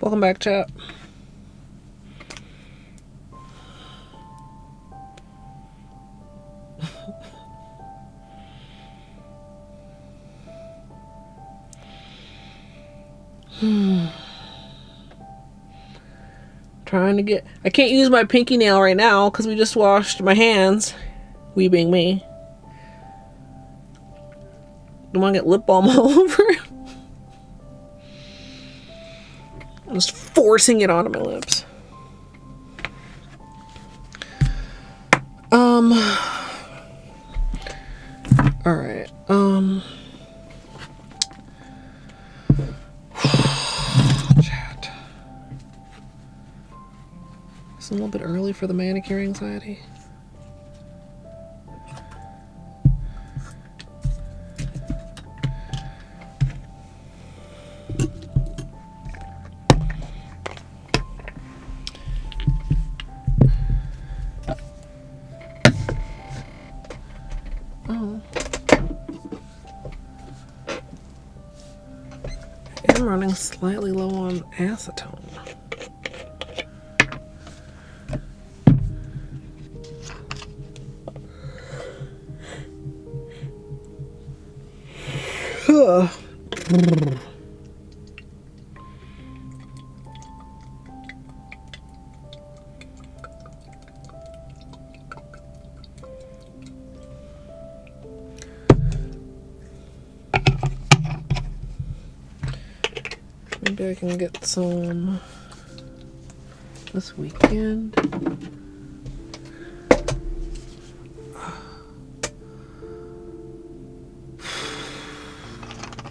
Welcome back, chat. Trying to get... I can't use my pinky nail right now because we just washed my hands. We being me. Don't want to get lip balm all over it. I'm just forcing it onto my lips. Alright. Chat. It's a little bit early for the manicure anxiety. I'm running slightly low on acetone. Maybe I can get some this weekend.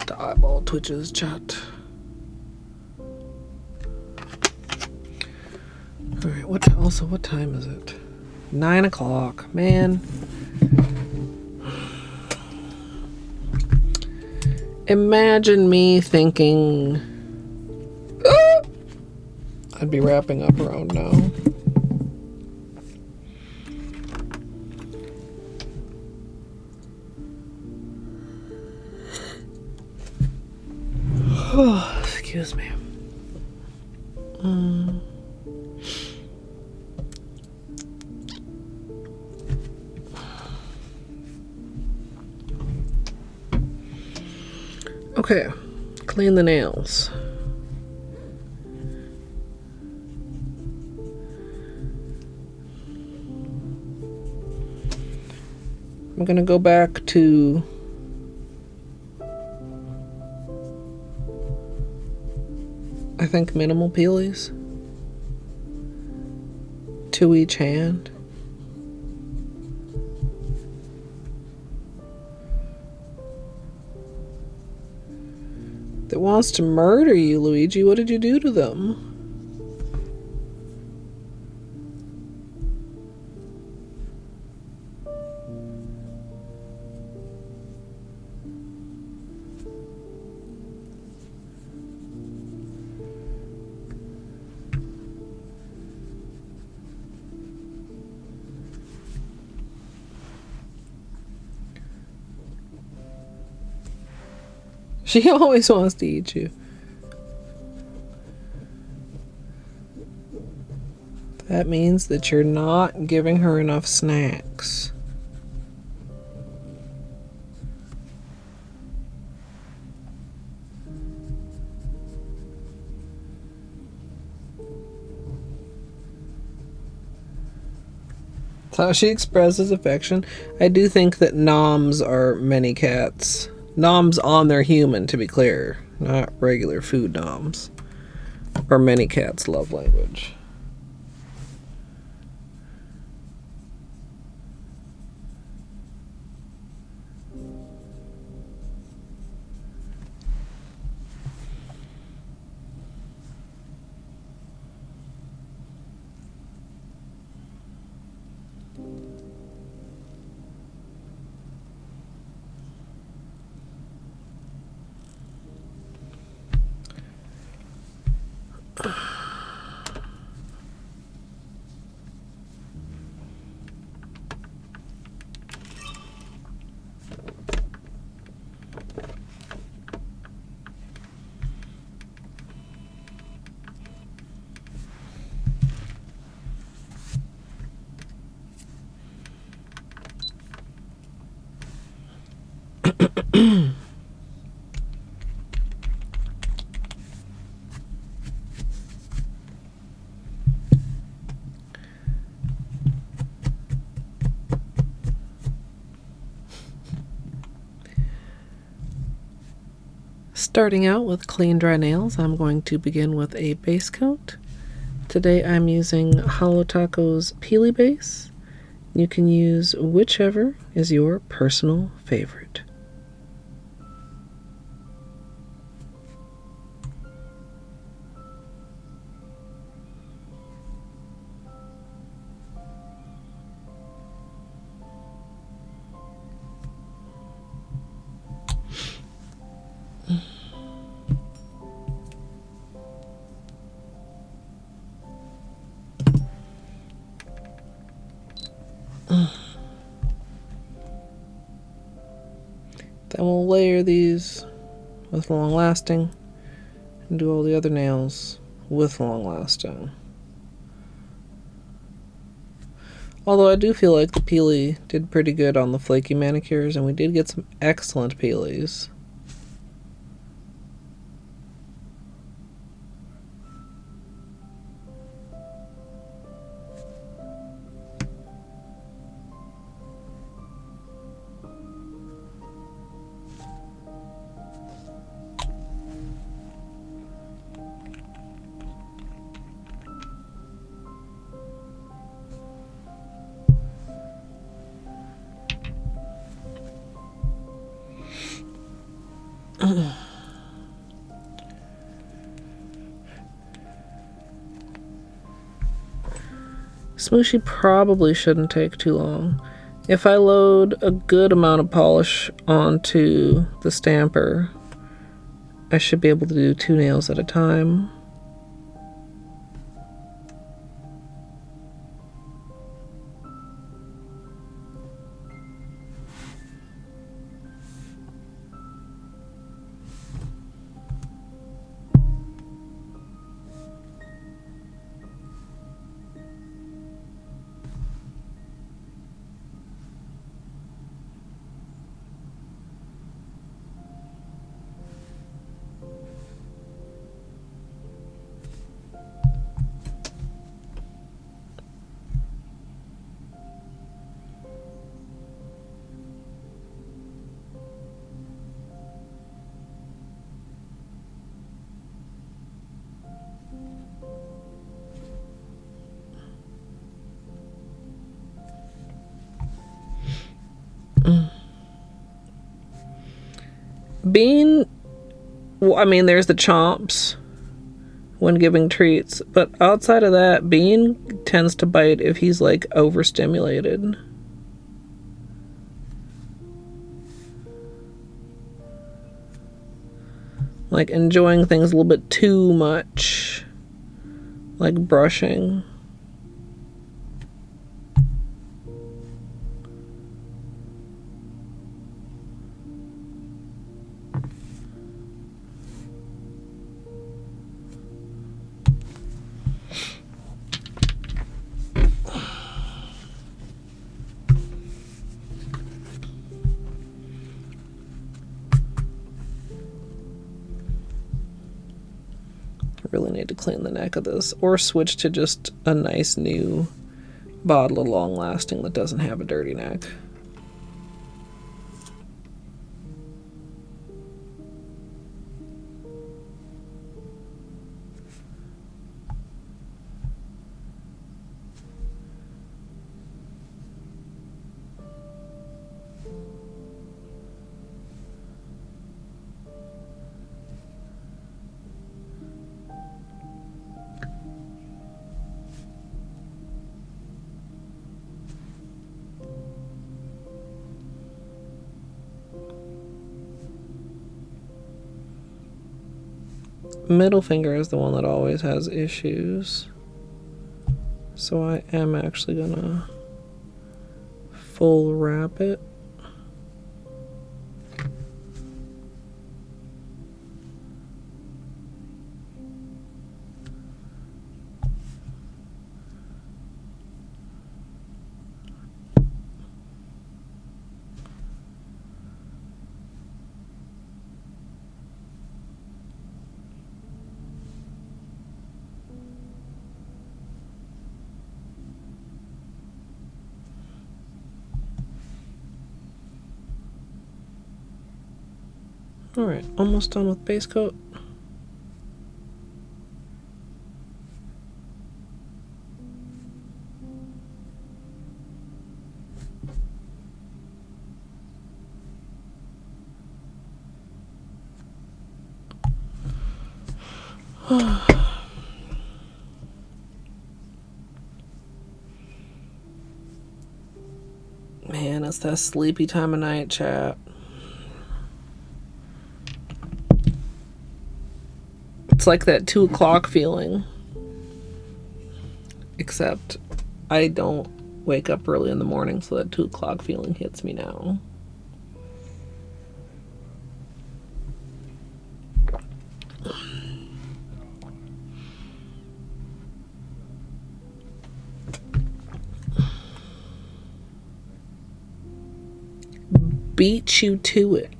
The eyeball twitches, chat. Alright, what time is it? 9 o'clock, man. Imagine me thinking I'd be wrapping up around now. Oh, excuse me. Okay, clean the nails. I'm gonna go back to I think minimal peelies. 2 each hand. That wants to murder you, Luigi. What did you do to them? She always wants to eat you. That means that you're not giving her enough snacks. That's how she expresses affection. I do think that noms are many cats. Noms on their human, to be clear. Not regular food noms. Or many cats' love language. Starting out with clean dry nails, I'm going to begin with a base coat. Today I'm using Holo Taco's Peely Base. You can use whichever is your personal favorite. Then we'll layer these with long lasting and do all the other nails with long lasting. Although I do feel like the Peely did pretty good on the flaky manicures, and we did get some excellent Peelies. Smooshy probably shouldn't take too long. If I load a good amount of polish onto the stamper, I should be able to do 2 nails at a time. Bean, well, I mean, there's the chomps when giving treats, but outside of that, Bean tends to bite if he's like overstimulated. Like enjoying things a little bit too much, like brushing. really need to clean the neck of this or switch to just a nice new bottle of long lasting that doesn't have a dirty neck. Middle finger is the one that always has issues. So I am actually gonna full wrap it. Alright, almost done with base coat. Man, it's that sleepy time of night, chat. It's like that 2 o'clock feeling. Except I don't wake up early in the morning, so that 2 o'clock feeling hits me now. Beat you to it.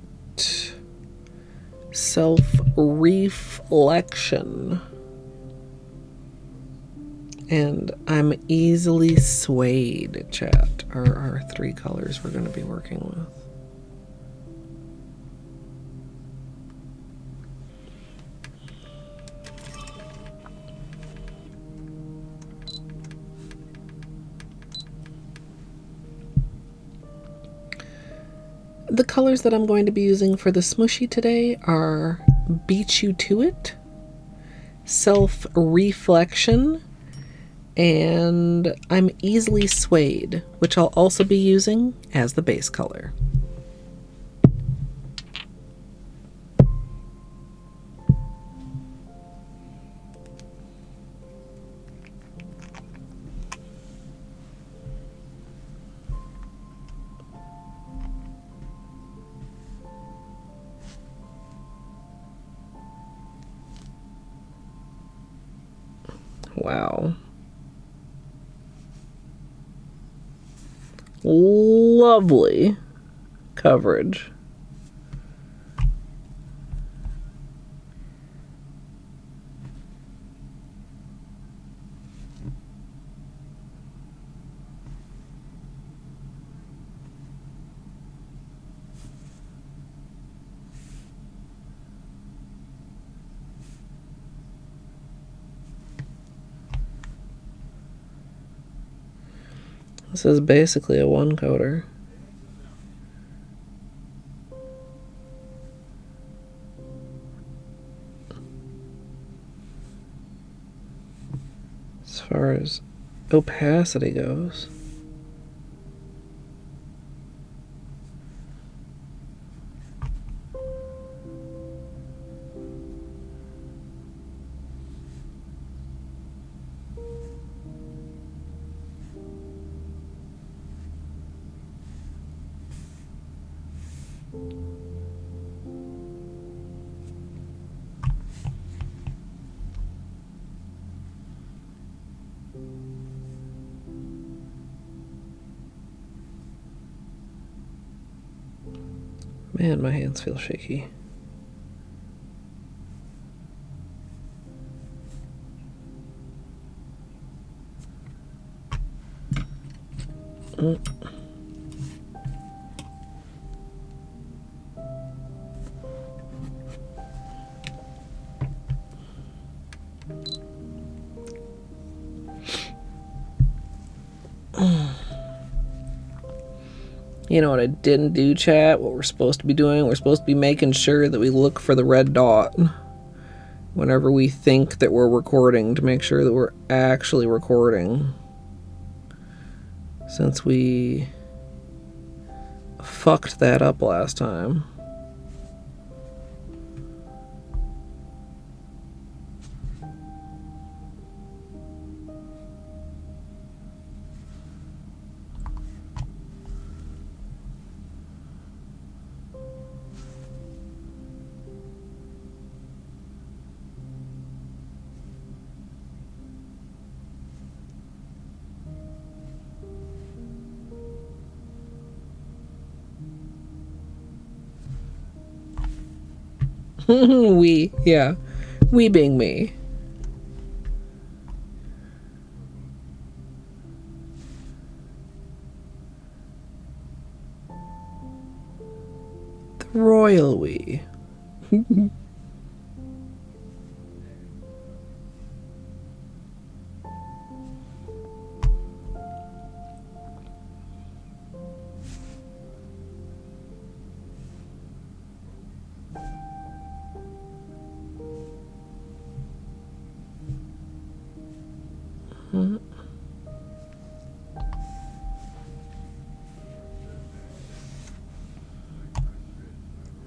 Reef-lection. And I'm easily swayed, chat, are our 3 colors we're going to be working with. The colors that I'm going to be using for the smooshy today are Beat You To It, Reef-lection, and I'm Easily Swayed, which I'll also be using as the base color. Wow. Lovely coverage. This is basically a one coater. As far as opacity goes. Man, my hands feel shaky. You know what I didn't do, chat? What we're supposed to be doing? We're supposed to be making sure that we look for the red dot whenever we think that we're recording, to make sure that we're actually recording. Since we fucked that up last time. We, yeah. We being me. The royal we.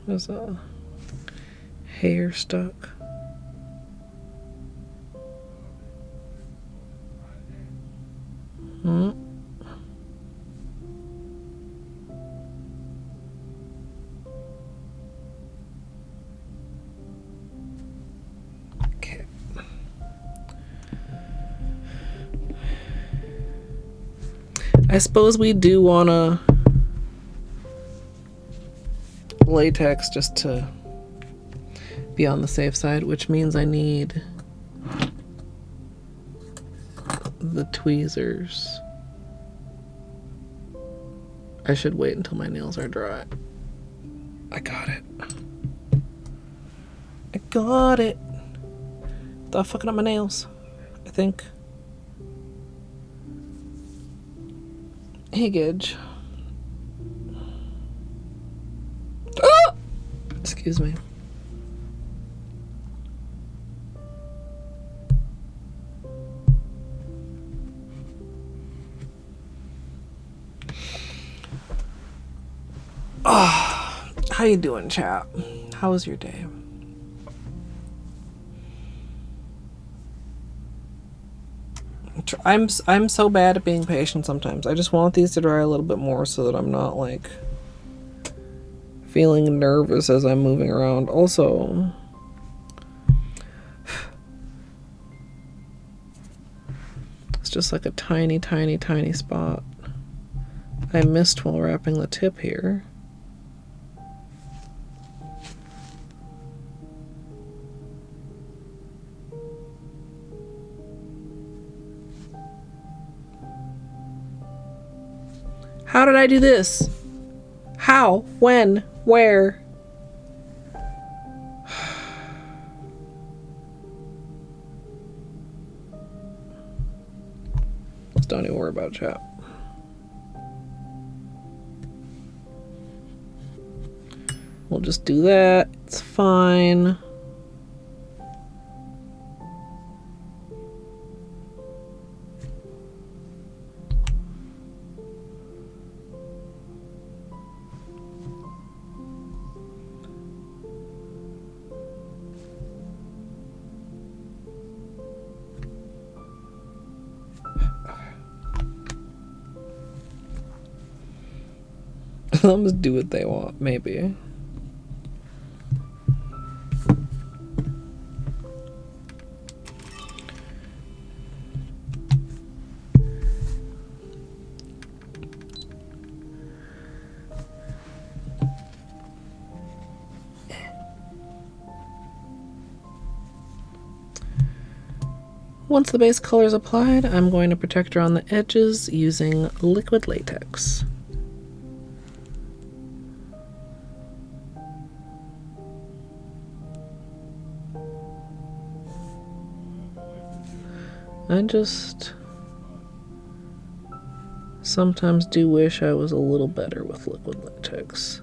There's a hair stuck. Okay. I suppose we do wanna latex just to be on the safe side, which means I need the tweezers. I should wait until my nails are dry. I got it. I got it. Stop fucking up my nails, I think. Hey, Gidge. Ah! Excuse me. Oh, how you doing, chat? How was your day? I'm so bad at being patient sometimes. I just want these to dry a little bit more so that I'm not like feeling nervous as I'm moving around. Also, it's just like a tiny, tiny, tiny spot I missed while wrapping the tip here. How did I do this? How? When? Where? Just don't even worry about it, chat. We'll just do that. It's fine. Let them do what they want, maybe. Once the base color is applied, I'm going to protect her on the edges using liquid latex. I just sometimes do wish I was a little better with liquid latex.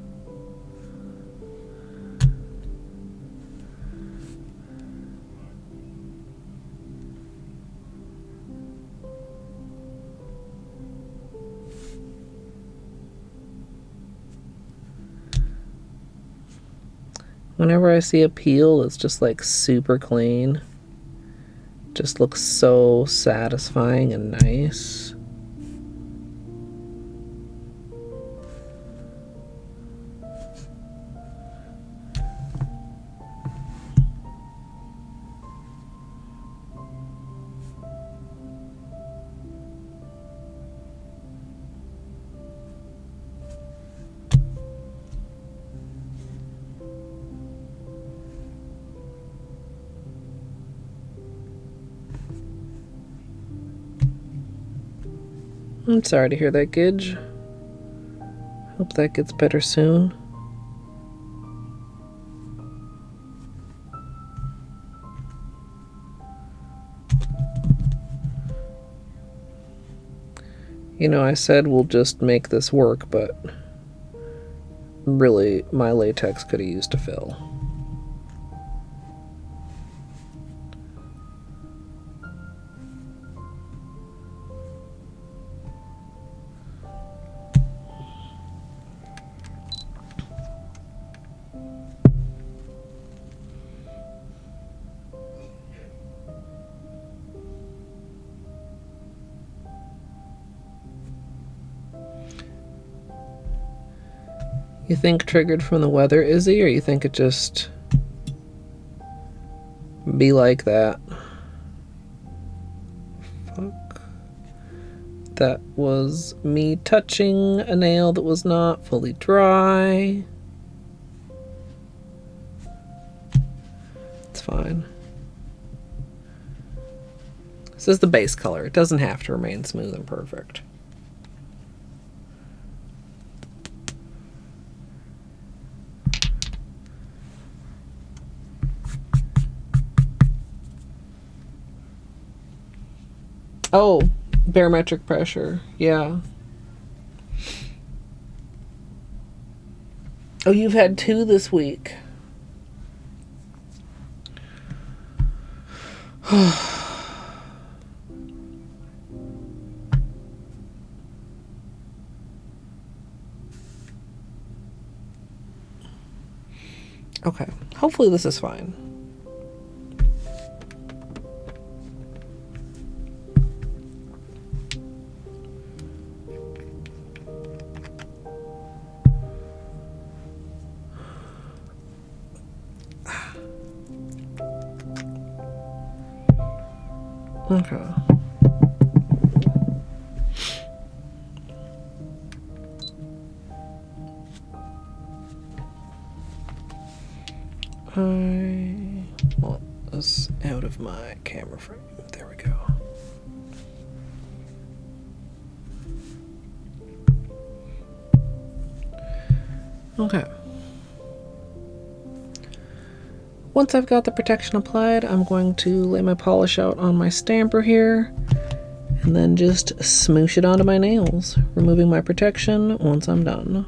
Whenever I see a peel that's just like super clean, just looks so satisfying and nice. I'm sorry to hear that, Gidge. Hope that gets better soon. You know, I said we'll just make this work, but really, my latex could have used a fill. You think triggered from the weather, Izzy, or you think it just be like that? Fuck. That was me touching a nail that was not fully dry. It's fine. This is the base color. It doesn't have to remain smooth and perfect. Oh, barometric pressure. Yeah. Oh, you've had 2 this week. Okay. Hopefully this is fine. Okay. I want this out of my camera frame. There we go. Okay. Once I've got the protection applied, I'm going to lay my polish out on my stamper here and then just smoosh it onto my nails, removing my protection once I'm done.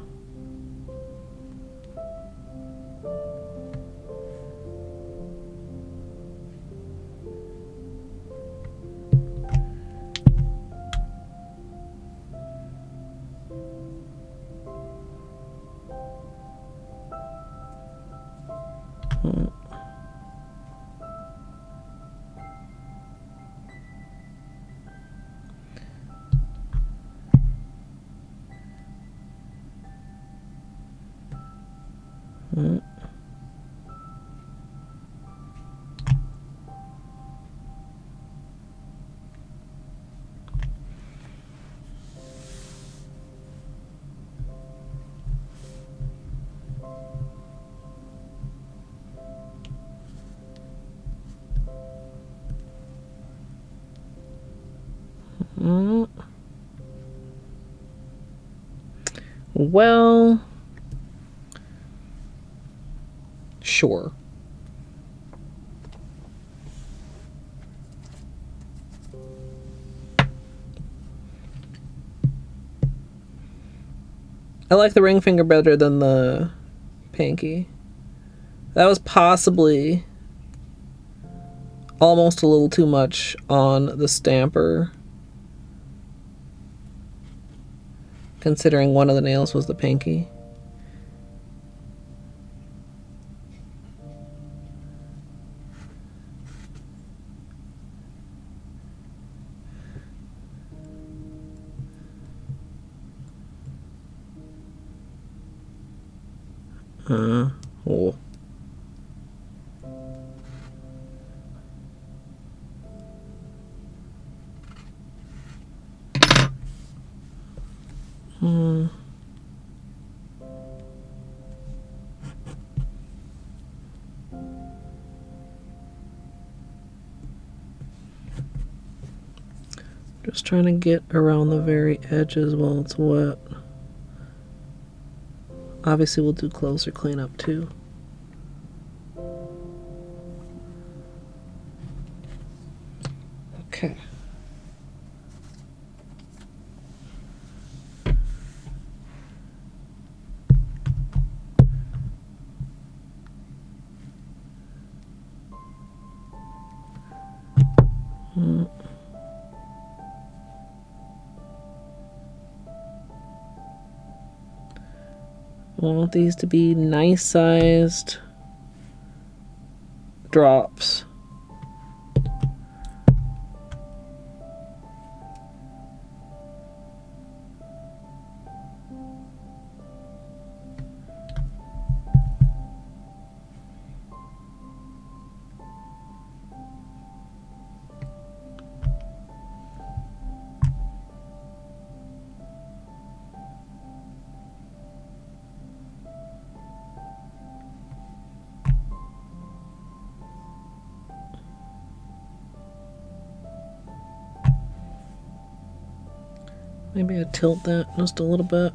Well, sure. I like the ring finger better than the pinky. That was possibly almost a little too much on the stamper, considering one of the nails was the pinky. Oh. Just trying to get around the very edges while it's wet. Obviously, we'll do closer cleanup too. Okay. I want these to be nice sized drops. Maybe I tilt that just a little bit.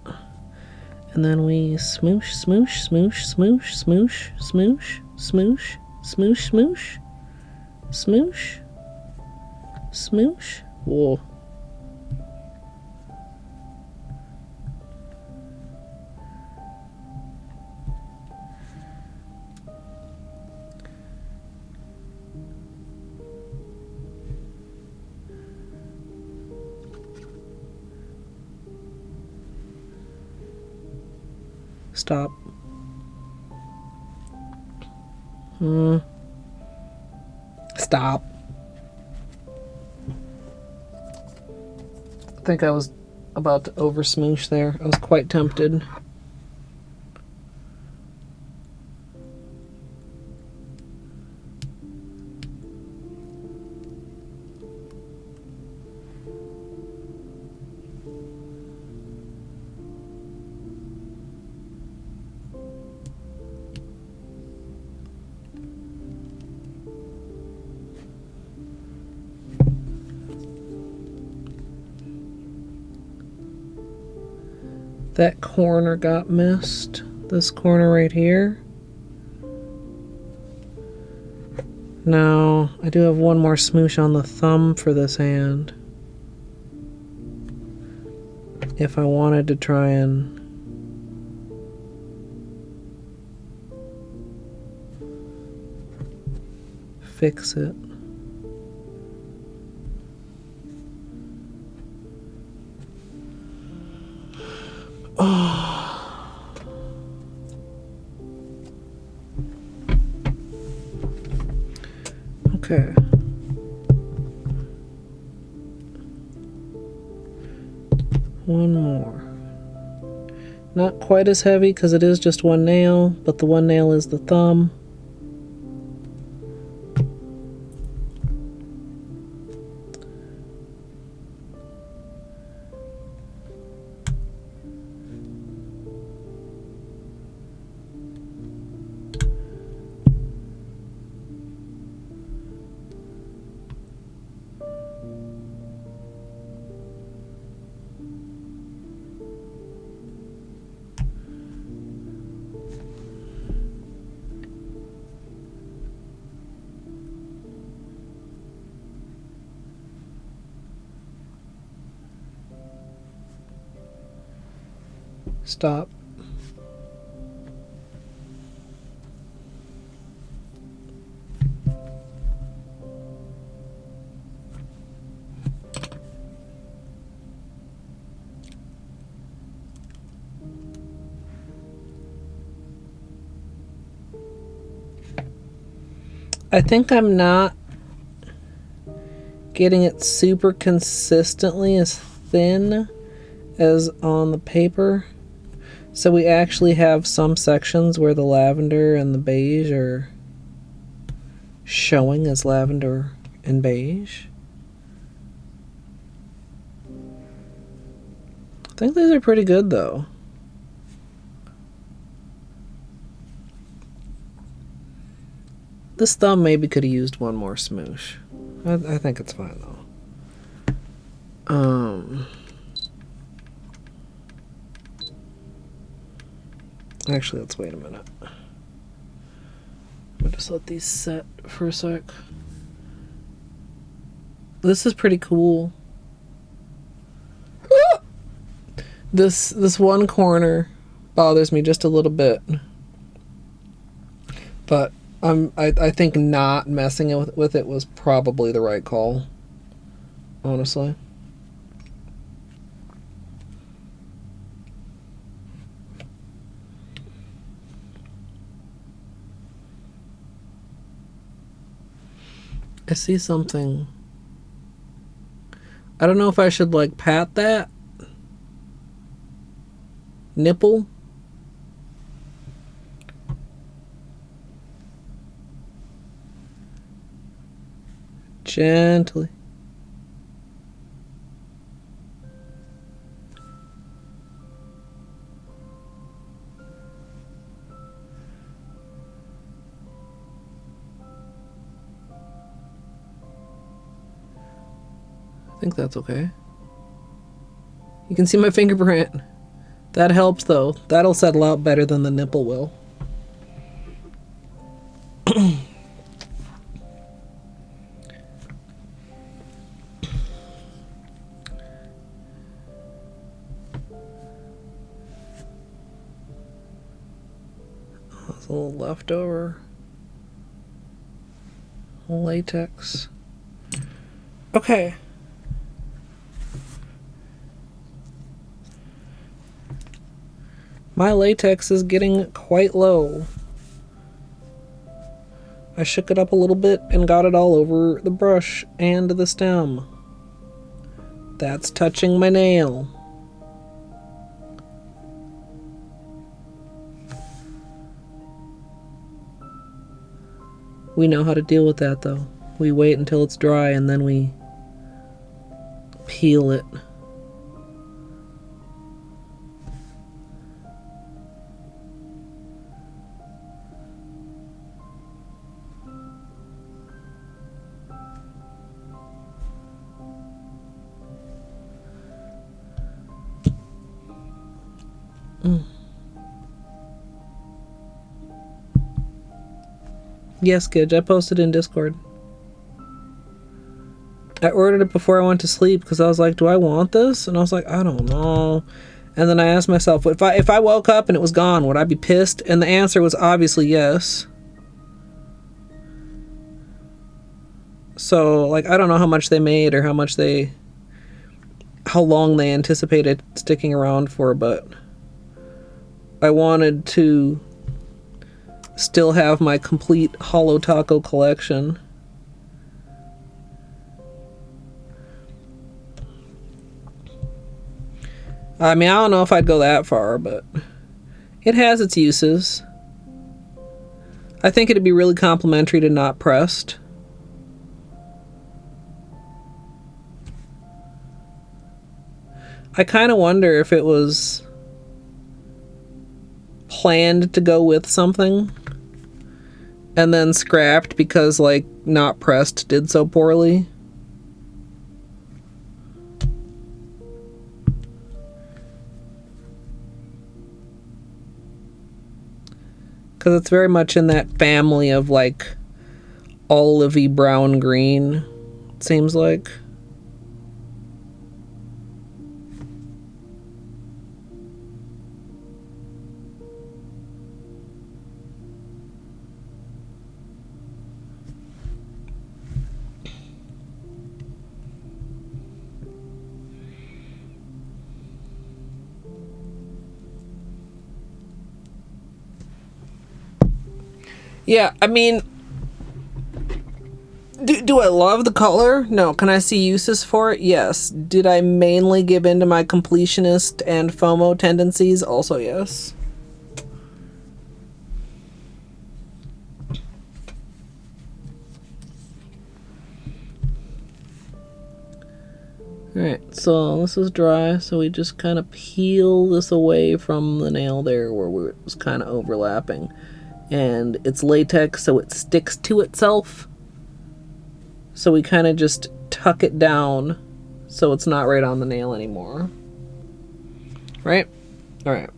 And then we smoosh, smoosh, smoosh, smoosh, smoosh, smoosh, smoosh, smoosh, smoosh, smoosh, smoosh. Whoa. Stop. Stop. I think I was about to over smoosh there. I was quite tempted. That corner got missed. This corner right here. Now, I do have one more smoosh on the thumb for this hand. If I wanted to try and fix it. Okay. One more. Not quite as heavy because it is just one nail, but the one nail is the thumb. Stop. I think I'm not getting it super consistently as thin as on the paper. So we actually have some sections where the lavender and the beige are showing as lavender and beige. I think these are pretty good though. This thumb maybe could have used one more smoosh. I think it's fine though. Actually, let's wait a minute. I'm gonna just let these set for a sec. This is pretty cool. This one corner bothers me just a little bit, but I think not messing with it was probably the right call, honestly. I see something. I don't know if I should like pat that nipple. Gently. I think that's okay. You can see my fingerprint. That helps though. That'll settle out better than the nipple will. There's a little leftover latex. Okay. My latex is getting quite low. I shook it up a little bit and got it all over the brush and the stem. That's touching my nail. We know how to deal with that though. We wait until it's dry and then we peel it. Yes, Gidge, I posted in Discord. I ordered it before I went to sleep because I was like, do I want this? And I was like, I don't know. And then I asked myself, if I woke up and it was gone, would I be pissed? And the answer was obviously yes. So, like, I don't know how much they made or how long they anticipated sticking around for, but I wanted to still have my complete Holo taco collection. I mean, I don't know if I'd go that far, but it has its uses. I think it'd be really complimentary to not pressed. I kind of wonder if it was planned to go with something and then scrapped because, like, not pressed did so poorly. Because it's very much in that family of, like, olivey brown green, it seems like. Yeah, I mean, do I love the color? No. Can I see uses for it? Yes. Did I mainly give in to my completionist and FOMO tendencies? Also yes. Alright, so this is dry, so we just kind of peel this away from the nail there where it was kind of overlapping. And it's latex, so it sticks to itself. So we kind of just tuck it down so it's not right on the nail anymore. Right? Alright.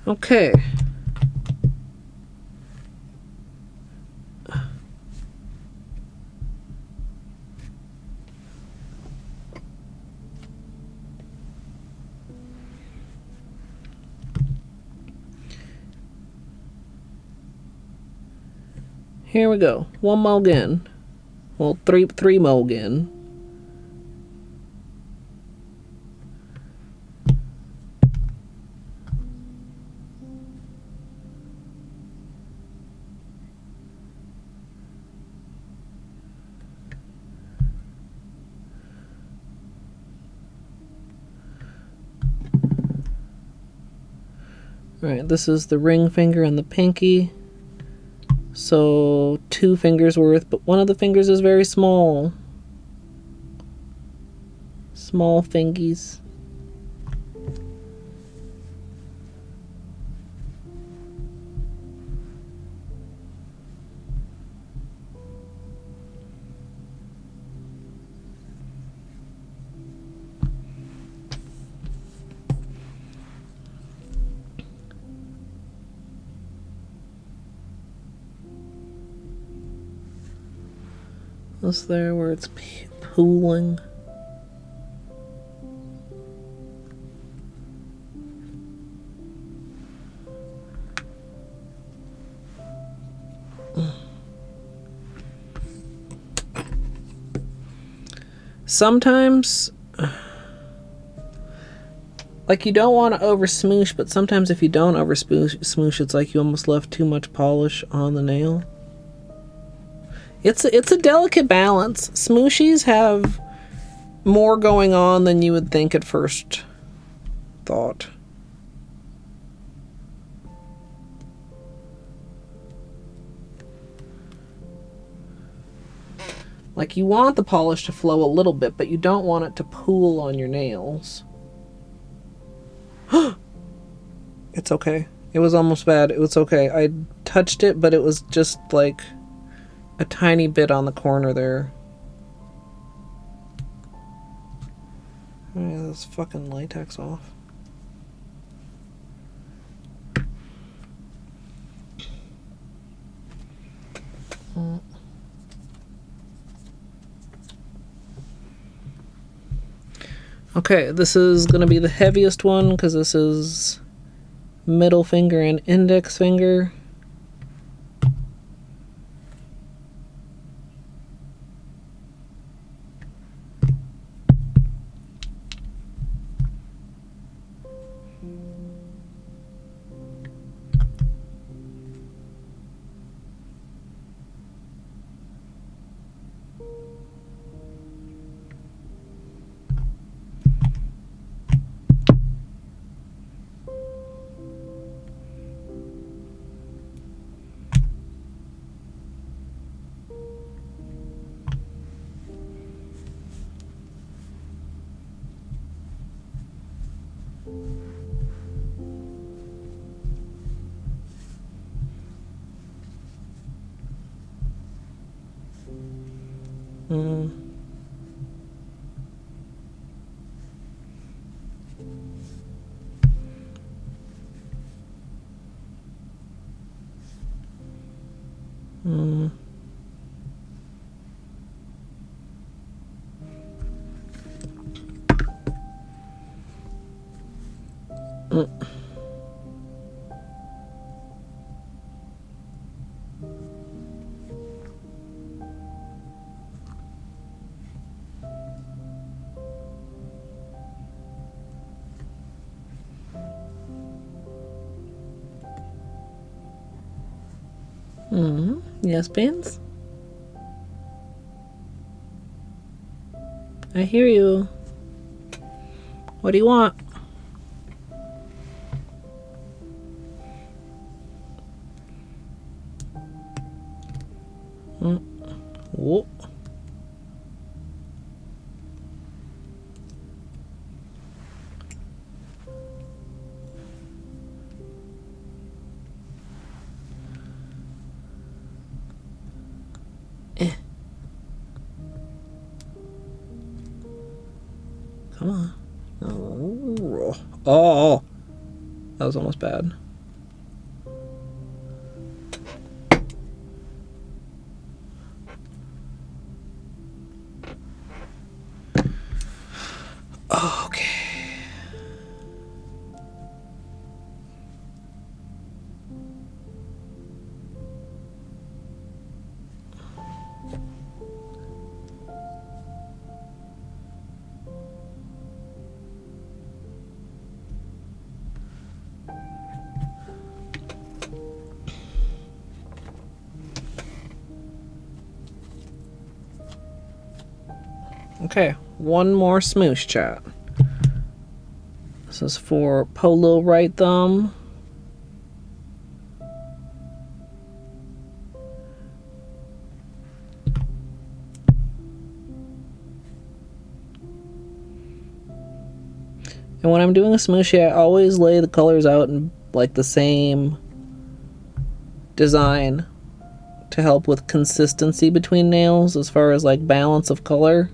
Okay. Here we go. One more again. Well, three more again. Alright, this is the ring finger and the pinky. So 2 fingers worth, but one of the fingers is very small. Small fingies. This there where it's pooling. Sometimes, like, you don't want to over smoosh, but sometimes if you don't over smoosh, it's like you almost left too much polish on the nail. It's a delicate balance. Smooshies have more going on than you would think at first thought. Like, you want the polish to flow a little bit, but you don't want it to pool on your nails. It's okay. It was almost bad. It was okay. I touched it, but it was just like a tiny bit on the corner there. Oh, yeah, this fucking latex off. Okay, this is going to be the heaviest one because this is middle finger and index finger. Yes, Beans? I hear you. What do you want? Whoa. Come on. Oh, that was almost bad. Okay. Okay, one more smoosh chat. This is for Polo Right Thumb. And when I'm doing a smooshie, I always lay the colors out in like the same design to help with consistency between nails as far as like balance of color.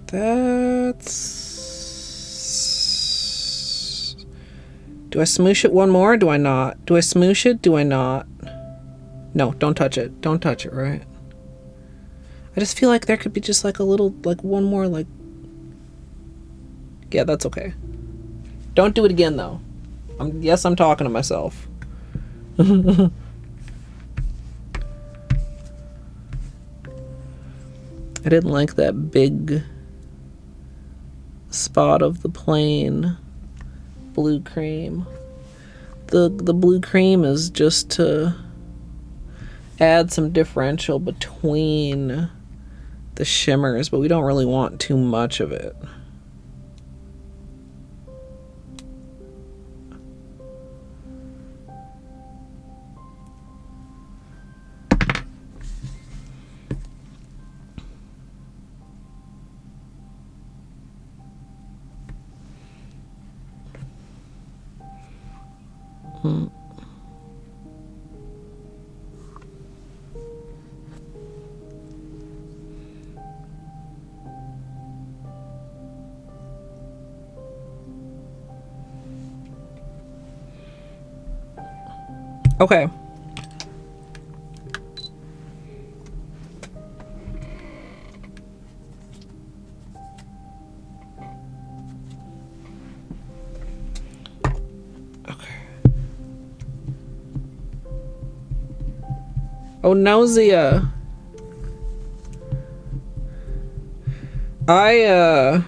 That's... Do I smoosh it one more? Do I not? Do I smoosh it? Do I not? No, don't touch it. Don't touch it, right? I just feel like there could be just like a little, like one more, like... Yeah, that's okay. Don't do it again, though. Yes, I'm talking to myself. I didn't like that big spot of the plain blue cream. The blue cream is just to add some differential between the shimmers, but we don't really want too much of it. Okay. Oh, nausea. I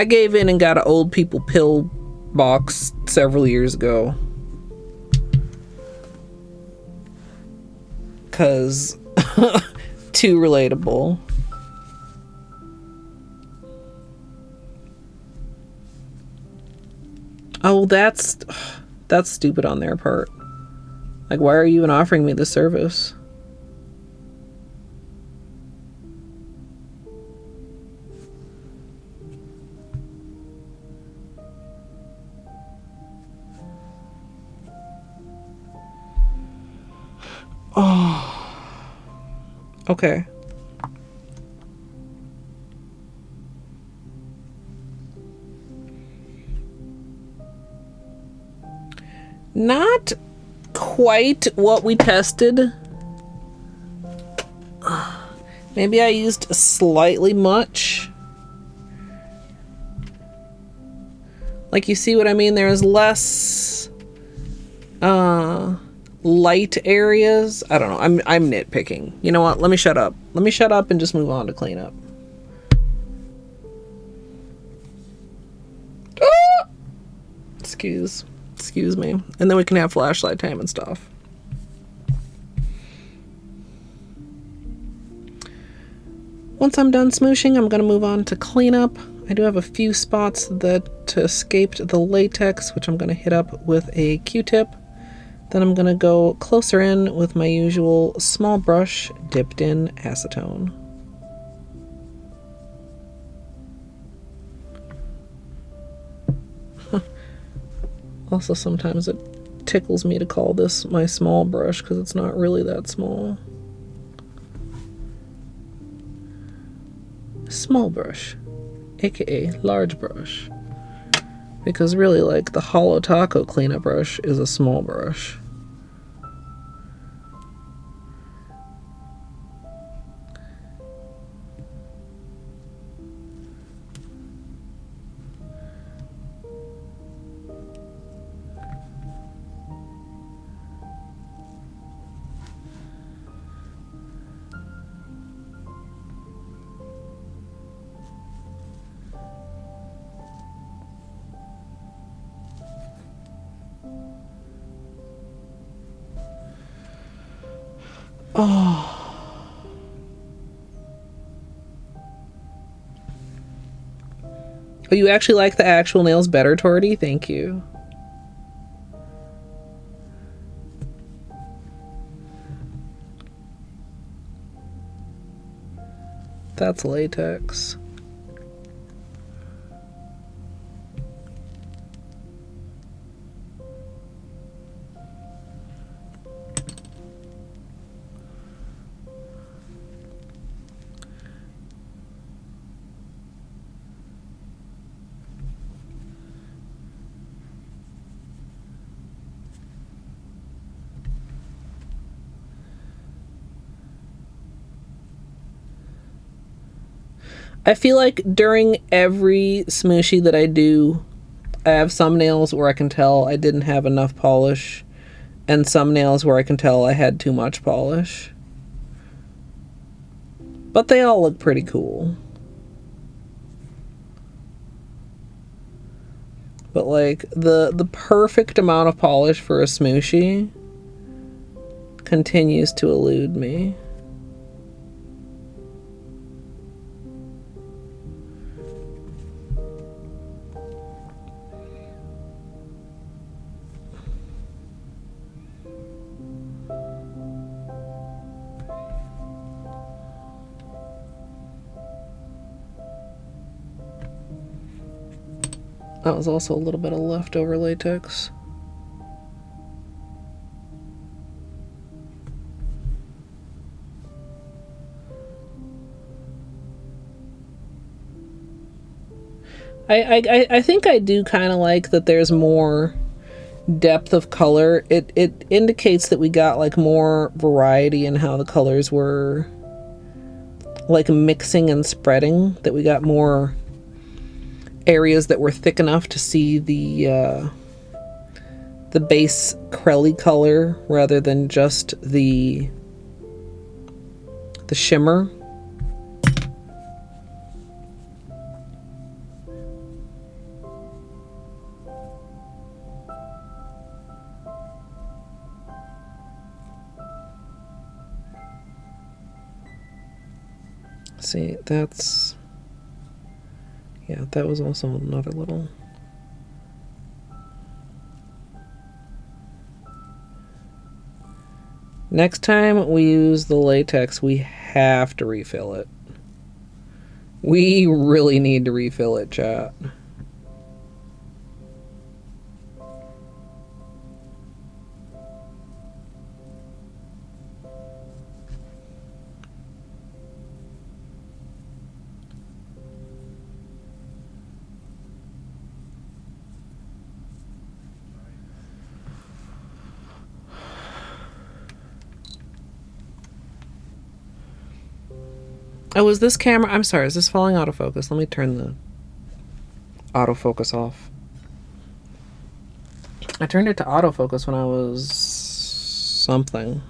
gave in and got an old people pill box several years ago. 'Cause too relatable. Oh, that's stupid on their part. Like, why are you even offering me this service? Oh. Okay. Not quite what we tested. Maybe I used slightly much. Like, you see what I mean? There's less light areas. I don't know. I'm nitpicking. You know what? Let me shut up. Let me shut up and just move on to cleanup. Ah! Excuse me. And then we can have flashlight time and stuff. Once I'm done smooshing, I'm going to move on to cleanup. I do have a few spots that escaped the latex, which I'm going to hit up with a Q-tip. Then I'm going to go closer in with my usual small brush dipped in acetone. Also, sometimes it tickles me to call this my small brush because it's not really that small. Small brush, aka large brush, because really, like, the Holo Taco cleanup brush is a small brush. Oh, you actually like the actual nails better, Torty? Thank you. That's latex. I feel like during every smooshie that I do, I have some nails where I can tell I didn't have enough polish, and some nails where I can tell I had too much polish. But they all look pretty cool. But like, the perfect amount of polish for a smooshie continues to elude me. That was also a little bit of leftover latex. I think I do kind of like that there's more depth of color. It indicates that we got like more variety in how the colors were like mixing and spreading, that we got more areas that were thick enough to see the base crelly color rather than just the shimmer. See, that's... yeah, that was also another little... Next time we use the latex, we have to refill it. We really need to refill it, chat. Oh, is this camera? I'm sorry, is this falling autofocus? Let me turn the autofocus off. I turned it to autofocus when I was something.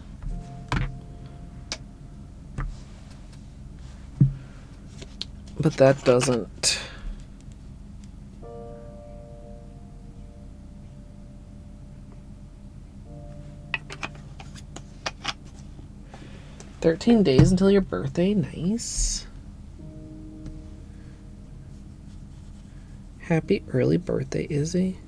But that doesn't. "13 days until your birthday." Nice. Happy early birthday, Izzy.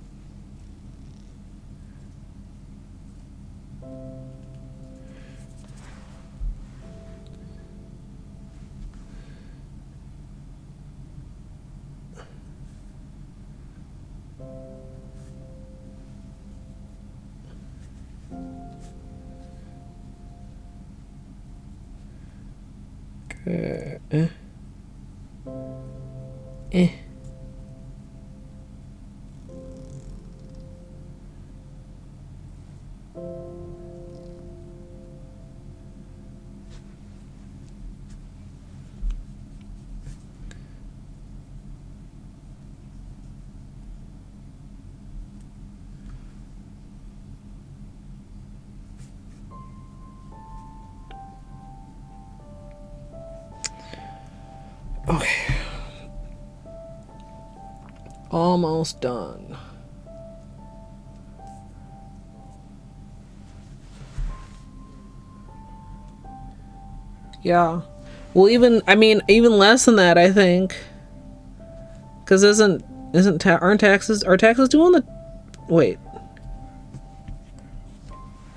Okay. Almost done. Yeah. Well, even less than that, I think. Because aren't taxes, are taxes due on the, wait.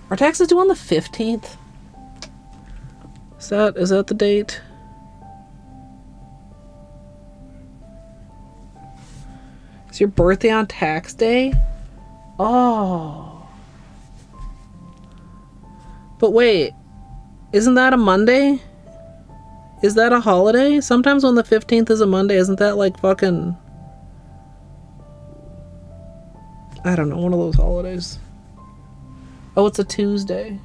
Are taxes due on the 15th? Is that the date? Is your birthday on tax day? Oh. But wait, isn't that a Monday? Is that a holiday? Sometimes when the 15th is a Monday, isn't that like fucking, I don't know, one of those holidays? Oh, it's a Tuesday.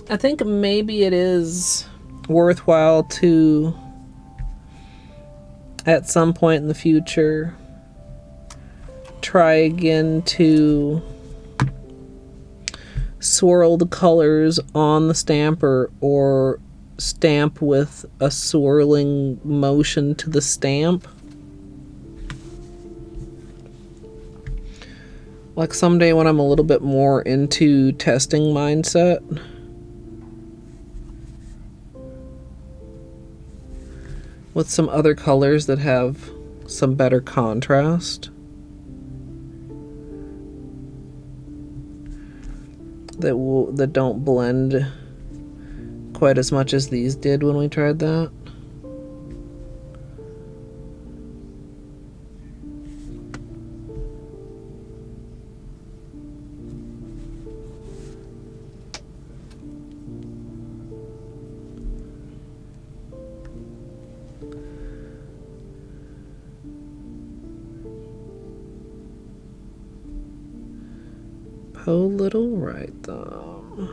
I think maybe it is worthwhile to, at some point in the future, try again to swirl the colors on the stamper or stamp with a swirling motion to the stamp. Like someday when I'm a little bit more into testing mindset. With some other colors that have some better contrast. That don't blend quite as much as these did when we tried that. Oh, little right thumb.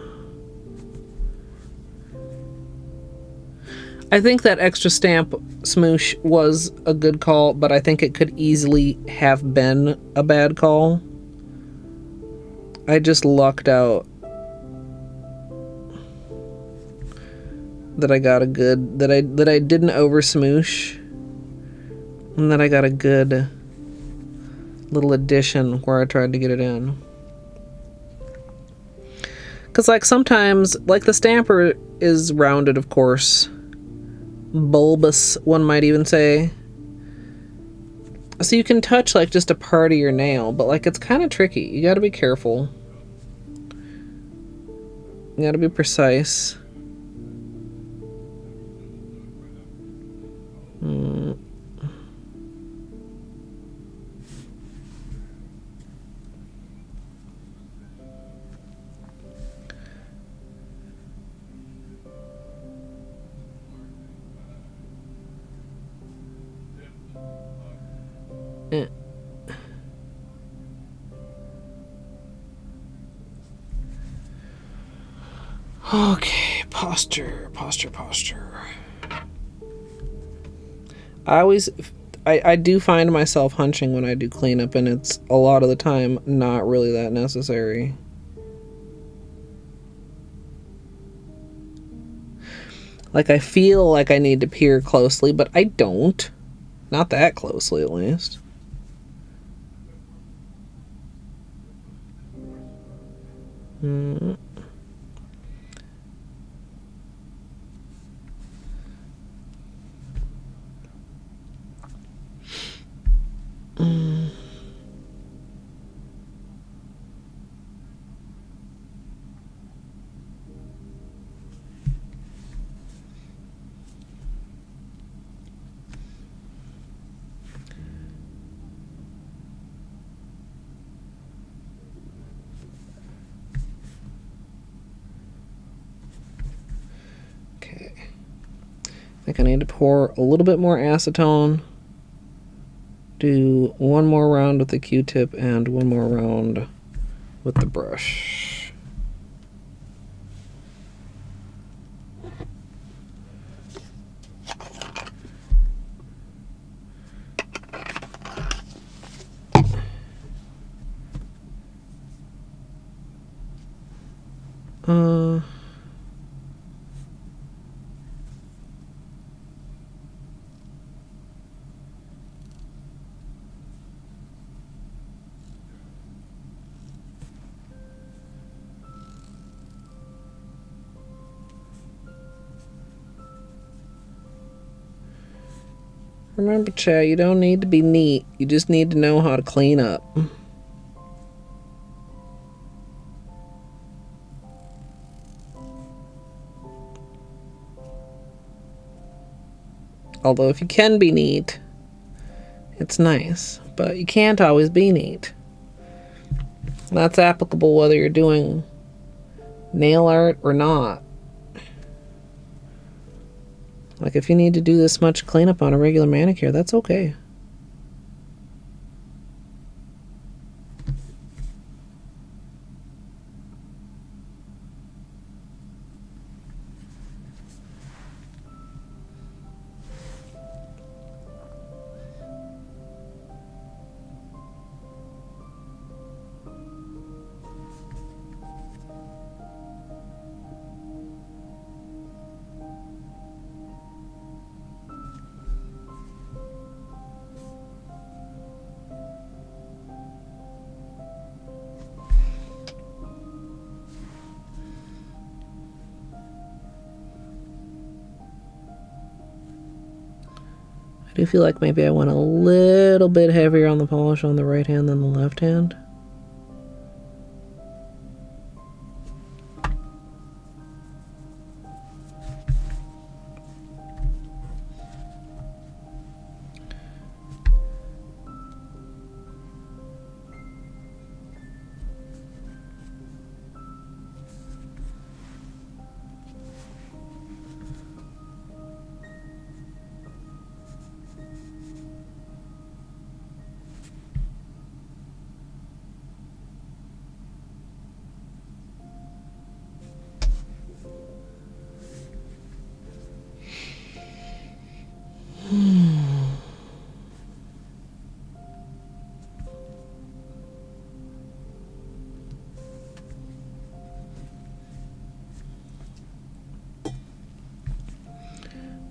I think that extra stamp smoosh was a good call, but I think it could easily have been a bad call. I just lucked out that I got a good, that I didn't over smoosh, and that I got a good little addition where I tried to get it in. Because, like, sometimes, like, the stamper is rounded, of course. Bulbous, one might even say. So you can touch, like, just a part of your nail, but, like, it's kind of tricky. You gotta be careful. You gotta be precise. Okay, posture. I do find myself hunching when I do cleanup, and it's a lot of the time not really that necessary. Like, I feel like I need to peer closely, but I don't. Not that closely, at least. Okay. I think I need to pour a little bit more acetone. Do one more round with the Q-tip and one more round with the brush. Remember, Chad, you don't need to be neat. You just need to know how to clean up. Although if you can be neat, it's nice. But you can't always be neat. That's applicable whether you're doing nail art or not. Like, if you need to do this much cleanup on a regular manicure, that's okay. I do feel like maybe I went a little bit heavier on the polish on the right hand than the left hand.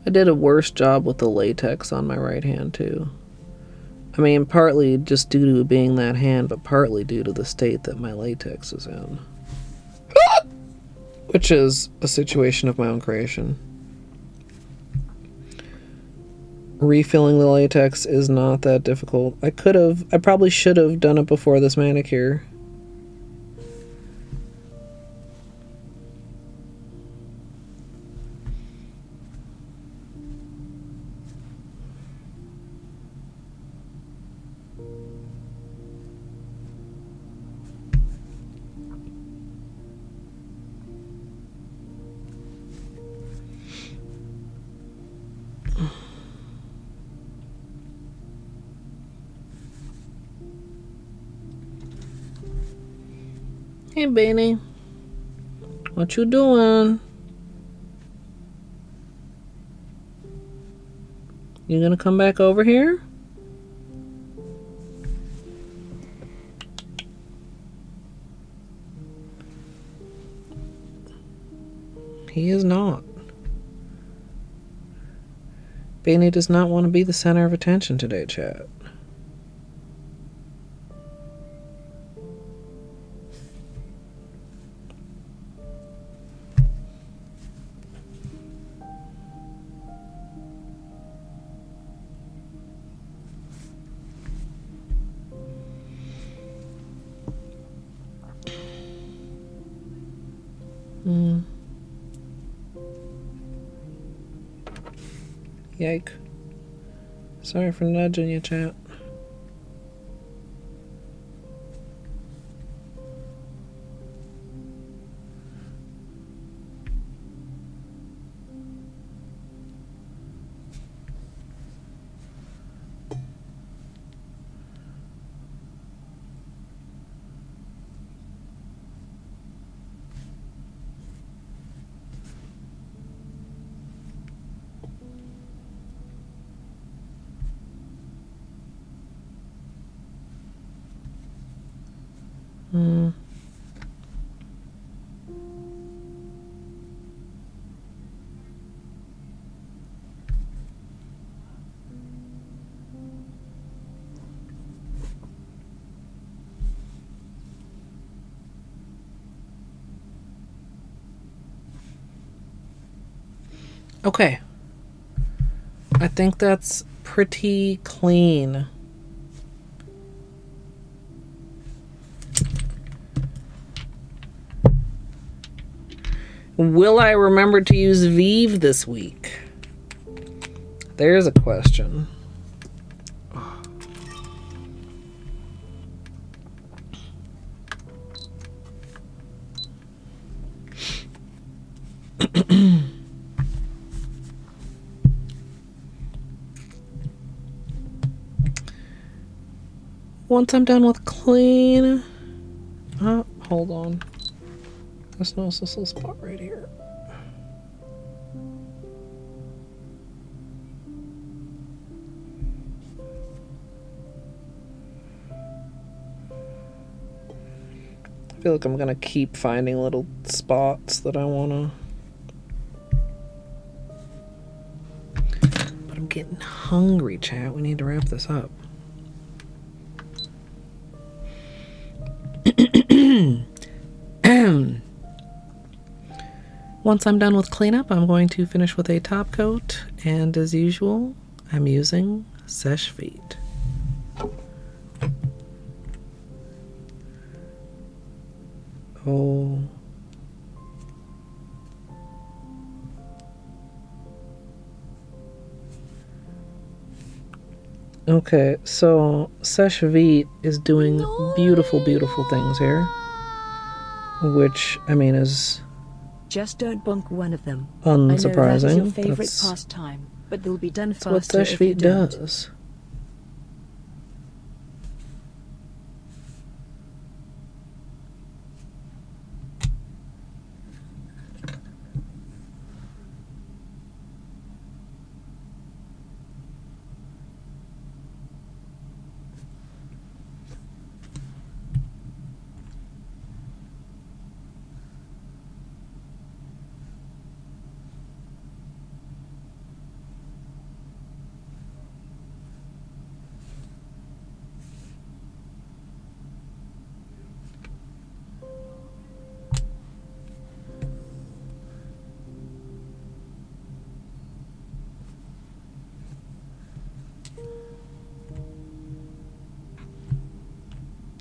I did a worse job with the latex on my right hand too. I mean, partly just due to it being that hand, but partly due to the state that my latex is in. Which is a situation of my own creation. Refilling the latex is not that difficult. I probably should have done it before this manicure. Hey, Beanie. What you doing? You gonna come back over here? He is not. Beanie does not want to be the center of attention today, chat. Yike. Sorry for nudging you, chat. Okay. I think that's pretty clean. Will I remember to use Vive this week? There's a question. Once I'm done with clean... Oh, hold on. Let's notice this little spot right here. I feel like I'm gonna keep finding little spots that I wanna... But I'm getting hungry, chat. We need to wrap this up. Once I'm done with cleanup, I'm going to finish with a top coat, and as usual, I'm using Seche Vite. Oh. Okay, so Seche Vite is doing beautiful, beautiful things here. Which, I mean, is... Just don't bonk one of them. Unsurprising. I know that is your favorite pastime, but they'll be done faster what Seche if you Vite don't. does.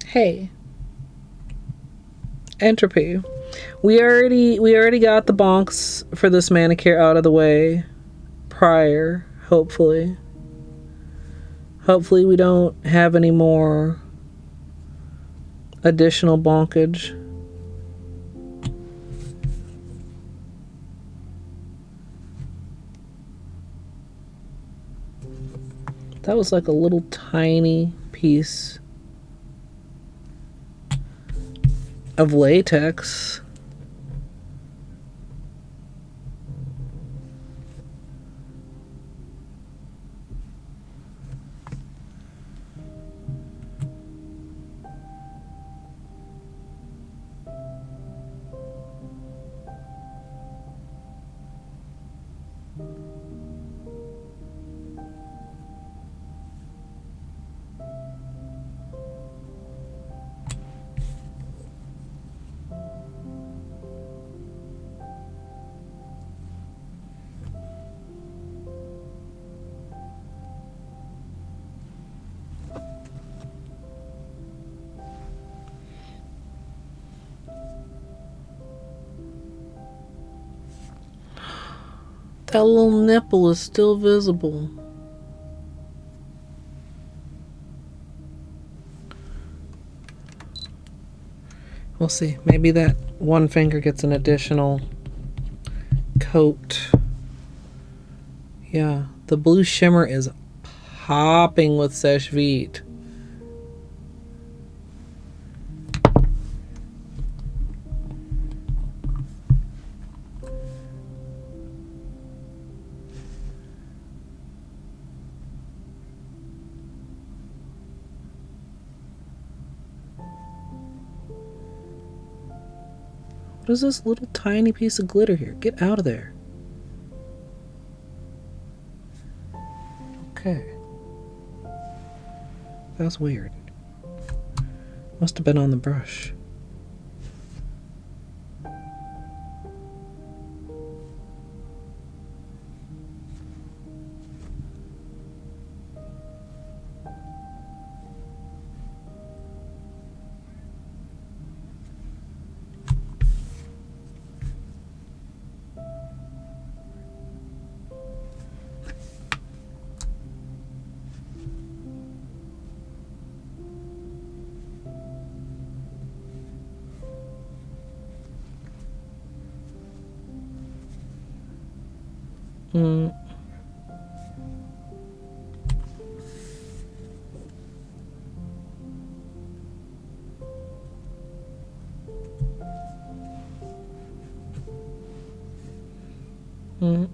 Hey, Entropy. We already got the bonks for this manicure out of the way prior, hopefully. Hopefully we don't have any more additional bonkage. That was like a little tiny piece of latex. That little nipple is still visible. We'll see. Maybe that one finger gets an additional coat. Yeah, the blue shimmer is popping with Seche Vite. What is this little tiny piece of glitter here? Get out of there. Okay. That's weird. Must have been on the brush. Mm. Mm.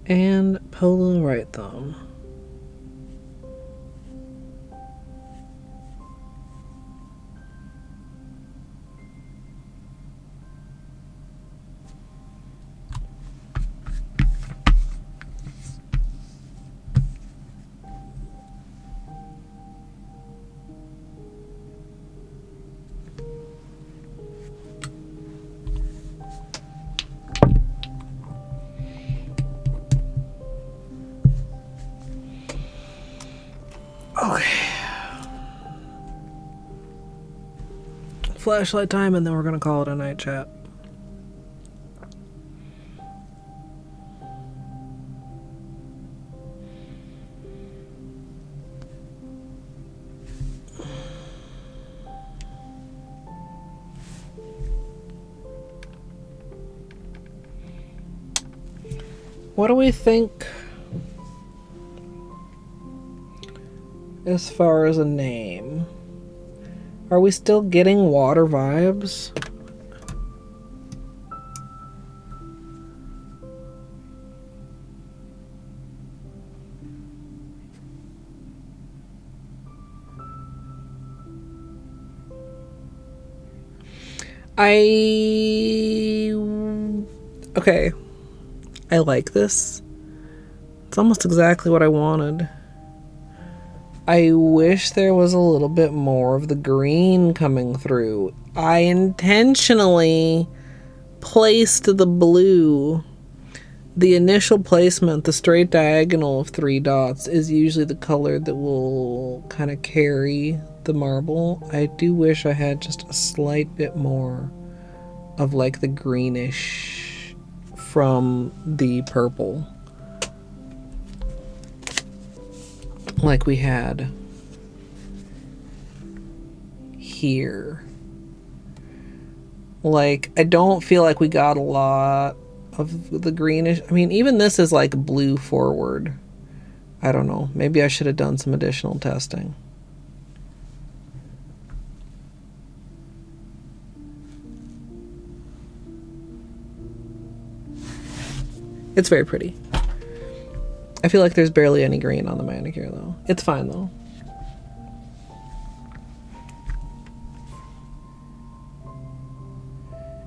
And polo right thumb. Flashlight time, and then we're gonna call it a night, chat. What do we think as far as a name? Are we still getting water vibes? Okay. I like this. It's almost exactly what I wanted. I wish there was a little bit more of the green coming through. I intentionally placed the blue. The initial placement, the straight diagonal of 3 dots, is usually the color that will kind of carry the marble. I do wish I had just a slight bit more of like the greenish from the purple. Like we had here. Like, I don't feel like we got a lot of the greenish. I mean, even this is like blue forward. I don't know. Maybe I should have done some additional testing. It's very pretty. I feel like there's barely any green on the manicure though. It's fine though.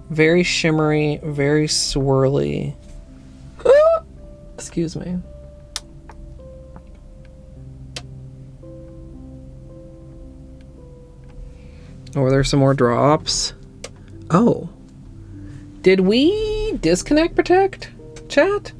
Very shimmery, very swirly. Excuse me. Oh, there's some more drops. Oh. Did we disconnect protect, chat?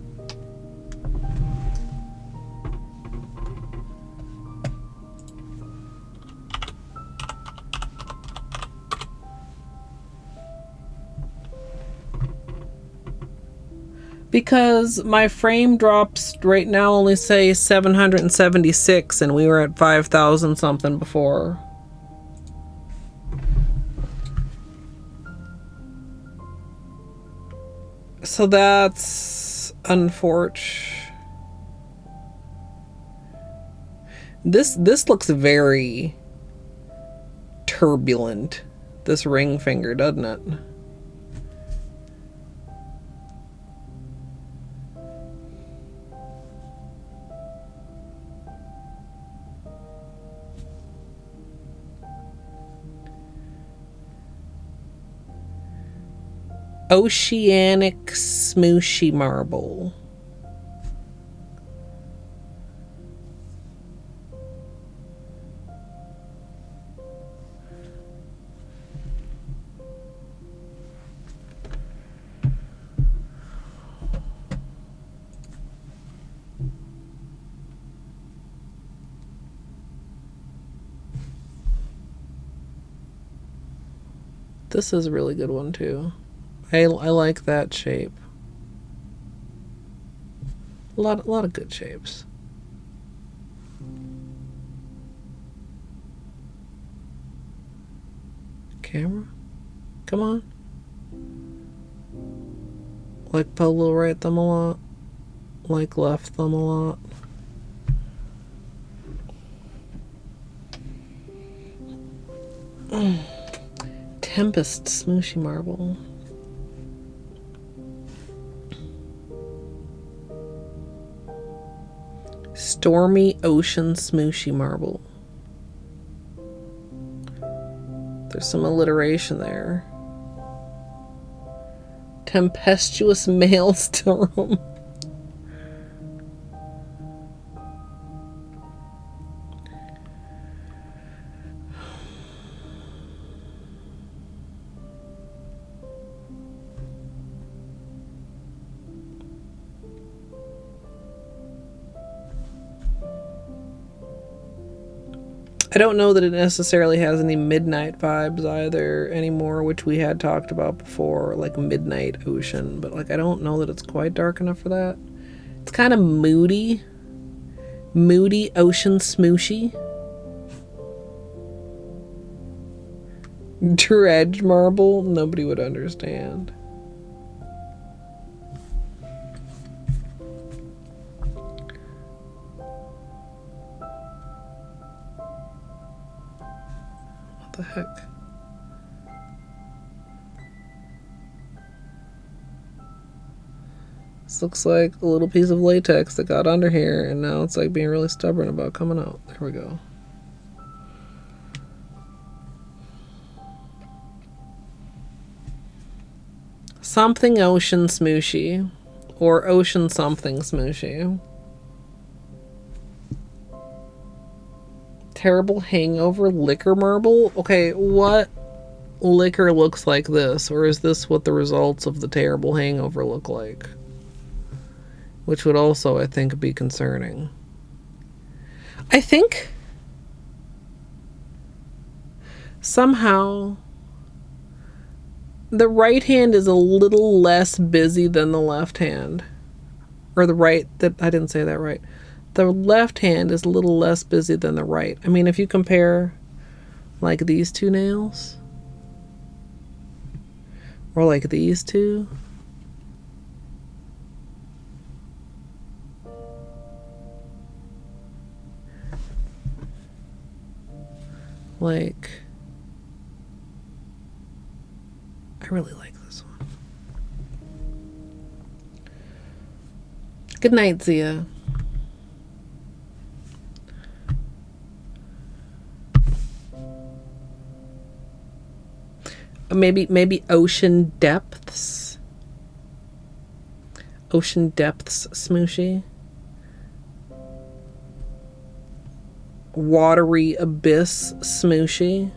Because my frame drops right now only say 776 and we were at 5,000 something before. So that's unfortunate. This looks very turbulent, this ring finger, doesn't it? Oceanic smooshy marble. This is a really good one too. I like that shape. A lot of good shapes. Camera? Come on. Like Polo right thumb a lot. Like left thumb a lot. Tempest smooshy marble. Stormy Ocean Smooshy Marble. There's some alliteration there. Tempestuous Maelstrom. I don't know that it necessarily has any midnight vibes either anymore, which we had talked about before, like Midnight Ocean, but like I don't know that it's quite dark enough for that. It's kind of moody. Moody Ocean Smooshy. Dredge marble, nobody would understand. What the heck? This looks like a little piece of latex that got under here and now it's like being really stubborn about coming out. There we go. Something Ocean Smooshy or Ocean Something Smooshy. Terrible Hangover Liquor Marble? Okay, what liquor looks like this? Or is this what the results of the terrible hangover look like? Which would also, I think, be concerning. I think somehow the right hand is a little less busy than the left hand. Or the right, I didn't say that right. The left hand is a little less busy than the right. I mean, if you compare like these two nails or like these two, like, I really like this one. Good night, Zia. Maybe Ocean Depths. Ocean Depths Smooshy. Watery Abyss Smooshy.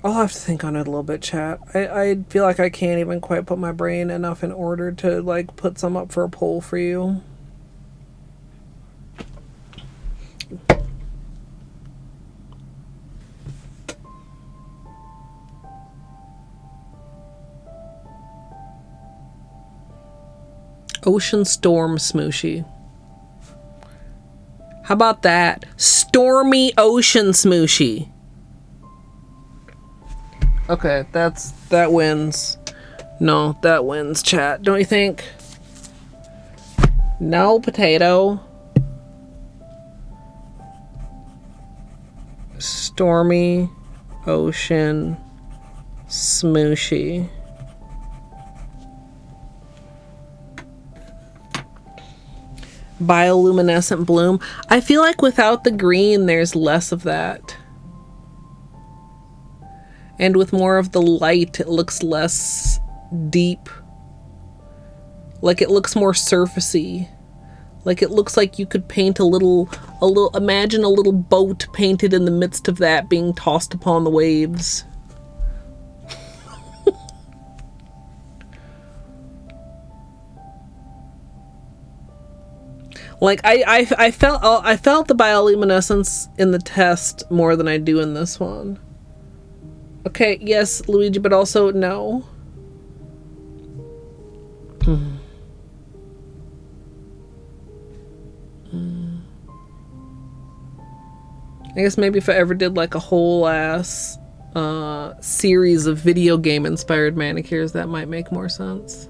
I'll have to think on it a little bit, chat. I feel like I can't even quite put my brain enough in order to like put some up for a poll for you. Ocean Storm Smooshy. How about that? Stormy Ocean Smooshy. Okay, that wins. No, that wins, chat. Don't you think? No potato. Stormy Ocean Smooshy. Bioluminescent Bloom. I feel like without the green, there's less of that. And with more of the light, it looks less deep. Like it looks more surfacey. Like it looks like you could paint imagine a little boat painted in the midst of that being tossed upon the waves. Like I felt the bioluminescence in the test more than I do in this one. Okay, yes, Luigi, but also no. I guess maybe if I ever did like a whole ass series of video game inspired manicures, that might make more sense.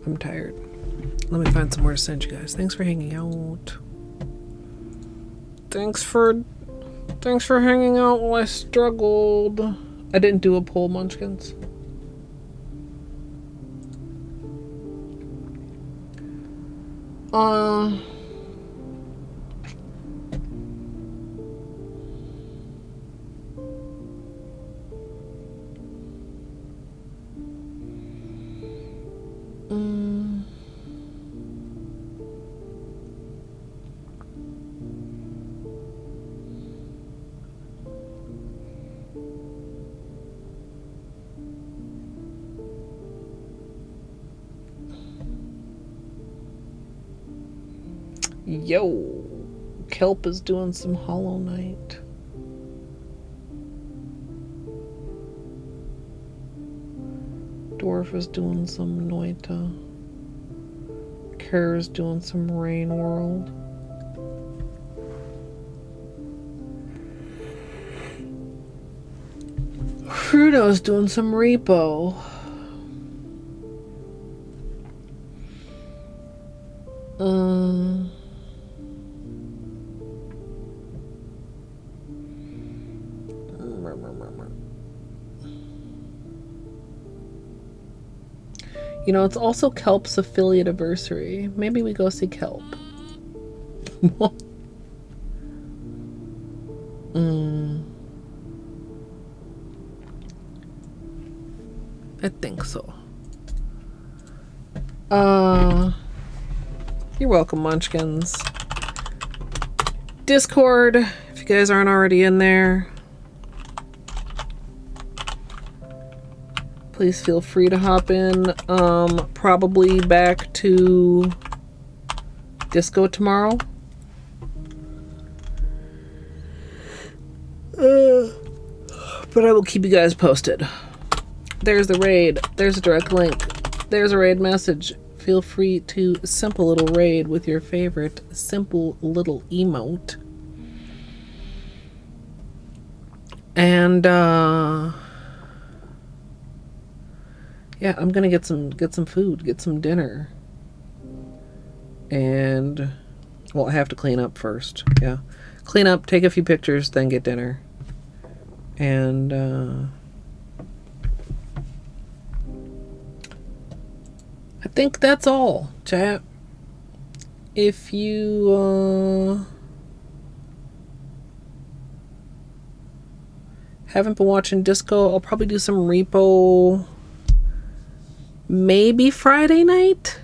I'm tired. Let me find somewhere to send you guys. Thanks for hanging out. Thanks for hanging out while I struggled. I didn't do a poll, Munchkins. Yo, Kelp is doing some Hollow Knight. Dwarf is doing some Noita. Kara's doing some Rain World. Fruito's doing some Repo. You know, it's also Kelp's affiliate anniversary. Maybe we go see Kelp. I think so. You're welcome, Munchkins. Discord, if you guys aren't already in there, please feel free to hop in. Probably back to Disco tomorrow. But I will keep you guys posted. There's the raid. There's a direct link. There's a raid message. feel free to simple little raid with your favorite simple little emote. And yeah, I'm gonna get some food, get some dinner. And well, I have to clean up first. Yeah. Clean up, take a few pictures, then get dinner. And I think that's all, chat. If you haven't been watching Disco, I'll probably do some repo maybe Friday night.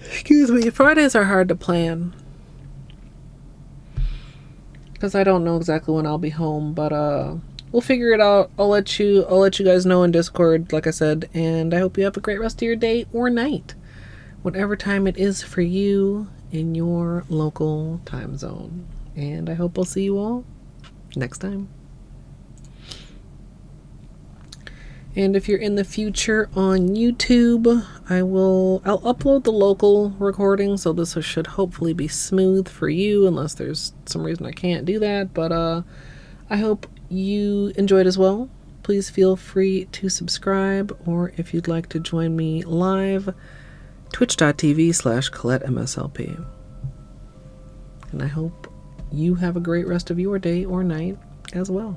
Excuse me, Fridays are hard to plan because I don't know exactly when I'll be home, but we'll figure it out. I'll let you guys know in Discord, like I said, and I hope you have a great rest of your day or night, whatever time it is for you in your local time zone. And I hope I'll see you all next time. And if you're in the future on YouTube, I'll upload the local recording, so this should hopefully be smooth for you, unless there's some reason I can't do that. But I hope you enjoyed as well. Please feel free to subscribe, or if you'd like to join me live, twitch.tv/Colette MSLP. And I hope you have a great rest of your day or night as well.